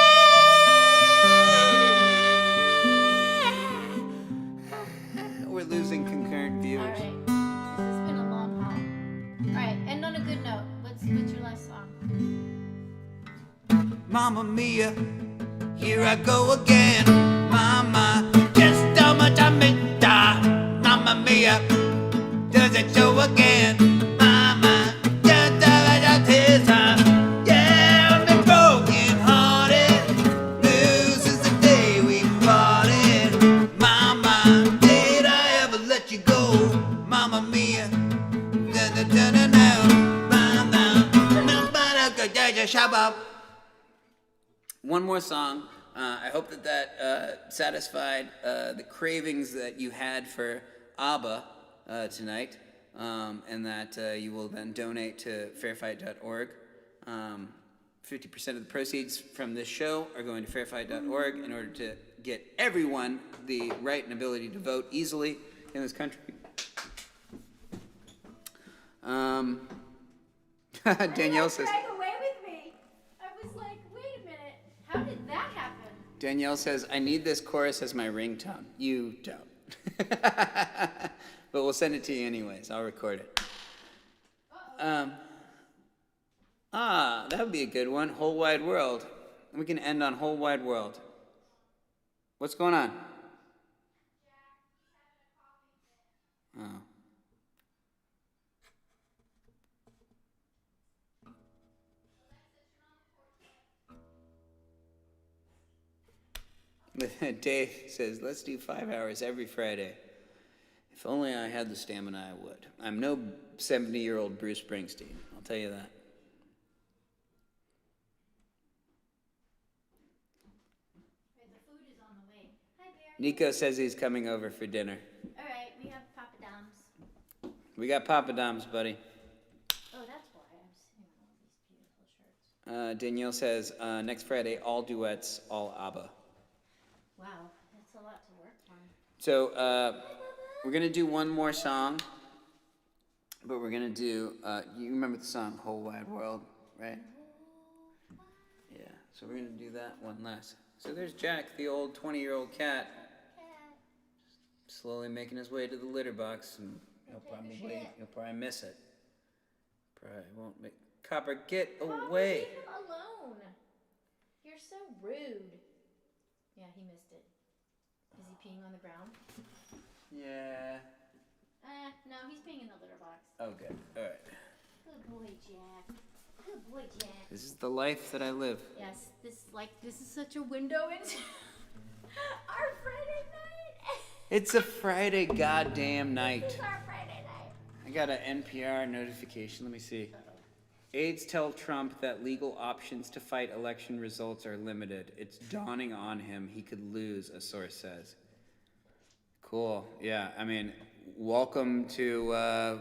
We're losing concurrent viewers. All right, this has been a long haul. All right, end on a good note. What's your last song? Mamma Mia, here I go again. Mama, just how much I meant die. Mamma Mia, does it show again? Mama, just how much I taste time. Yeah, I've been broken hearted. Blue since the day we parted. Mama, did I ever let you go? Mamma Mia, da-da-da-da-da. Mama, nobody could judge a shabba. One more song. I hope that satisfied the cravings that you had for ABBA tonight, and that you will then donate to fairfight.org. 50% of the proceeds from this show are going to fairfight.org in order to get everyone the right and ability to vote easily in this country. Danielle says. Drag away with me. I was like, wait a minute. How did that happen? Danielle says, I need this chorus as my ringtone. You don't. But we'll send it to you anyways. I'll record it. That would be a good one. Whole wide world. We can end on whole wide world. What's going on? Oh. Dave says, let's do 5 hours every Friday. If only I had the stamina, I would. I'm no 70-year-old Bruce Springsteen, I'll tell you that. The food is on the way. Hi, Bear. Nico says he's coming over for dinner. All right, we have Papa Dom's. We got Papa Dom's, buddy. Oh, that's why I'm sitting on all these beautiful shirts. Danielle says, next Friday, all duets, all ABBA. Wow, that's a lot to work on. So, we're going to do one more song, but we're going to do, you remember the song Whole Wide World, right? Yeah, so we're going to do that one last. So there's Jack, the old 20-year-old cat, slowly making his way to the litter box, and he'll probably miss it. Probably won't make... Copper, get away! Leave him alone. You're so rude. Yeah, he missed it. Is he peeing on the ground? Yeah. No, he's peeing in the litter box. Oh, good. All right. Good boy, Jack. Good boy, Jack. This is the life that I live. Yes, this is such a window into our Friday night. It's a Friday goddamn night. It's our Friday night. I got an NPR notification. Let me see. Aides tell Trump that legal options to fight election results are limited. It's dawning on him he could lose, a source says. Cool. Yeah, I mean, welcome to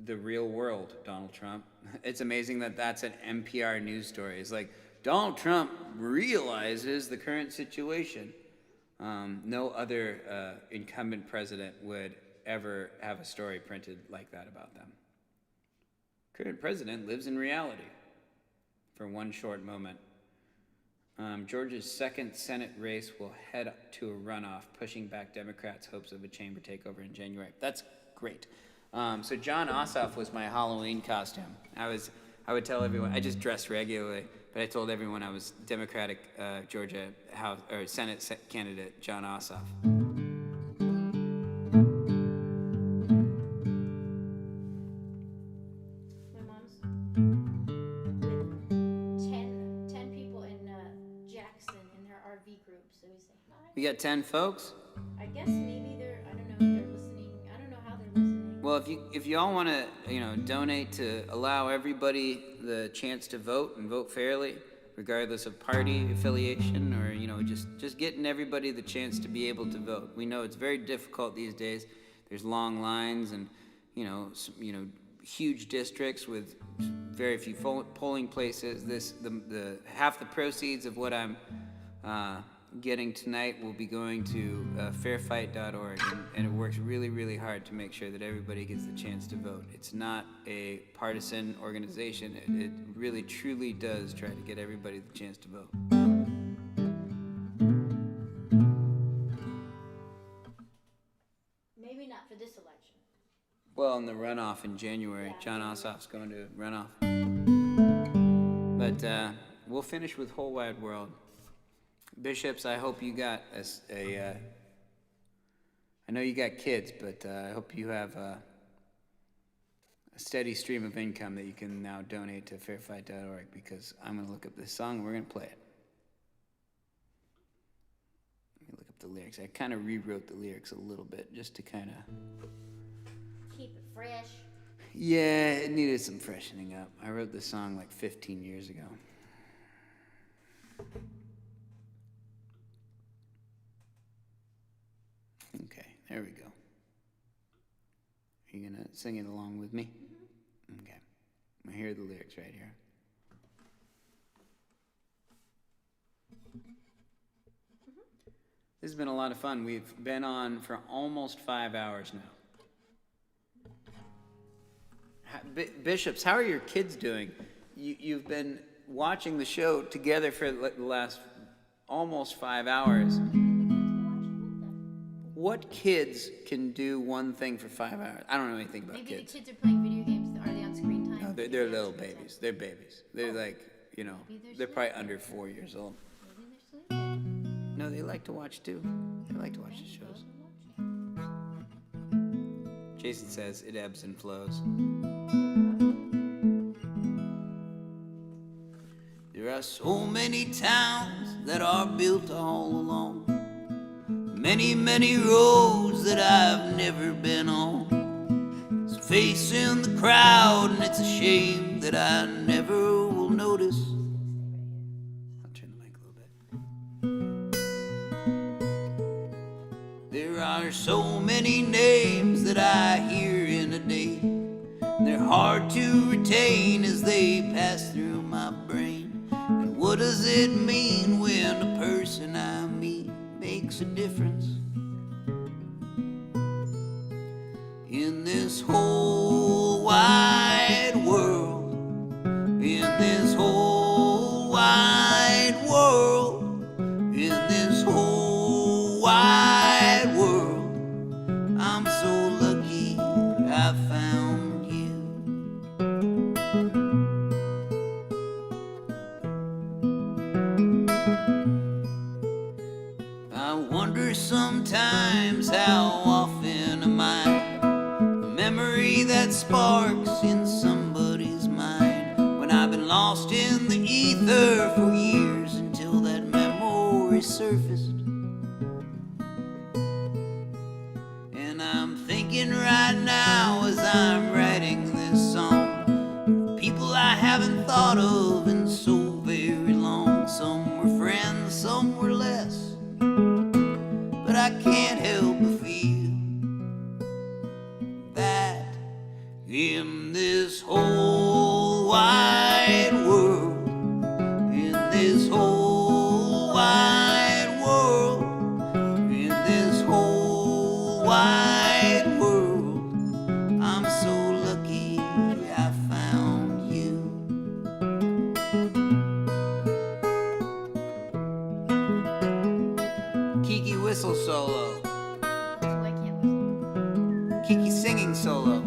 the real world, Donald Trump. It's amazing that that's an NPR news story. It's like, Donald Trump realizes the current situation. No other incumbent president would ever have a story printed like that about them. Current president lives in reality for one short moment. Georgia's second Senate race will head to a runoff, pushing back Democrats' hopes of a chamber takeover in January. That's great. So John Ossoff was my Halloween costume. I would tell everyone, I just dressed regularly, but I told everyone I was Democratic Georgia House or Senate candidate John Ossoff. My mom's with 10 people in Jackson in their RV group, so we say hi. We got 10 folks? I guess maybe I don't know if they're listening. I don't know how they're listening. Well, if you all want to, donate to allow everybody the chance to vote and vote fairly, regardless of party affiliation, or just getting everybody the chance to be able to vote. We know it's very difficult these days. There's long lines and huge districts with very few polling places. The half the proceeds of what I'm getting tonight will be going to fairfight.org, and it works really, really hard to make sure that everybody gets the chance to vote. It's not a partisan organization. It really, truly does try to get everybody the chance to vote. Maybe not for this election. Well, in the runoff in January, John Ossoff's going to runoff. But we'll finish with Whole Wide World. Bishops, I hope you got I know you got kids, but I hope you have a steady stream of income that you can now donate to fairfight.org, because I'm going to look up this song and we're going to play it. Let me look up the lyrics. I kind of rewrote the lyrics a little bit just to kind of... Keep it fresh. Yeah, it needed some freshening up. I wrote this song like 15 years ago. Okay, there we go. Are you gonna sing it along with me? Mm-hmm. Okay. I hear the lyrics right here. This has been a lot of fun. We've been on for almost 5 hours now. Bishops, how are your kids doing? You've been watching the show together for the last almost 5 hours. What kids can do one thing for 5 hours? I don't know anything about Maybe kids. the kids are playing video games. Are they on screen time? No, they're little babies. They're babies. They're like, you know, Maybe they're they're probably under 4 years old. Maybe they're sleeping. No, they like to watch too. They like to watch the shows. Jason says it ebbs and flows. There are so many towns that are built all along. Many, many roads that I've never been on. It's facing the crowd and it's a shame that I never will notice. I'll turn the mic a little bit. There are so many names that I hear in a day. They're hard to retain as they pass through my brain. And what does it mean when a person I meet makes a difference? In this whole wide world, in this whole wide world, in this whole wide world, I'm so lucky I found you. I wonder sometimes how often am I a memory that sparks in somebody's mind, when I've been lost in the ether for years until that memory surfaced. And I'm thinking right now as I'm writing this song, people I haven't thought of in so very long. Some were friends, some were less, but I can't help but feel that in this whole wide world, in this whole wide world, in this whole wide world, I'm so lucky I found you. Kiki whistle solo. Oh, I can't whistle. Kiki singing solo.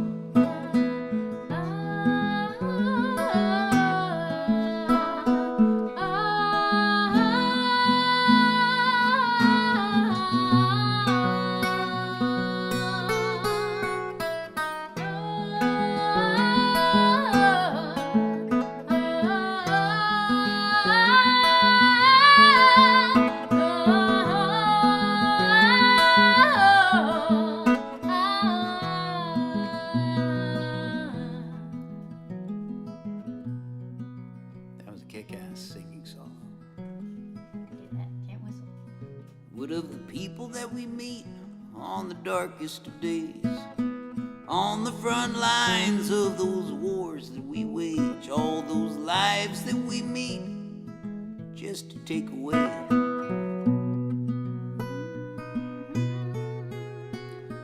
That was a kick-ass singing solo. Can't whistle. What of the people that we meet on the darkest of days, on the front lines of those wars that we wage, all those lives that we meet just to take away?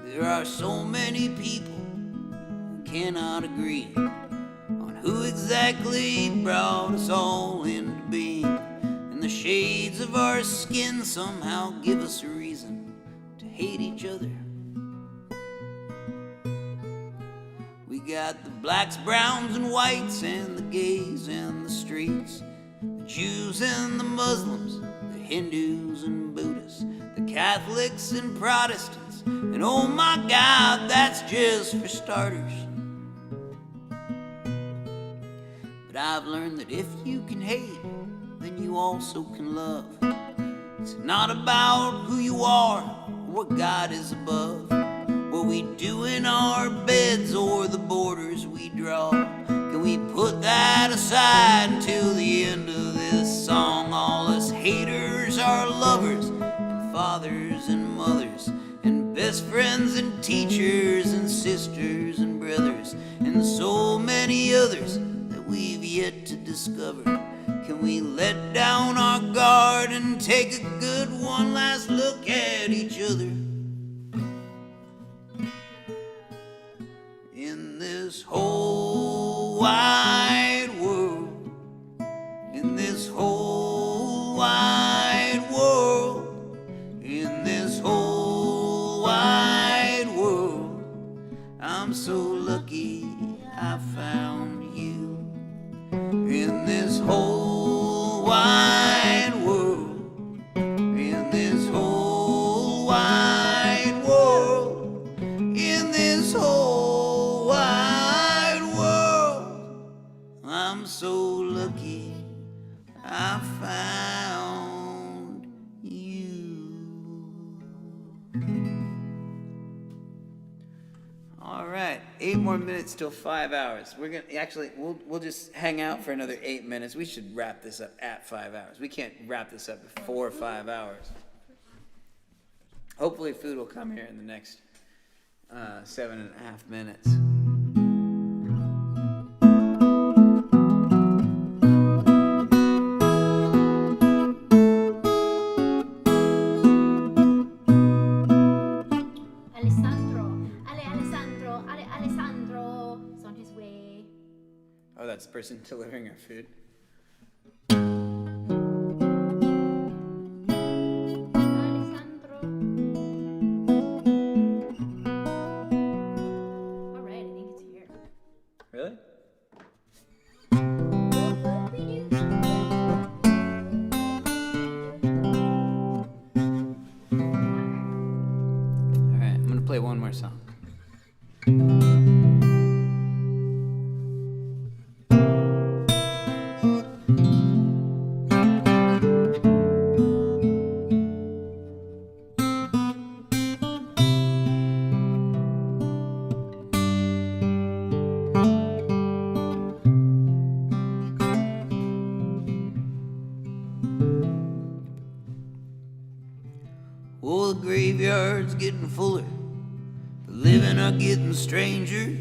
There are so many people who cannot agree on who exactly brought us all into being, and the shades of our skin somehow give us a reason to hate each other. We got the blacks, browns, and whites, and the gays and the straights, the Jews and the Muslims, the Hindus and Buddhists, the Catholics and Protestants, and oh my God, that's just for starters. But I've learned that if you can hate, then you also can love. It's not about who you are or what God is above, what we do in our beds or the borders we draw. Can we put that aside until the end of this song? All us haters are lovers and fathers and mothers and best friends and teachers and sisters and brothers and so many others that we've yet to discover. Can we let down our guard and take a good one last look at at each other. In this whole wide world, in this whole wide world, in this whole wide world, I'm so lucky I found you. In this whole wide world, in this whole wide world, in this whole wide world, I'm so lucky I found you. All right, 8 more minutes till 5 hours. We're gonna actually we'll just hang out for another 8 minutes. We should wrap this up at 5 hours. We can't wrap this up before 5 hours. Hopefully, food will come here in the next 7.5 minutes. Alessandro's on his way. Oh, that's the person delivering our food. Alessandro. All right, I think it's here. Really? All right, I'm gonna play one more song. Oh, the graveyard's getting fuller, the living are getting stranger.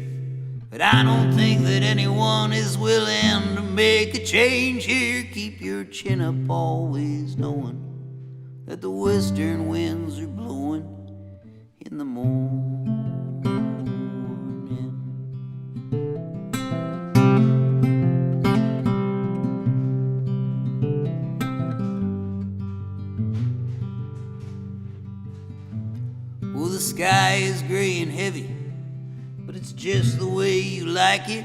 But I don't think that anyone is willing to make a change here. Keep your chin up, always knowing that the western winds are blowing in the morning. Well, the sky is gray and heavy, but it's just the way you like it.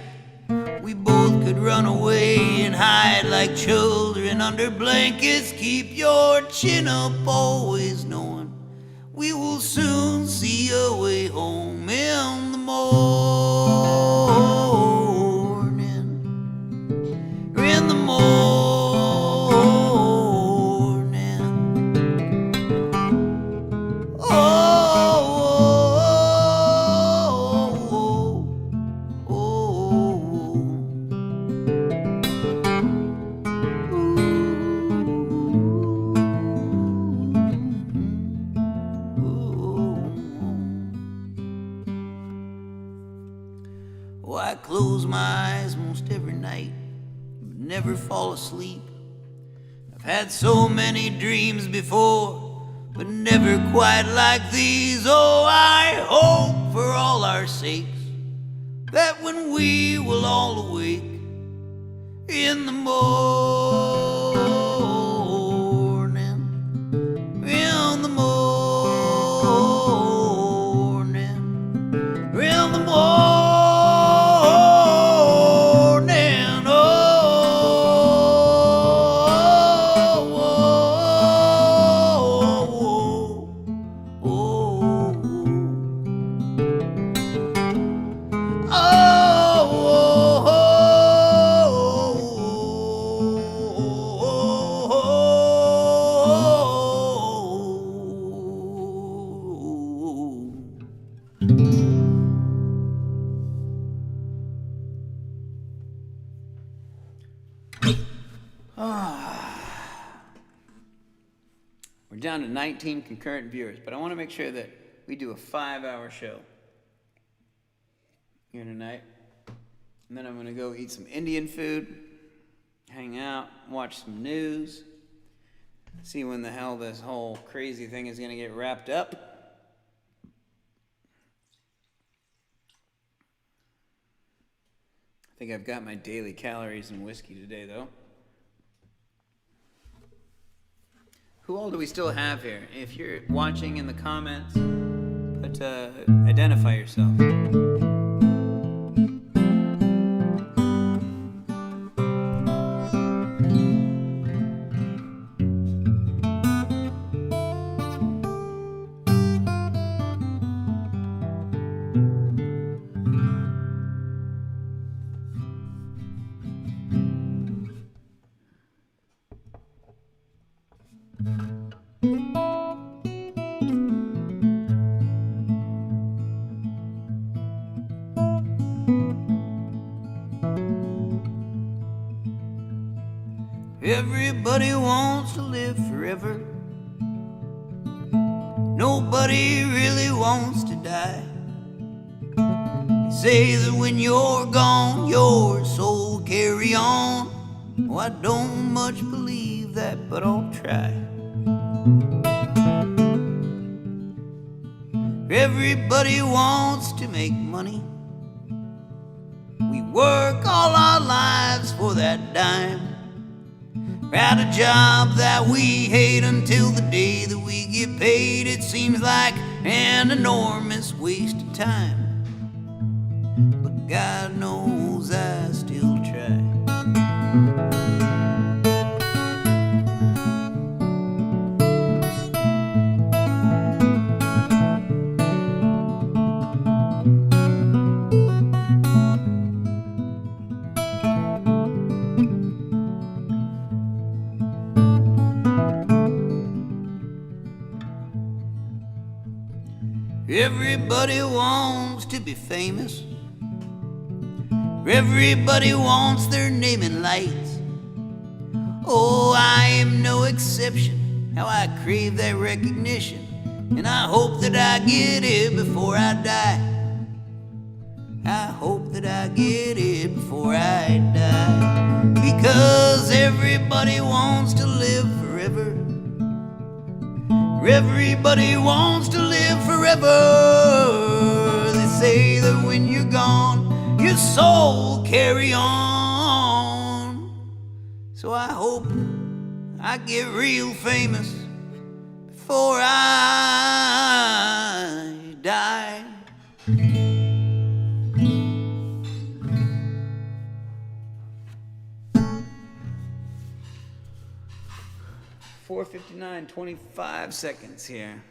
We both could run away and hide like children under blankets. Keep your chin up, always knowing we will soon see a way home in the morning. In the morning. Oh, I close my eyes most every night, but never fall asleep. I've had so many dreams before, but never quite like these. Oh, I hope for all our sakes that when we will all awake in the morning, in the morning, in the morning. We're down to 19 concurrent viewers, but I want to make sure that we do a 5-hour show here tonight. And then I'm going to go eat some Indian food, hang out, watch some news. See when the hell this whole crazy thing is gonna get wrapped up. I think I've got my daily calories and whiskey today, though. Who all do we still have here? If you're watching in the comments, put identify yourself. Everybody wants to live forever. Nobody really wants to die. They say that when you're gone, your soul carry on. Oh, I don't much believe that, but I'll try. Everybody wants to make money. We work all our lives for that dime. At a job that we hate until the day that we get paid. It seems like an enormous waste of time, but God knows I still try. Everybody wants to be famous. Everybody wants their name in lights. Oh, I am no exception. How I crave that recognition, and I hope that I get it before I die. I hope that I get it before I die. Because everybody wants to live forever. Everybody wants to live forever. They say that when you're gone, your soul carry on. So I hope I get real famous before I die. 4:59, 25 seconds here.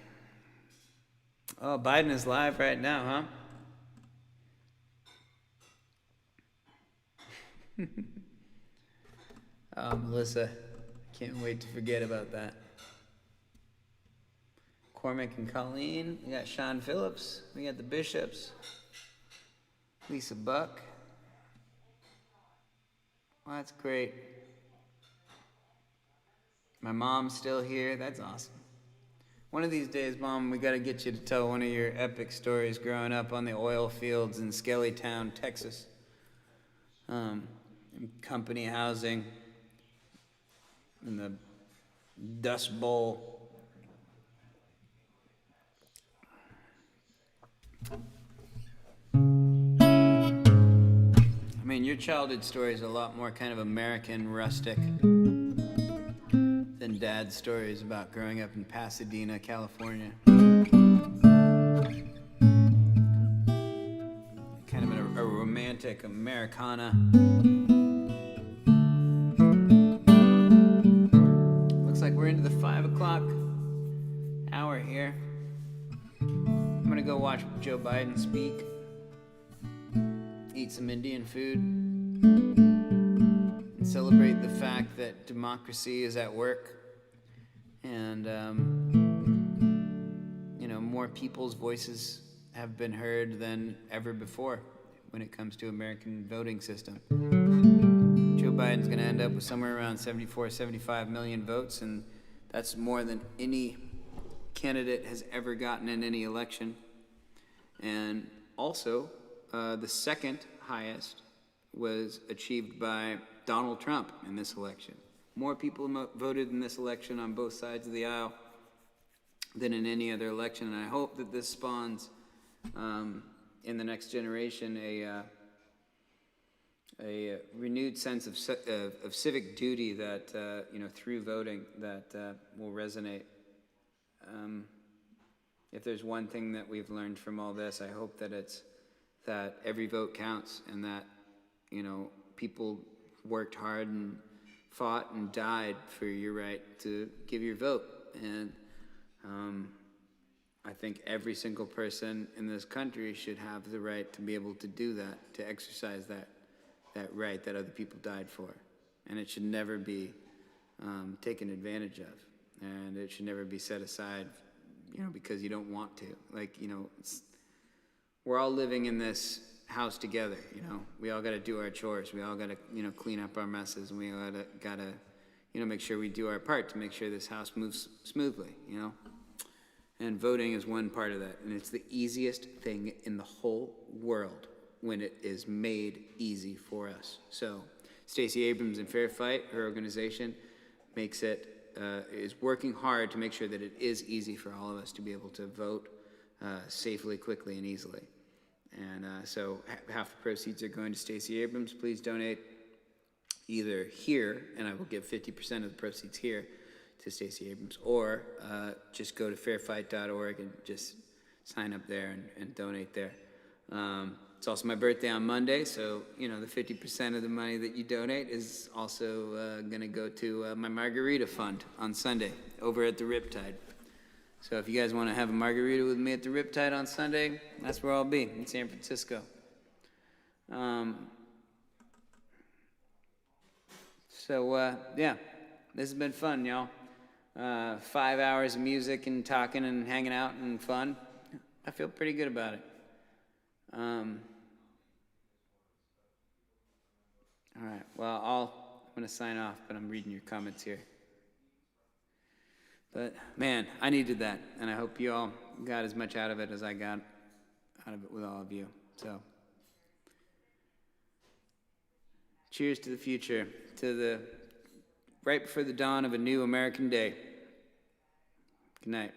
Oh, Biden is live right now, huh? Oh, Melissa, can't wait to forget about that. Cormac and Colleen, we got Sean Phillips, we got the Bishops, Lisa Buck. Well, that's great. My mom's still here. That's awesome. One of these days, Mom, we got to get you to tell one of your epic stories growing up on the oil fields in Skellytown, Texas. In company housing, in the Dust Bowl. I mean, your childhood story is a lot more kind of American, rustic than Dad's stories about growing up in Pasadena, California. Kind of a romantic Americana. Looks like we're into the 5 o'clock hour here. I'm gonna go watch Joe Biden speak, eat some Indian food, and celebrate the fact that democracy is at work, and more people's voices have been heard than ever before when it comes to American voting system. Joe Biden's going to end up with somewhere around 74, 75 million votes, and that's more than any candidate has ever gotten in any election. And also, the second highest was achieved by Donald Trump in this election. more people voted in this election on both sides of the aisle than in any other election, and I hope that this spawns in the next generation a renewed sense of civic duty that through voting that will resonate. If there's one thing that we've learned from all this, I hope that it's that every vote counts, and that people worked hard and fought and died for your right to give your vote. And I think every single person in this country should have the right to be able to do that, to exercise that right that other people died for. And it should never be taken advantage of. And it should never be set aside, because you don't want to. We're all living in this house together, We all got to do our chores. We all got to, clean up our messes. And we all got to, make sure we do our part to make sure this house moves smoothly, And voting is one part of that. And it's the easiest thing in the whole world when it is made easy for us. So Stacey Abrams in Fair Fight, her organization, is working hard to make sure that it is easy for all of us to be able to vote safely, quickly, and easily. And so half the proceeds are going to Stacey Abrams. Please donate either here, and I will give 50% of the proceeds here to Stacey Abrams, or just go to fairfight.org and just sign up there and donate there. It's also my birthday on Monday, so the 50% of the money that you donate is also going to go to my margarita fund on Sunday over at the Riptide. So if you guys want to have a margarita with me at the Riptide on Sunday, that's where I'll be, in San Francisco. Yeah, this has been fun, y'all. 5 hours of music and talking and hanging out and fun. I feel pretty good about it. All right, well, I'm going to sign off, but I'm reading your comments here. But, man, I needed that, and I hope you all got as much out of it as I got out of it with all of you. So, cheers to the future, right before the dawn of a new American day. Good night.